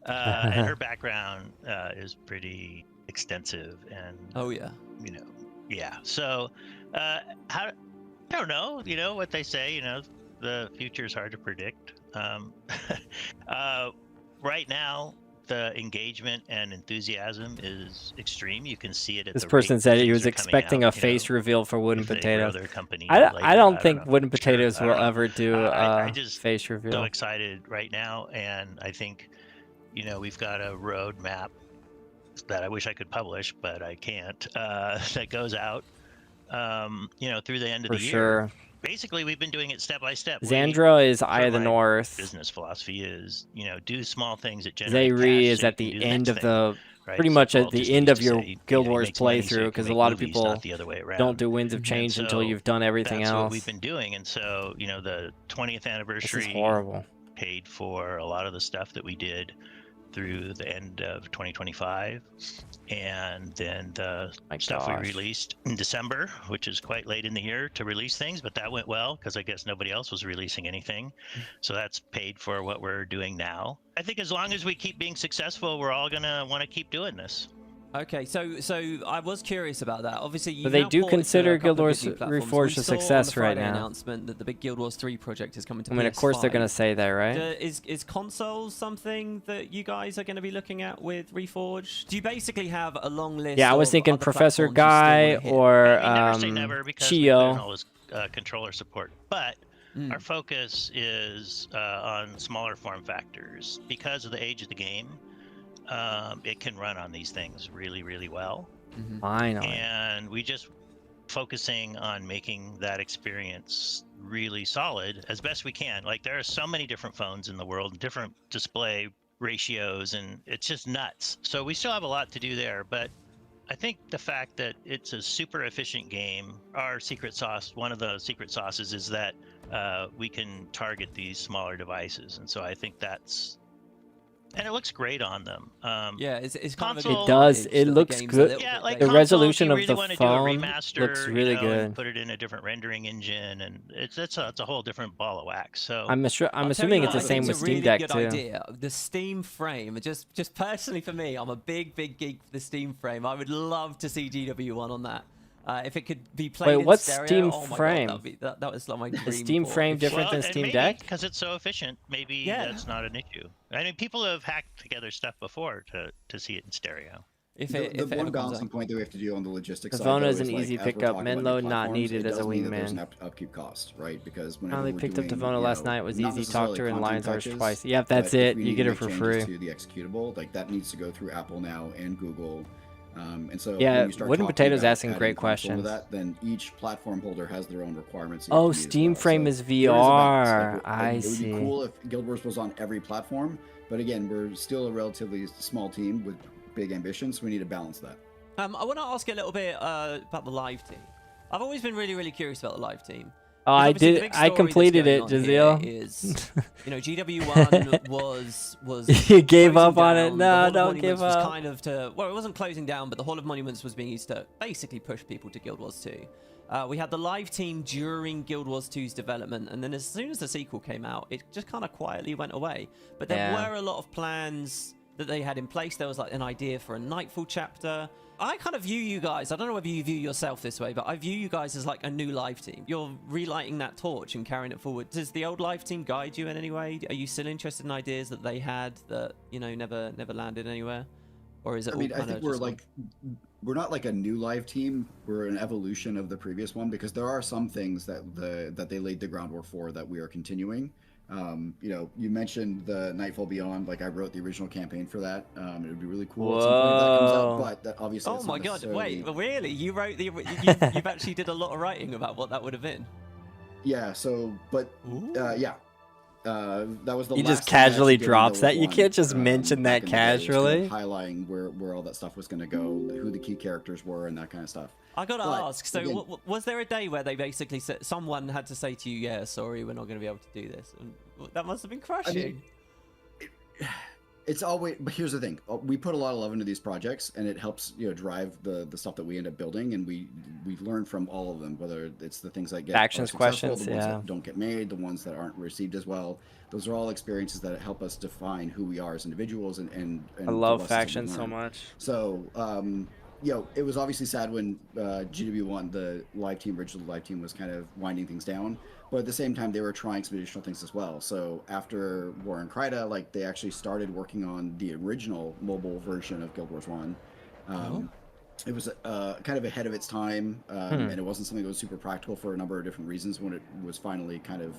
her background is pretty extensive, and oh yeah, you know, yeah. So, I don't know. You know what they say. You know, the future is hard to predict. Right now, the engagement and enthusiasm is extreme. You can see it at This the person rate said he things was are coming expecting out, a face reveal for Wooden if they grow Potatoes. their company I later, don't think know. Wooden Potatoes I will don't know. ever do I a just face so reveal. excited right now, and I think, you know, we've got a roadmap that I wish I could publish, but I can't. That goes out, you know, through the end of For the year. sure. Basically, we've been doing it step by step. Xandra is Sort Eye of the my North. Business philosophy is, you know, do small things that generate Zayri cash is so at you can the do end next of thing, the right? pretty So much Paul at the just end used of to your say, Guild you know, he Wars makes money so he playthrough can because a make lot of movies, people not the other way around. don't do Winds of And Change until so you've done everything that's else. what we've been doing, and so, you know, the 20th anniversary horrible. paid for a lot of the stuff that we did through the end of 2025, and then the stuff we gosh. released in December, which is quite late in the year to release things, but that went well because I guess nobody else was releasing anything. So that's paid for what we're doing now. I think as long as we keep being successful, we're all gonna want to keep doing this. Okay, so I was curious about that. Obviously, you they do consider Guild Wars Reforged a success right now. Announcement that the big Guild Wars 3 project is coming to I mean, PS5. of course they're gonna say that, right? Is consoles something that you guys are going to be looking at with Reforged? Do you basically have a long list? Yeah, I was of thinking other Professor platforms you still Guy wanna hit? or Never say never because we put in Chio. all this controller support, but our focus is on smaller form factors because of the age of the game. It can run on these things really, really well. Finally. And we just focusing on making that experience really solid as best we can. Like, there are so many different phones in the world, different display ratios, and it's just nuts. So we still have a lot to do there, but I think the fact that it's a super efficient game, our secret sauce, one of the secret sauces is that we can target these smaller devices. And so I think that's and it looks great on them. Yeah, it's kind of a console, It does. advantage It that the looks game's a good. little Yeah, bit like The bigger. console, if resolution you of really the want to phone do a remaster, looks really you know, and good. put it in a different rendering engine, and it's a whole different ball of wax. So I'm I'll tell assuming you it's the what, same it's with a Steam really Deck good too. idea. The Steam frame, just personally for me, I'm a big geek for the Steam frame. I would love to see GW1 on that. If it could be played Wait, in what's stereo, Steam oh my frame? God, that was like my dream. Is Steam port. frame If- different than and Steam maybe, Deck? because it's so efficient, maybe Yeah. that's not an issue. I mean, people have hacked together stuff before to see it in stereo. If The it ever one comes balancing out. point that we have to do on the logistics The side, Vona though, is an like, easy as we're pickup. talking about new Menlo not platforms, needed it as a does mean that there's wingman. an upkeep cost, right? Because I whenever only we're picked up doing, Devona last night. It was not easy. Talked to her in necessarily Lion's content Arch patches, twice. Yep, but that's if it. we You need get to her make for changes free. to the executable, like that needs to go through Apple now and Google. And so Yeah, when you start Wooden talking Potato's about asking adding great console to questions. that, then each platform holder has their own requirements. that you have Oh, to meet as Steam well. frame So is there is a balance. VR. Like, I it would see. be cool if Guild Wars was on every platform, but again, we're still a relatively small team with big ambitions, so we need to balance that. I want to ask you a little bit about the live team. I've always been really curious about the live team. Oh, Because I obviously the did. big I story that's completed going it, on here Jazeel. Is, you know, GW1 was You gave closing up on it? down. No, The Hall of don't Monuments give was up. kind of to, well, it wasn't closing down, but the Hall of Monuments was being used to basically push people to Guild Wars 2. We had the live team during Guild Wars 2's development, and then as soon as the sequel came out, it just kind of quietly went away. But there were a lot of plans that they had in place. There was like an idea for a Nightfall chapter. I kind of view you guys, I don't know whether you view yourself this way, but I view you guys as like a new live team. You're relighting that torch and carrying it forward. Does the old live team guide you in any way? Are you still interested in ideas that they had that, you know, never landed anywhere? Or is it I all mean, I kind think of we're just like, we're not like a new live team. We're an evolution of the previous one because there are some things that they laid the groundwork for that we are continuing. You know, you mentioned the Nightfall Beyond. Like I wrote the original campaign for that. It would be really cool at some point if that comes out. But that obviously, Oh it's my not God! necessarily- Wait, really? You wrote the? You've actually did a lot of writing about what that would have been. Yeah. So, but yeah. That was the He last just thing I actually casually did in drops Guild that. Wars You 1, can't just mention back that in the day. It was kind of casually. highlighting where all that stuff was going to go, who the key characters were, and that kind of stuff. I gotta But, ask. So, again- was there a day where they basically said someone had to say to you, "Yeah, sorry, we're not going to be able to do this"? And that must have been crushing. It's always, but here's the thing: we put a lot of love into these projects, and it helps drive the stuff that we end up building, and we learn from all of them. Whether it's the things that get Factions are successful, questions, the ones yeah. that don't get made, the ones that aren't received as well. Those are all experiences that help us define who we are as individuals, and I the love lessons that we factions so learn. much. So, it was obviously sad when GW1, the original live team, was kind of winding things down. But at the same time, they were trying some additional things as well. So after War and Kryta, like they actually started working on the original mobile version of Guild Wars 1. It was kind of ahead of its time, and it wasn't something that was super practical for a number of different reasons when it was finally kind of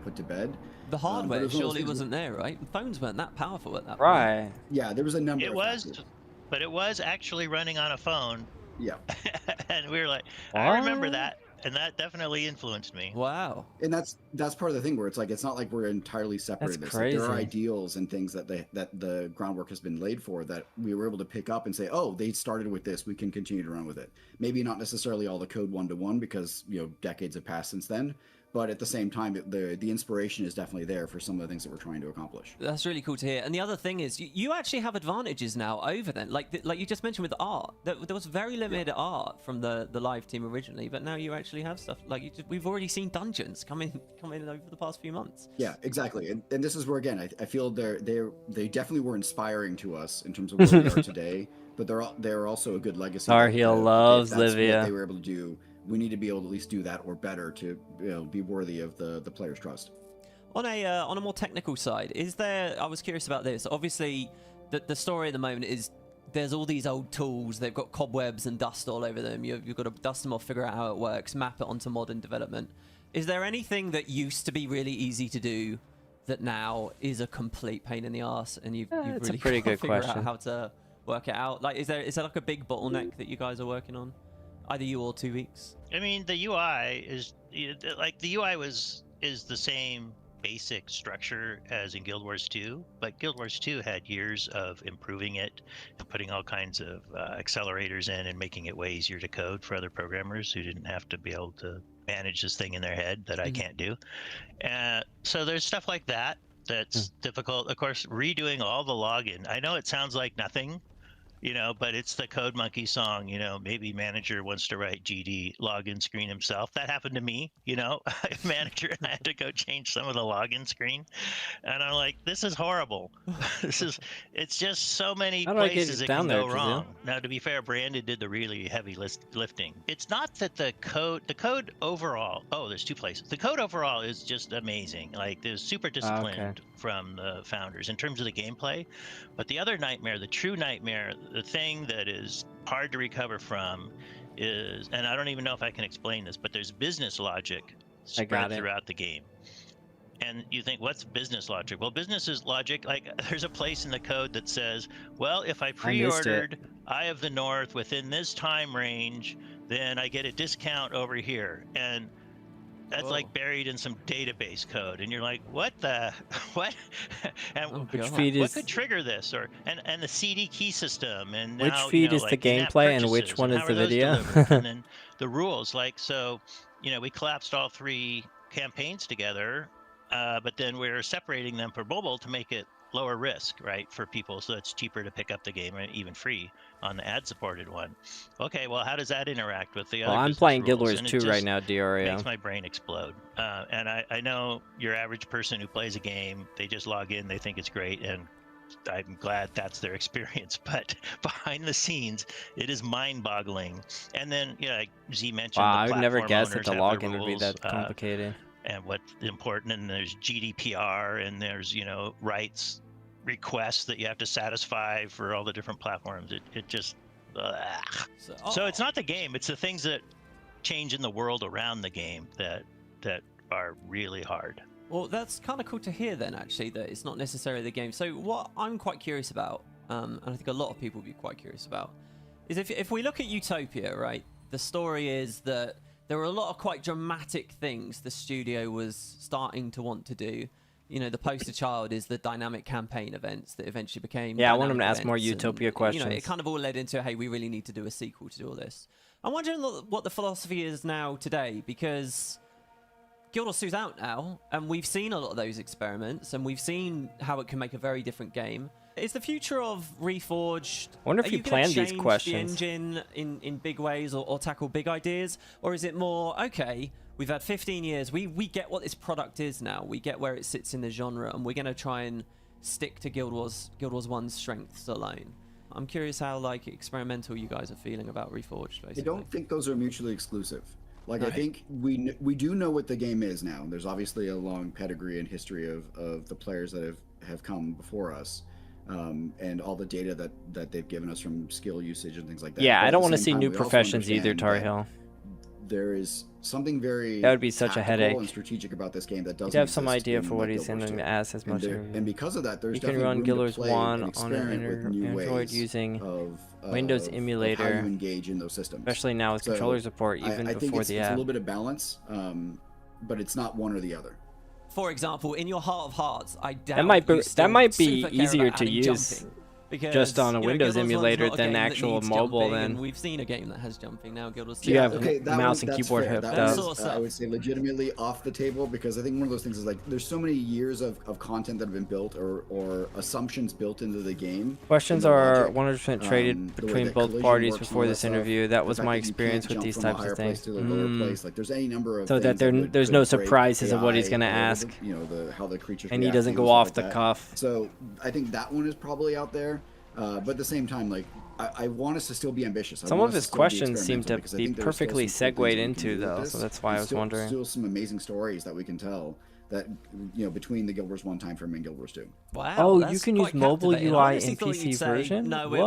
put to bed. The but hardware it was one of those surely things wasn't there, right? Phones weren't that powerful at that point. Right. Yeah, there was a number It of was, factors. but it was actually running on a phone. Yeah. And we were like, I remember that, and that definitely influenced me. Wow. And that's part of the thing where it's like it's not like we're entirely separated. That's Like, there are crazy. ideals and things that the groundwork has been laid for that we were able to pick up and say, oh, they started with this, we can continue to run with it. Maybe not necessarily all the code 1-to-1 because decades have passed since then, but at the same time, the inspiration is definitely there for some of the things that we're trying to accomplish. That's really cool to hear. And the other thing is, you actually have advantages now over them. Like you just mentioned with the art, there was very limited art from the live team originally, but now you actually have stuff like we've already seen dungeons come in over the past few months. Yeah, exactly. And this is where again I feel they definitely were inspiring to us in terms of where we are today, but they're also a good legacy. Tar that, Heel okay, loves if that's Livia. What they were able to do. We need to be able to at least do that or better to be worthy of the player's trust. On a more technical side, is there? I was curious about this. Obviously, the story at the moment is there's all these old tools. They've got cobwebs and dust all over them. You've got to dust them off, figure out how it works, map it onto modern development. Is there anything that used to be really easy to do that now is a complete pain in the ass, and you've It's a really pretty got to good figure question. out how to work it out? Like, is there like a big bottleneck that you guys are working on? Either you or 2 weeks. I mean, the UI is like the UI is the same basic structure as in Guild Wars 2, but Guild Wars 2 had years of improving it and putting all kinds of accelerators in and making it way easier to code for other programmers who didn't have to be able to manage this thing in their head that I can't do. So there's stuff like that. that's difficult. Of course, redoing all the login. I know it sounds like nothing, but it's the Code Monkey song, maybe manager wants to write GD login screen himself. That happened to me, manager, and I had to go change some of the login screen. And I'm like, this is horrible. It's just so many places it can go wrong. Now, to be fair, Brandon did the really heavy lifting. It's not that the code overall, there's 2 places. The code overall is just amazing. Like, there's super disciplined from the founders in terms of the gameplay. But the other nightmare, the true nightmare, the thing that is hard to recover from is, and I don't even know if I can explain this, but there's business logic spread throughout the game. And you think, what's business logic? Well, business is logic. Like, there's a place in the code that says, well, if I pre-ordered Eye of the North within this time range, then I get a discount over here. And that's like buried in some database code, and you're like, what? And what could trigger this? And the CD key system, and which now, feed is the gameplay and which one is the video? And then the rules, we collapsed all 3 campaigns together, but then we're separating them for mobile to make it lower risk, right, for people, so it's cheaper to pick up the game, even free on the ad-supported one. Okay, well, how does that interact with the other? Well, I'm playing Guild Wars 2 right now, DRAO. Makes my brain explode. And I know your average person who plays a game, they just log in, they think it's great, and I'm glad that's their experience. But behind the scenes, it is mind-boggling. And then, like Z mentioned, I would never guess that the login would be that complicated. And what's important, and there's GDPR, and there's rights requests that you have to satisfy for all the different platforms. It just so it's not the game, it's the things that change in the world around the game that are really hard. Well, that's kind of cool to hear then, actually, that it's not necessarily the game. So what I'm quite curious about, and I think a lot of people will be quite curious about, is if we look at Utopia, right, the story is that there were a lot of quite dramatic things the studio was starting to want to do. The poster child is the dynamic campaign events that eventually became. Yeah, I want him to ask more Utopia questions. It kind of all led into, hey, we really need to do a sequel to do all this. I'm wondering what the philosophy is now today, because Guild Wars 2's out now, and we've seen a lot of those experiments, and we've seen how it can make a very different game. Is the future of Reforged... I wonder if you plan these questions. The engine in big ways or tackle big ideas? Or is it more, okay, we've had 15 years, we get what this product is now, we get where it sits in the genre, and we're going to try and stick to Guild Wars 1's strengths alone? I'm curious how, experimental you guys are feeling about Reforged, basically. I don't think those are mutually exclusive. I think we do know what the game is now. There's obviously a long pedigree and history of the players that have come before us. And all the data that they've given us from skill usage and things like that. Yeah, I don't want to see new professions either, Tar Heel. There is something very that would be such a headache and strategic about this game that doesn't. You have some idea for what he's going to ask as much. And because of that, there's you can run Guild Wars 1 on an Android using Windows emulator. How you engage in those systems, especially now with controller support, even before the app. It's a little bit of balance, but it's not one or the other. For example, in your heart of hearts, I doubt that might be easier to use just on a Windows emulator than actual mobile. Then we've seen a game that has jumping now. Guild Wars 2. You have mouse and keyboard hooked up. I would say legitimately off the table, because I think one of those things is there's so many years of content that have been built or assumptions built into the game. Questions are 100% traded between both parties before this interview. That was my experience with these types of things. There's any number of so that there's no surprises of what he's going to ask. How the creatures and he doesn't go off the cuff. So I think that one is probably out there. But at the same time, I want us to still be ambitious. Some of his questions seem to be perfectly segued into, though, so that's why I was wondering. Still some amazing stories that we can tell that between the Guild Wars 1 time frame and Guild Wars 2. Wow. Oh, you can use mobile UI in PC version? No, we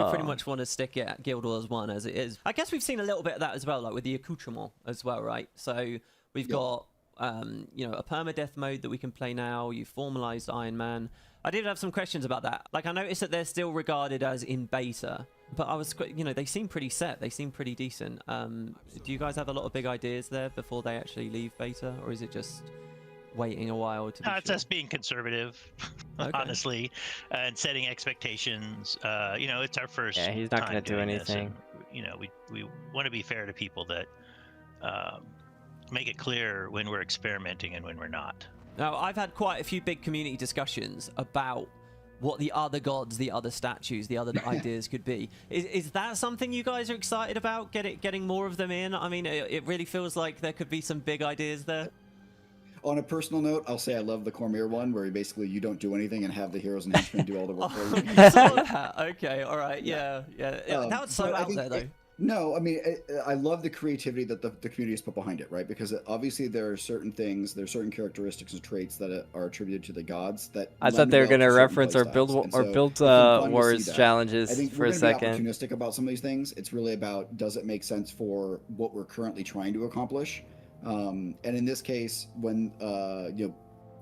pretty much want to stick it at Guild Wars 1 as it is. I guess we've seen a little bit of that as well, with the accoutrement as well, right? So we've got a permadeath mode that we can play now. You formalized Iron Man. I did have some questions about that. I noticed that they're still regarded as in beta, but I was, they seem pretty set. They seem pretty decent. Do you guys have a lot of big ideas there before they actually leave beta, or is it just waiting a while to be It's us being conservative, honestly, and setting expectations. It's our first. Yeah, he's not going to do anything. And, we want to be fair to people that make it clear when we're experimenting and when we're not. Now, I've had quite a few big community discussions about what the other gods, the other statues, the other ideas could be. Is that something you guys are excited about, getting more of them in? I mean, it really feels like there could be some big ideas there. On a personal note, I'll say I love the Cormyr one, where basically you don't do anything and have the heroes and henchmen do all the work for you. You saw that? Okay, all right, yeah. That was so out there, though. No, I mean, I love the creativity that the community has put behind it, right? Because obviously there are certain things, there are certain characteristics and traits that are attributed to the gods that. I thought they were going to reference our build wars challenges I think for a second. Be opportunistic about some of these things. It's really about, does it make sense for what we're currently trying to accomplish? And in this case, when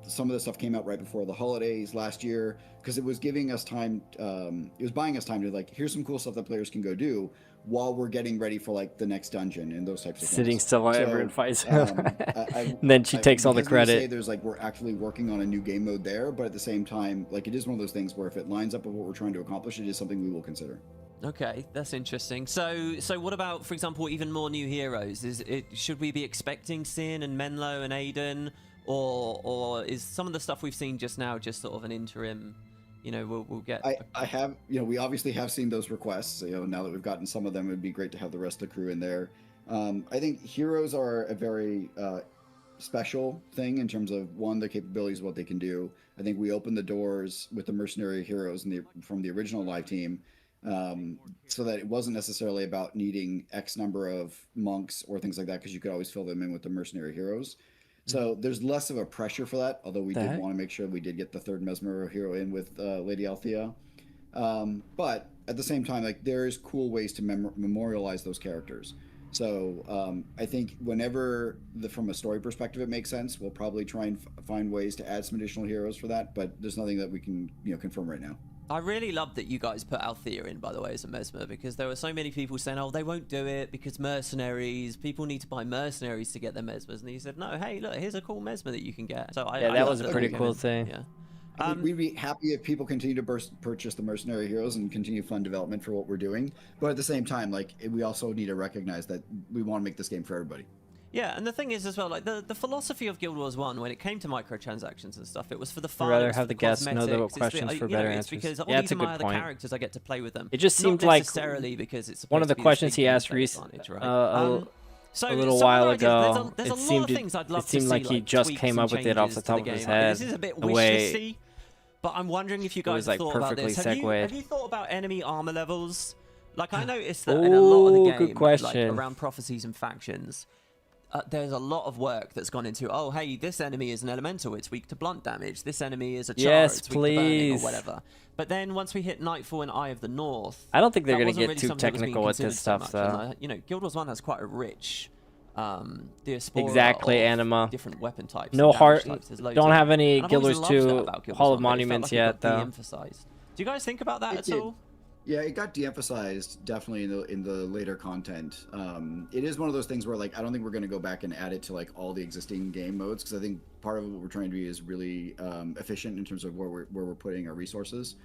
some of the stuff came out right before the holidays last year, because it was giving us time, it was buying us time to like, here's some cool stuff that players can go do while we're getting ready for like the next dungeon and those types of things. Sitting still while everyone fights. And then she takes all the credit. Say there's like, we're actually working on a new game mode there, but at the same time, like it is one of those things where if it lines up with what we're trying to accomplish, it is something we will consider. Okay, that's interesting. So what about, for example, even more new heroes? Should we be expecting Sin and Menlo and Aiden, or is some of the stuff we've seen just now just sort of an interim? We'll get. I have, we obviously have seen those requests. Now that we've gotten some of them, it'd be great to have the rest of the crew in there. I think heroes are a very special thing in terms of the capabilities of what they can do. I think we opened the doors with the mercenary heroes from the original live team. So that it wasn't necessarily about needing X number of monks or things like that, because you could always fill them in with the mercenary heroes. So there's less of a pressure for that, although we did want to make sure we did get the third Mesmer hero in with Lady Althea. But at the same time, like there's cool ways to memorialize those characters. So I think whenever from a story perspective it makes sense, we'll probably try and find ways to add some additional heroes for that. But there's nothing that we can confirm right now. I really love that you guys put Althea in, by the way, as a Mesmer, because there were so many people saying, oh, they won't do it because mercenaries, people need to buy mercenaries to get their Mesmers. And you said, no, hey, look, here's a cool Mesmer that you can get. So that was a pretty cool thing. Yeah. We'd be happy if people continue to purchase the mercenary heroes and continue fund development for what we're doing. But at the same time, like we also need to recognize that we want to make this game for everybody. Yeah, and the thing is as well, like the philosophy of Guild Wars 1, when it came to microtransactions and stuff, it was for the fun. I'd rather have the guests know the questions for better answers. Because all yeah, these that's a are good my other point. Characters, I get to play with them. It just seemed Not like necessarily because it's one of the questions he asked recently, a little while ago. It seemed like he just came up with it off the top of his head. This is a bit wish-listy, but I'm wondering if you guys like thought about this. Have you thought about enemy armor levels? Like I noticed that in a lot of the game, like around prophecies and factions. There's a lot of work that's gone into, oh, hey, this enemy is an elemental, it's weak to blunt damage. This enemy is a char, it's weak to burning, or whatever. But then once we hit Nightfall and Eye of the North, I don't think they're going to get too technical with this stuff, though. And, Guild Wars 1 has quite a rich diaspora exactly, of Anima. different weapon types. No heart. Types. Don't have any Guild Wars 2 Hall of Monuments yet, though. De-emphasized. Do you guys think about that at all? Yeah, it got de-emphasized definitely in the later content. It is one of those things where like I don't think we're going to go back and add it to like all the existing game modes, because I think part of what we're trying to be is really efficient in terms of where we're putting our resources.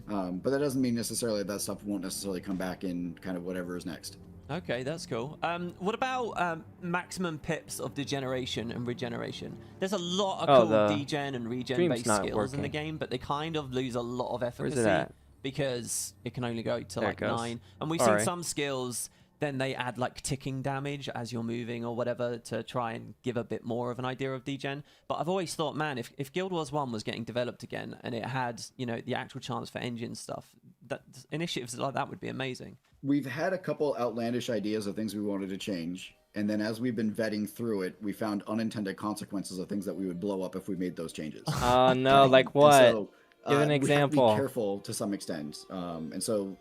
But that doesn't mean necessarily that stuff won't necessarily come back in kind of whatever is next. Okay, that's cool. What about maximum pips of degeneration and regeneration? There's a lot of cool degen and regen based skills in the game, but they kind of lose a lot of efficacy. Because it can only go to like 9. And we've seen some skills, then they add like ticking damage as you're moving or whatever to try and give a bit more of an idea of degen. But I've always thought, man, if Guild Wars 1 was getting developed again and it had, the actual chance for engine stuff, that initiatives like that would be amazing. We've had a couple outlandish ideas of things we wanted to change. And then as we've been vetting through it, we found unintended consequences of things that we would blow up if we made those changes. Oh, no, like what? Give an example. We have to be careful to some extent. And so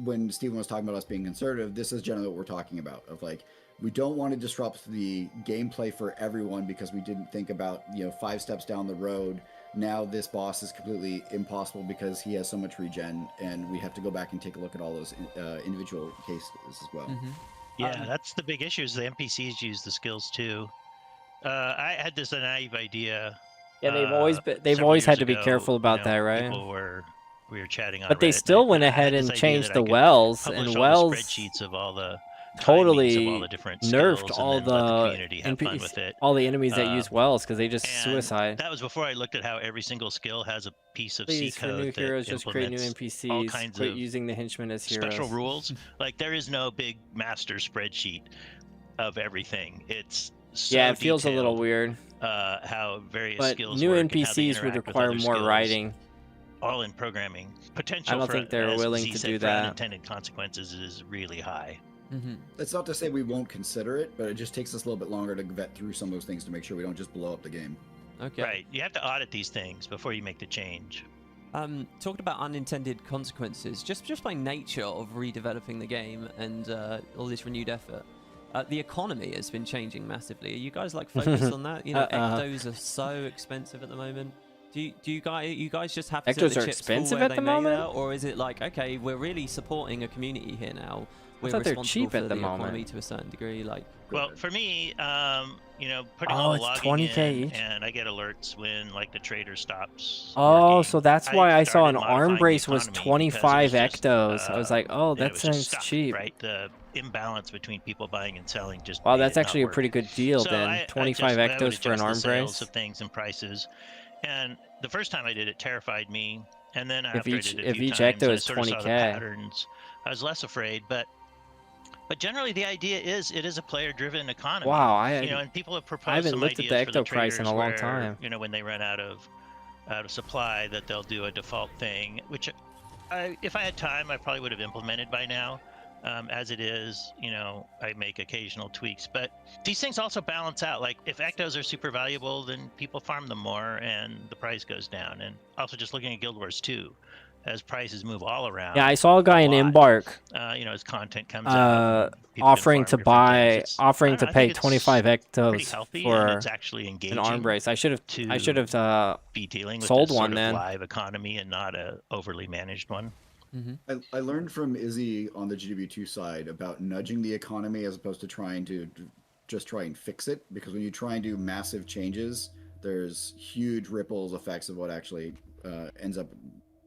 when Stephen was talking about us being conservative, this is generally what we're talking about. Of like, we don't want to disrupt the gameplay for everyone because we didn't think about, 5 steps down the road. Now this boss is completely impossible because he has so much regen, and we have to go back and take a look at all those individual cases as well. Yeah, that's the big issue is the NPCs use the skills too. I had this naive idea. Yeah, they've always had to be careful about that, right? We were chatting on but they Reddit, still went ahead and changed the wells, and wells spreadsheets of all the totally of all the different nerfed skills all and then let the the community have fun with it. all the enemies that use wells because they just And suicide. that was before I looked at how every single skill has a piece of Please, C for code new that heroes, just create new implements all NPCs. kinds Quit of using the henchmen as heroes. special rules. Like there is no big master spreadsheet of everything. It's so Yeah, it feels a little detailed, weird. how various But skills new work and how they NPCs would interact with require other more skills, writing. all in programming. Potential I don't for, think they're as willing Z to said, do for that. unintended consequences is really high. That's not to say we won't consider it, but it just takes us a little bit longer to vet through some of those things to make sure we don't just blow up the game. Okay. Right. You have to audit these things before you make the change. Talking about unintended consequences, just by nature of redeveloping the game and all this renewed effort, the economy has been changing massively. Are you guys like focused on that? You know, ectos are so expensive at the moment. Do you guys just have to Ectos the are chips expensive fall where at they the may moment? are, or is it like, okay, we're really supporting a community here now? We're thought they're responsible cheap for at the economy moment. to a certain degree. Like, Well, for me, you know, putting Oh, all the it's logging 20K in, each? and I get alerts when like the trader stops. Oh, working. so that's why I saw an started arm modifying the brace was economy because it 25 was just, ectos. I was like, oh, it that was just seems stuck, cheap. Right, the imbalance between people buying and selling just. Wow, made that's it not actually a work. pretty good deal So then. I 25 would ectos for an adjust the arm sales brace. of things and prices, and the first time I did it terrified me, and then If after I each- did it a if few each times, ecto I is sort of saw the 20K. patterns, I was less afraid, but generally the idea is it is a player-driven economy. Wow, you know, and people have proposed I haven't some looked at ideas the for ecto price in a traders long where, time. You know, when they run out of supply, that they'll do a default thing, which if I had time, I probably would have implemented by now. As it is, you know, I make occasional tweaks, but these things also balance out. Like if ectos are super valuable, then people farm them more and the price goes down. And also just looking at Guild Wars 2, as prices move all around. Yeah, I saw a guy in Embark You know, as content comes out, people can offering farm to different things. buy, offering I to don't know, I pay think it's 25 pretty ectos healthy, for and it's actually an arm engaging brace. I should have be dealing with sold this one sort of then. live economy and not a overly managed one. I learned from Izzy on the GW2 side about nudging the economy as opposed to trying to just try and fix it. Because when you try and do massive changes, there's huge ripples effects of what actually ends up.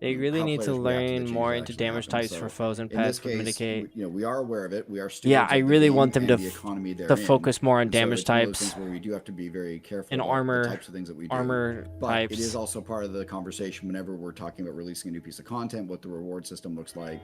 They really how need to players react the learn changes more that into actually damage happen. types So, for foes and in this pets with case, mitigate. you know, we are aware of it. We are stewards Yeah, I of the really game want them and to the economy to therein. focus more on And so damage it's one of those types things where we do have to be very careful and about armor the types of things that we do. armor But types. it is also part of the conversation whenever we're talking about releasing a new piece of content, what the reward system looks like.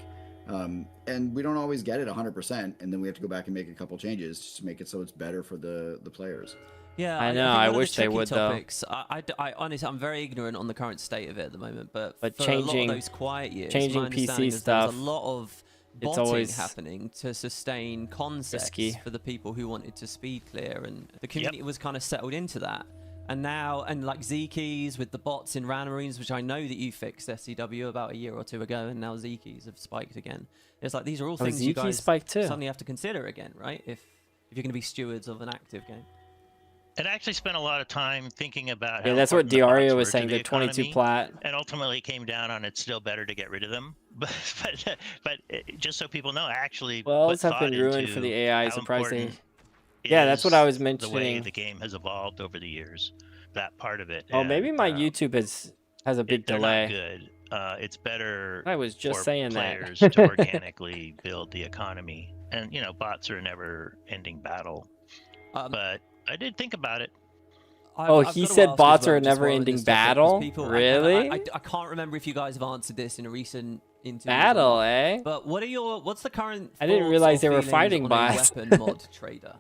And we don't always get it 100%, and then we have to go back and make a couple changes just to make it so it's better for the players. Yeah, I know, think I one of the wish they tricky would, though. topics, I honestly, I'm very ignorant on the current state of it at the moment, but for a lot changing- of those quiet years, changing my understanding PC is there was stuff, a lot of it's botting always happening to sustain concepts risky. for the people who wanted to speed clear, and the community was kind of settled into that. And now, and like Z-keys with the bots in Ran Marines, which I know that you fixed SCW about a year or two ago, and now Z-keys have spiked again. It's like these are all things you Z-keys guys spiked too. suddenly have to consider again, right? If you're going to be stewards of an active game. And I actually spent a lot of time thinking about Yeah, how that's what important the bots Diario were was to saying. the They're 22 economy, plat. and ultimately came down on it's still better to get rid of them. But just so people know, I actually Well, put it's have thought been ruined into for the AI, how surprisingly. important Yeah, that's what I was is the way mentioning. the game has evolved over the years. That part of it. Oh, and, maybe my YouTube has a big they're delay. not good. It's better. I was just for saying that. players to organically build the economy, and you know, bots are a never-ending battle. But I did think about it. Oh, he said bots are a never-ending battle? Really? I can't remember if you guys have answered this in a recent interview. Battle, eh? But what's the current I didn't thoughts realize or they were feelings fighting on bots. a weapon mod trader?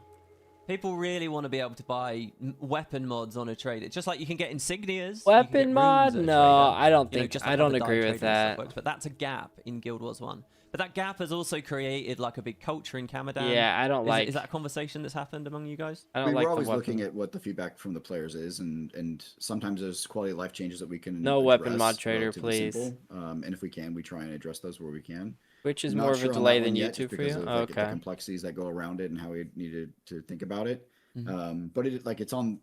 People really want to be able to buy weapon mods on a trader, just like you can get insignias. Weapon mod? No, I don't think. Just I like how don't the die agree trading with and stuff that. works, but that's a gap in Guild Wars 1. But that gap has also created like a big culture in Kamadan. Yeah, I don't like. Is that a conversation that's happened among you guys? I don't We're like always the weapon. looking at what the feedback from the players is, and sometimes there's quality of life changes that we can. No weapon address mod trader, relatively please. simple. And if we can, we try and address those where we can. Which is Not more of a sure on delay that than one yet, just YouTube for because you? of, like, the Okay. complexities that go around it and how we needed to think about it. Mm-hmm. But it's on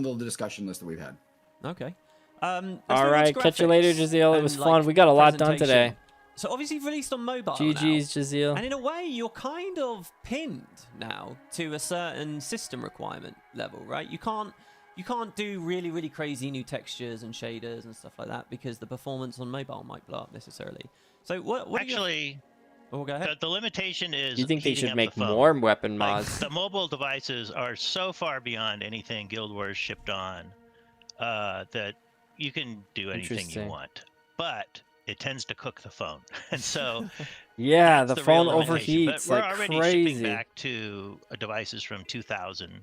the discussion list that we've had. Okay. All right, catch you later, Jazeel. It was fun. We got a lot done today. So obviously you've released on mobile GG's, now. Jazeel. And in a way, you're kind of pinned now to a certain system requirement level, right? You can't do really, really crazy new textures and shaders and stuff like that because the performance on mobile might blow up necessarily. So what Actually, Oh, go ahead. The limitation is. You think they heating should up make the phone. more weapon Like, mods? the mobile devices are so far beyond anything Guild Wars shipped on that you can do anything you Interesting. want, but it tends to cook the phone, and so Yeah, that's the real phone limitation. overheats But we're like already crazy. shipping back to devices from 2000,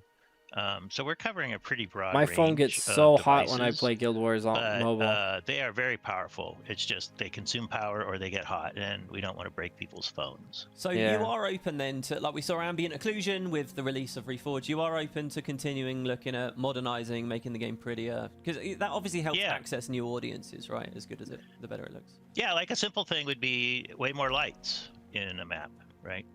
so we're covering a pretty broad My phone range gets of so hot when I devices, play Guild Wars on but, mobile. they are very powerful. It's just they consume power or they get hot, and we don't want to break people's phones. So Yeah. you are open then to, like we saw ambient occlusion with the release of Reforged, you are open to continuing looking at modernizing, making the game prettier, because that obviously helps Yeah. access new audiences, right? As good as it, the better it looks. Yeah, like a simple thing would be way more lights in a map, right?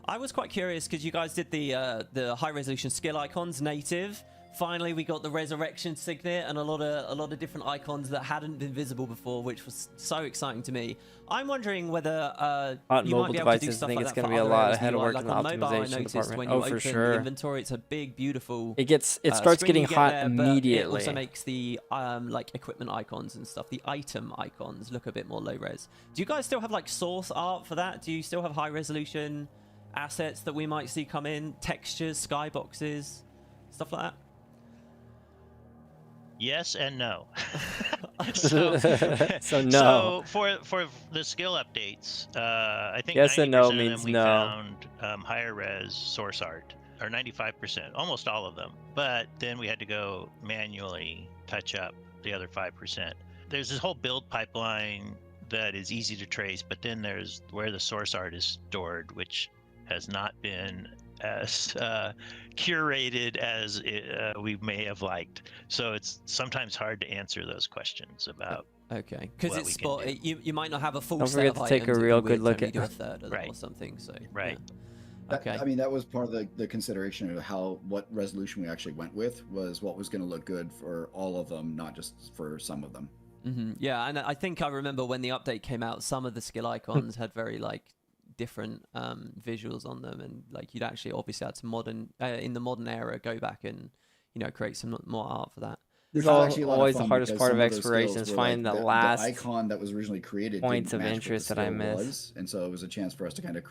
I was quite curious because you guys did the high resolution skill icons native. Finally, we got the resurrection signet and a lot of different icons that hadn't been visible before, which was so exciting to me. I'm wondering whether On you mobile might be able to do devices, I stuff think like it's that gonna for be a other lot areas ahead of UI. work like in the on mobile, I optimization noticed department. when Oh, you for open sure. the inventory, it's a big, beautiful. It starts screen getting you get hot there, but immediately. It also makes the like equipment icons and stuff, the item icons, look a bit more low res. Do you guys still have like source art for that? Do you still have high resolution assets that we might see come in, textures, skyboxes, stuff like that? Yes and no. So no. So for the skill updates, I think Yes 90% and no of them means we no. found higher res source art, or 95%, almost all of them. But then we had to go manually touch up the other 5%. There's this whole build pipeline that is easy to trace, but then there's where the source art is stored, which has not been as curated as we may have liked. So it's sometimes hard to answer those questions about. Okay, because what it's we can spot. do. You might not have a full Don't set forget of to take a items. It'd be real weird good to look only at- do a third of them Right. or something. So Right. yeah. Okay. I mean, that was part of the consideration of what resolution we actually went with, was what was going to look good for all of them, not just for some of them. Yeah, and I think I remember when the update came out, some of the skill icons had very like different visuals on them, and like you'd actually obviously had to in the modern era go back and create some more art for that. It's Which was actually a lot of always the fun hardest because part some of of those exploration skills is were, finding like, the last icon that was originally created points didn't of match what interest the that I skill missed. was, and so it was a chance for us to kind of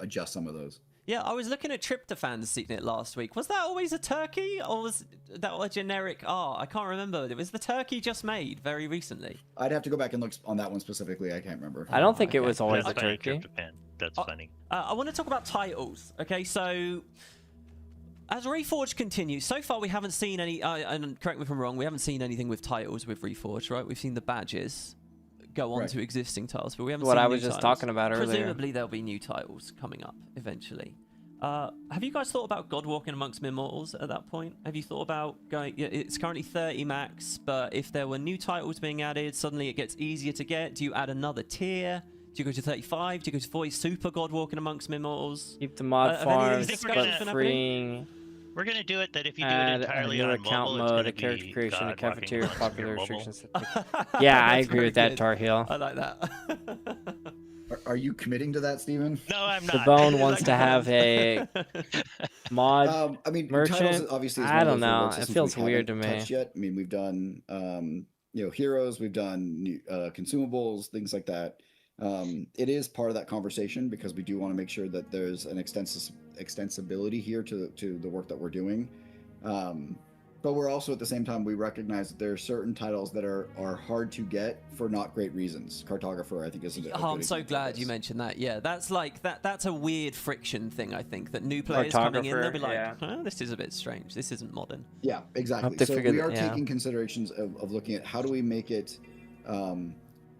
adjust some of those. Yeah, I was looking at Tryptophan's signet last week. Was that always a turkey, or was that a generic art? I can't remember. It was the turkey just made very recently. I'd have to go back and look on that one specifically. I can't remember. I don't think it okay. was always That's a funny, turkey. Tryptophan. That's funny. I want to talk about titles. Okay, so as Reforged continues, so far we haven't seen any. And correct me if I'm wrong. We haven't seen anything with titles with Reforged, right? We've seen the badges go on Right. to existing titles, but we haven't What seen I new was just titles. talking about earlier. Presumably there'll be new titles coming up eventually. Have you guys thought about God Walking Amongst Immortals at that point? Have you thought about going? Yeah, it's currently 30 max, but if there were new titles being added, suddenly it gets easier to get. Do you add another tier? Do you go to 35? Do you go to 40 Super God Walking Amongst Immortals? Keep the mod Have any of farms, these but discussions been happening? freeing. We're gonna do it that if you do it Add entirely a new on account mobile, mode, a it's character gonna be creation, a God walking cafeteria, amongst popular your mobile. restrictions. Yeah, I That's agree very with that, good. Tar Heel. I like that. Are you committing to that, Steven? No, I'm The not. Bone wants to have a mod. I mean, merchant? Titles obviously is I one of don't those reward know. It systems feels we weird haven't to me. touched yet. I mean, we've done heroes, we've done consumables, things like that. It is part of that conversation because we do want to make sure that there's an extensibility here to the work that we're doing. But we're also at the same time, we recognize that there are certain titles that are hard to get for not great reasons. Cartographer, I think, is a good Oh, I'm so example of glad this. you mentioned that. Yeah, that's like that's a weird friction thing. I think that new players coming in, they'll be like, yeah. oh, "This is a bit strange. This isn't modern." Yeah, exactly. to So figure we that- are yeah. taking considerations of looking at how do we make it,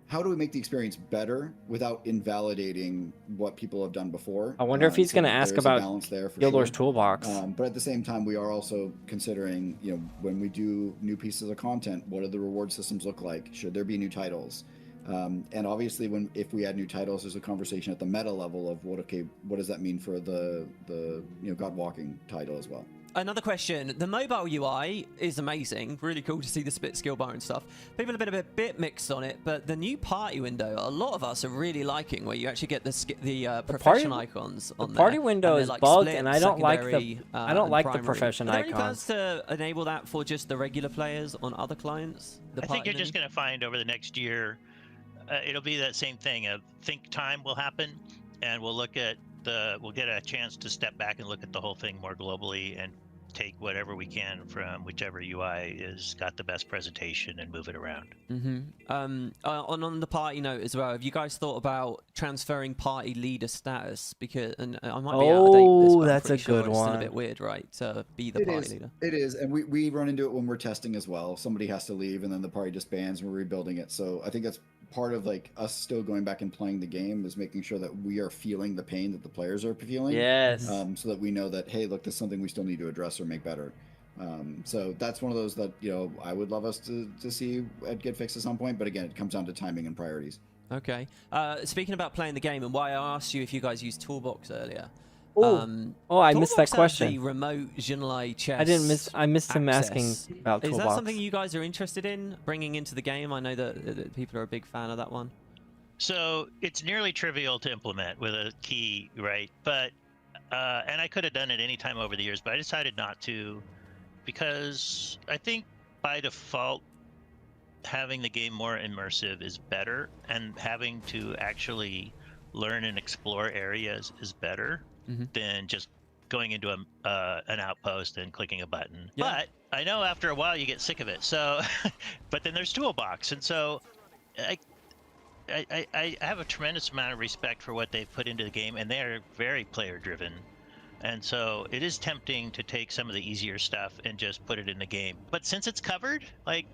how do we make the experience better without invalidating what people have done before. I wonder if he's so going to that ask there's a about balance there for Guild Wars sure. Toolbox. But at the same time, we are also considering, when we do new pieces of content, what do the reward systems look like? Should there be new titles? And obviously, if we add new titles, there's a conversation at the meta level of what does that mean for the God Walking title as well. Another question. The mobile UI is amazing. Really cool to see the split skill bar and stuff. People have been a bit mixed on it, but the new party window, a lot of us are really liking, where you actually get the profession icons on there. Party window and they're is like bugged, split, and I don't like the secondary, and the primary. profession Are there any icons. plans to enable that for just the regular players on other clients? I think you're just going to find over the next year, it'll be that same thing. Think time will happen, and we'll get a chance to step back and look at the whole thing more globally and take whatever we can from whichever UI is got the best presentation and move it around. On the party note as well, have you guys thought about transferring party leader status? Because I might be out of date with this, but I'm that's pretty a sure good it's still one. a bit weird, right? To be the party leader. It is, and we run into it when we're testing as well. Somebody has to leave, and then the party disbands, and we're rebuilding it. So I think that's part of like us still going back and playing the game, is making sure that we are feeling the pain that the players are feeling. Yes. So that we know that, hey, look, this is something we still need to address or make better. So that's one of those that, you know, I would love us to see get fixed at some point. But again, it comes down to timing and priorities. Okay. Speaking about playing the game, and why I asked you if you guys used Toolbox earlier. I missed that Toolbox has question. the remote Jinlai chess. I missed him asking access. about Is Toolbox. that something you guys are interested in bringing into the game? I know that people are a big fan of that one. So it's nearly trivial to implement with a key, right? But and I could have done it any time over the years, but I decided not to, because I think by default having the game more immersive is better, and having to actually learn and explore areas is better than just going into an outpost and clicking a button. Yeah. But I know after a while you get sick of it. So, but then there's Toolbox, and so I have a tremendous amount of respect for what they've put into the game, and they are very player driven. And so it is tempting to take some of the easier stuff and just put it in the game. But since it's covered, like,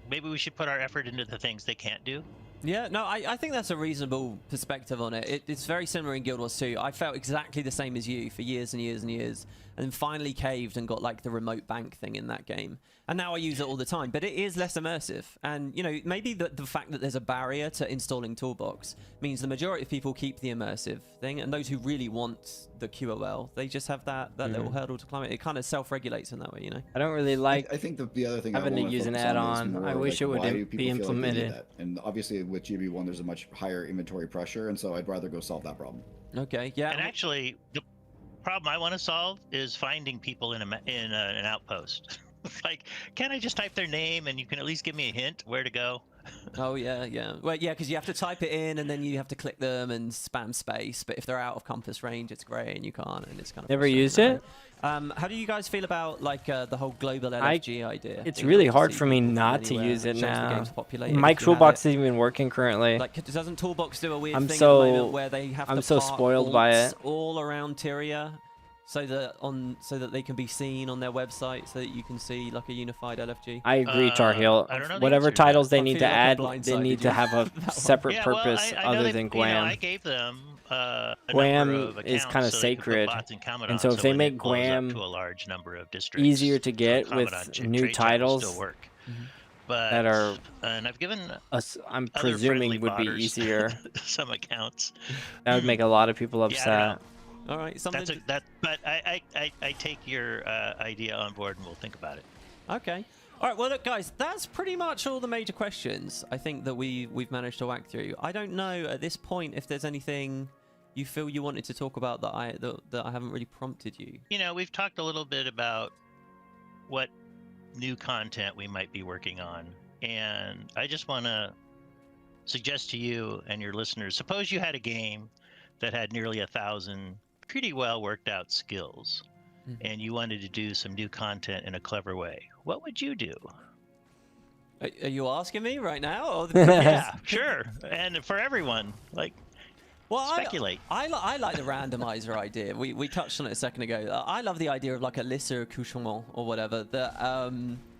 maybe we should put our effort into the things they can't do. Yeah, no, I think that's a reasonable perspective on it. It's very similar in Guild Wars 2. I felt exactly the same as you for years and years and years, and then finally caved and got like the remote bank thing in that game. And now I use it all the time, but it is less immersive. And, you know, maybe the fact that there's a barrier to installing Toolbox means the majority of people keep the immersive thing, and those who really want the QOL, they just have that little hurdle to climb it. It kind of self-regulates in that way, you know? I don't really like I think the other thing having I to wanna use an focus on is add-on. more I wish like, it would why do people be feel like they need implemented. that? And obviously with GB1 there's a much higher inventory pressure, and so I'd rather go solve that problem. Okay, yeah. And actually, the problem I want to solve is finding people in an outpost. Like, can't I just type their name and you can at least give me a hint where to go? Oh, yeah, yeah. Well, yeah, because you have to type it in and then you have to click them and spam space. But if they're out of compass range, it's grey and you can't, and it's kind of... Never used it? How do you guys feel about, like, the whole global LFG idea? It's really hard for me not to use it now. My Toolbox isn't even working currently. Like, doesn't Toolbox do a weird I'm thing so- at the moment where they have I'm to so park spoiled by alts it. all around Tyria? So that they can be seen on their website, so that you can see like a unified LFG. I agree, Tar Heel. I don't know the Whatever answer to that. titles they I'm need to feeling like add, I'm they need blindsided to you. have a separate Yeah, well, purpose I know other they- than you know, Guam. I gave them a Guam number of is accounts kind of so they could put sacred, bots in Commandant, and so if they when make it blows up Guam to a large number of districts, easier to get with Commandant new trade chat will titles still work. But that are, and I've given I'm other presuming friendly would be botters easier. some accounts. That would make a lot of people Yeah, I don't upset. know. All right, something. But I take your idea on board, and we'll think about it. Okay. All right. Well, look, guys, that's pretty much all the major questions I think that we've managed to whack through. I don't know at this point if there's anything you feel you wanted to talk about that I haven't really prompted you. You know, we've talked a little bit about what new content we might be working on, and I just want to suggest to you and your listeners, suppose you had a game that had nearly 1,000 pretty well worked out skills, and you wanted to do some new content in a clever way. What would you do? Are you asking me right now? Or Yeah, sure. And for everyone, like, well, speculate. I like the randomizer idea. We touched on it a second ago. I love the idea of like a lesser accoutrement or whatever. That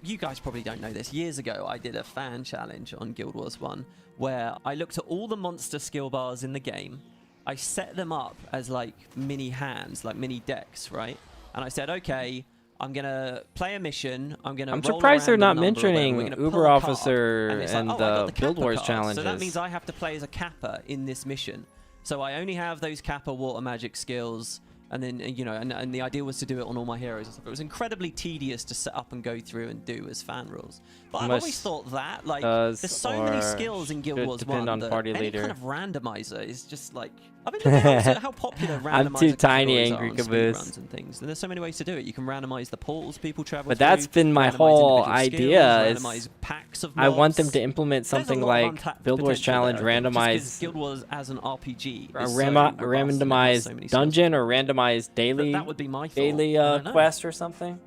you guys probably don't know this. Years ago, I did a fan challenge on Guild Wars 1 where I looked at all the monster skill bars in the game. I set them up as like mini hands, like mini decks, right? And I said, okay, I'm gonna play a mission. I'm surprised they're not mentioning Uber Uber Officer and the Guild Wars challenges. challenges. So that means I have to play as a Kappa in this mission. So I only have those Kappa water magic skills, and then and the idea was to do it on all my heroes and stuff. It was incredibly tedious to set up and go through and do as fan rules. But I've always thought that there's so many skills in Guild Wars 1 on that party any leader. kind of randomizer is just like I've been looking at how popular randomizer I'm too tiny, categories are Angry on Caboose. speedruns and things. And there's so many ways to do it. You can randomize the portals people travel But through, that's been my randomize whole individual idea, skills, is randomize pack mix of I want them mods. to implement There's a something lot of like untapped Build Wars potential Challenge, there, I think, just 'cause randomized Guild Wars as an RPG a is so robust and it has so randomized many dungeon or randomized daily that would be my thought. daily I don't know. quest or something.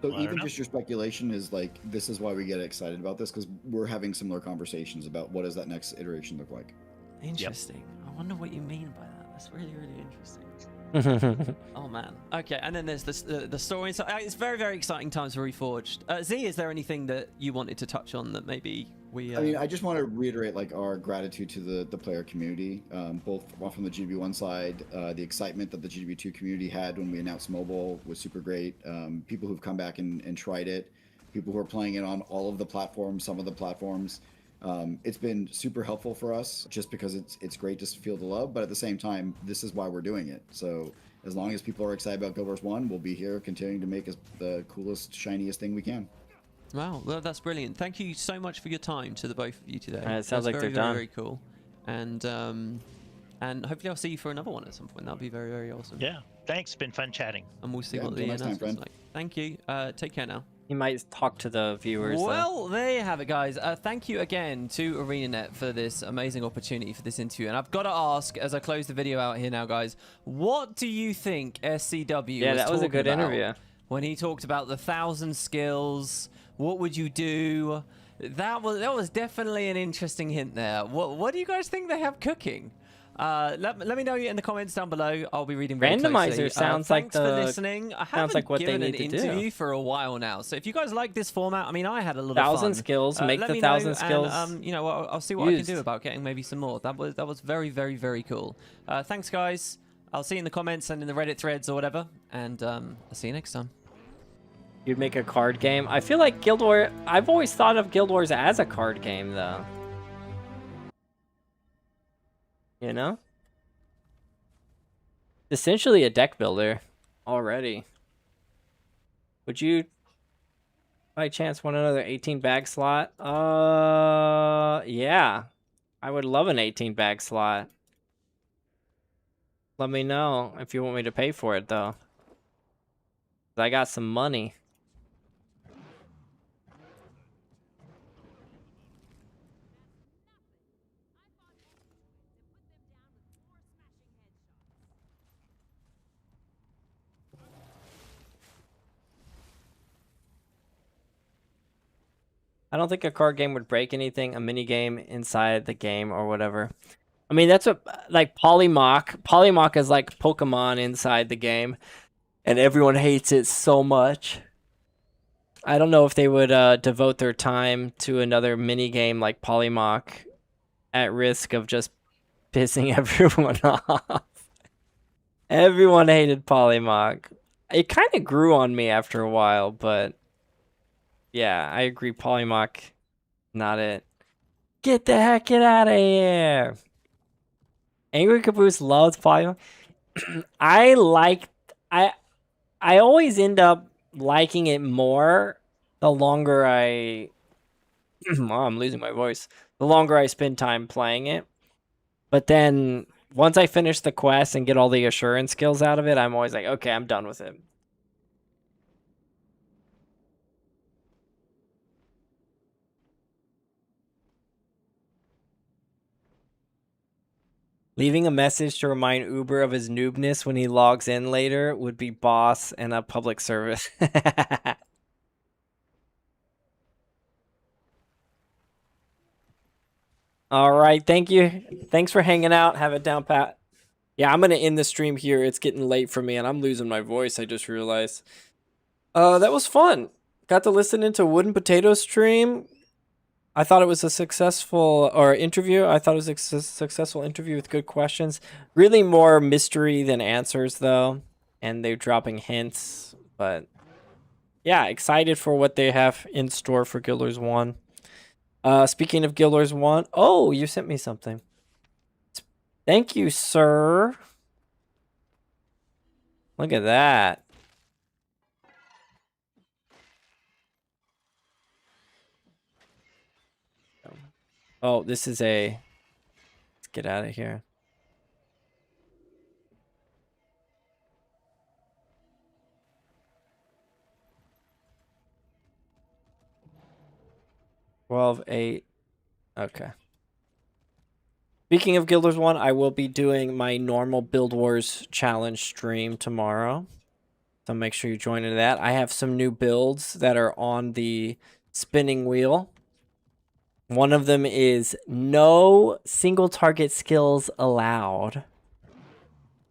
So Well, I don't even know. just your speculation is like, this is why we get excited about this, because we're having similar conversations about what does that next iteration look like. Interesting. I wonder what you mean by that. That's really, really interesting. Oh man. Okay, and then there's the story. So it's very, very exciting times for Reforged. Z, is there anything that you wanted to touch on that maybe we? I mean, I just want to reiterate like our gratitude to the player community, both from the GDB1 side, the excitement that the GDB2 community had when we announced mobile was super great. People who've come back and tried it, people who are playing it on all of the platforms, some of the platforms. It's been super helpful for us just because it's great to feel the love, but at the same time, this is why we're doing it. So as long as people are excited about Guild Wars 1, we'll be here continuing to make us the coolest, shiniest thing we can. Wow, well, that's brilliant. Thank you so much for your time to the both of you today. It sounds like very, they're done. very cool. And hopefully I'll see you for another one at some point. That'll be very, very awesome. Yeah, thanks. Been fun chatting. And we'll see Yeah, what the until next time, announcement's friend. like. Thank you. Take care now. He might talk to the viewers. Well, there you have it, guys. Thank you again to ArenaNet for this amazing opportunity for this interview. And I've got to ask, as I close the video out here now, guys, what do you think SCW Yeah, that was a talking good about interview. when he talked about the 1,000 skills? What would you do? That was definitely an interesting hint there. What do you guys think they have cooking? Let me know in the comments down below. I'll be reading very Randomizer closely. sounds like thanks for the- listening. I sounds haven't like what they given need an to do. interview for a while now. So if you guys like this format, I mean, I had a lot of 1,000 fun. skills, make let the me know 1,000 skills And, you know, I'll see what I can used. do about getting maybe some more. That was very, very, very cool. Thanks, guys. I'll see you in the comments and in the Reddit threads or whatever. And I'll see you next time. You'd make a card game. I feel like Guild Wars. I've always thought of Guild Wars as a card game, though. You know? Essentially a deck builder already. Would you, by chance, want another 18 bag slot? Yeah. I would love an 18 bag slot. Let me know if you want me to pay for it, though. I got some money. I don't think a card game would break anything, a mini game inside the game or whatever. I mean, that's what, like, Polymach. Polymach is like Pokemon inside the game, and everyone hates it so much. I don't know if they would devote their time to another mini game like Polymach at risk of just pissing everyone off. Everyone hated Polymach. It kind of grew on me after a while, but yeah, I agree. Polymach, not it. Get the heck out of here. Angry Caboose loves Polymach. I always end up liking it more the longer I oh, I'm losing my voice. The longer I spend time playing it. But then once I finish the quest and get all the assurance skills out of it, I'm always like, okay, I'm done with it. Leaving a message to remind Uber of his noobness when he logs in later would be boss and a public service. All right, thank you. Thanks for hanging out. Have it down, Pat. Yeah, I'm going to end the stream here. It's getting late for me, and I'm losing my voice, I just realized. That was fun. Got to listen into Wooden Potato stream. I thought it was a successful interview. I thought it was a successful interview with good questions. Really more mystery than answers, though. And they're dropping hints. But yeah, excited for what they have in store for Guild Wars 1. Speaking of Guild Wars 1. Oh, you sent me something. Thank you, sir. Look at that. Oh, this is a... Let's get out of here. 12, 8. Okay. Speaking of Guild Wars 1, I will be doing my normal Build Wars challenge stream tomorrow. So make sure you join into that. I have some new builds that are on the spinning wheel. One of them is no single target skills allowed.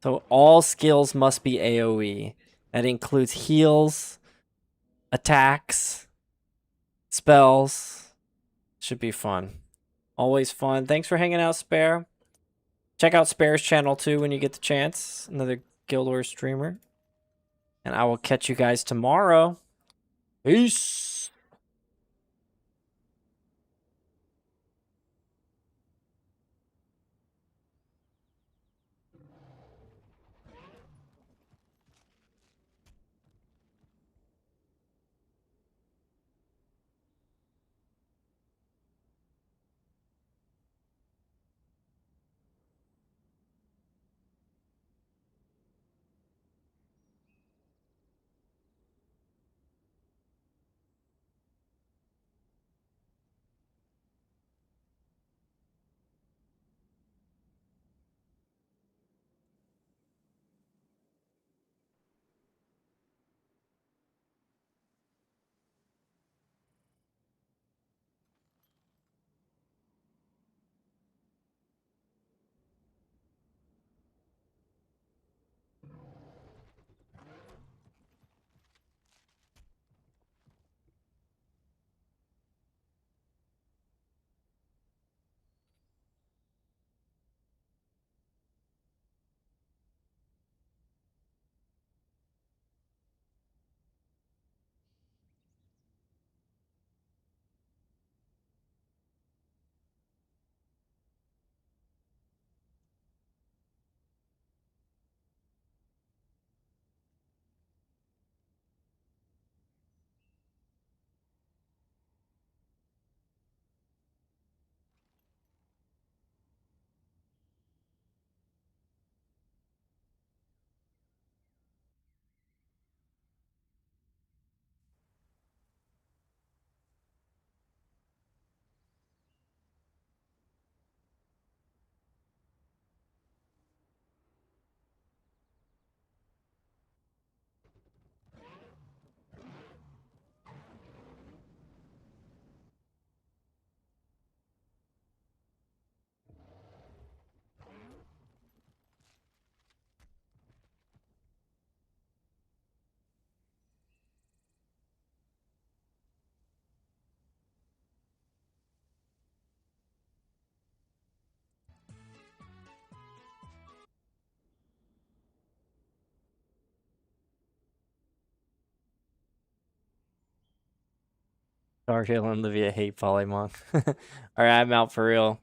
So all skills must be AoE. That includes heals, attacks, spells. Should be fun. Always fun. Thanks for hanging out, Spare. Check out Spare's channel too when you get the chance. Another Guild Wars streamer. And I will catch you guys tomorrow. Peace. Dark Hill and Olivia hate Polymon. Alright, I'm out for real.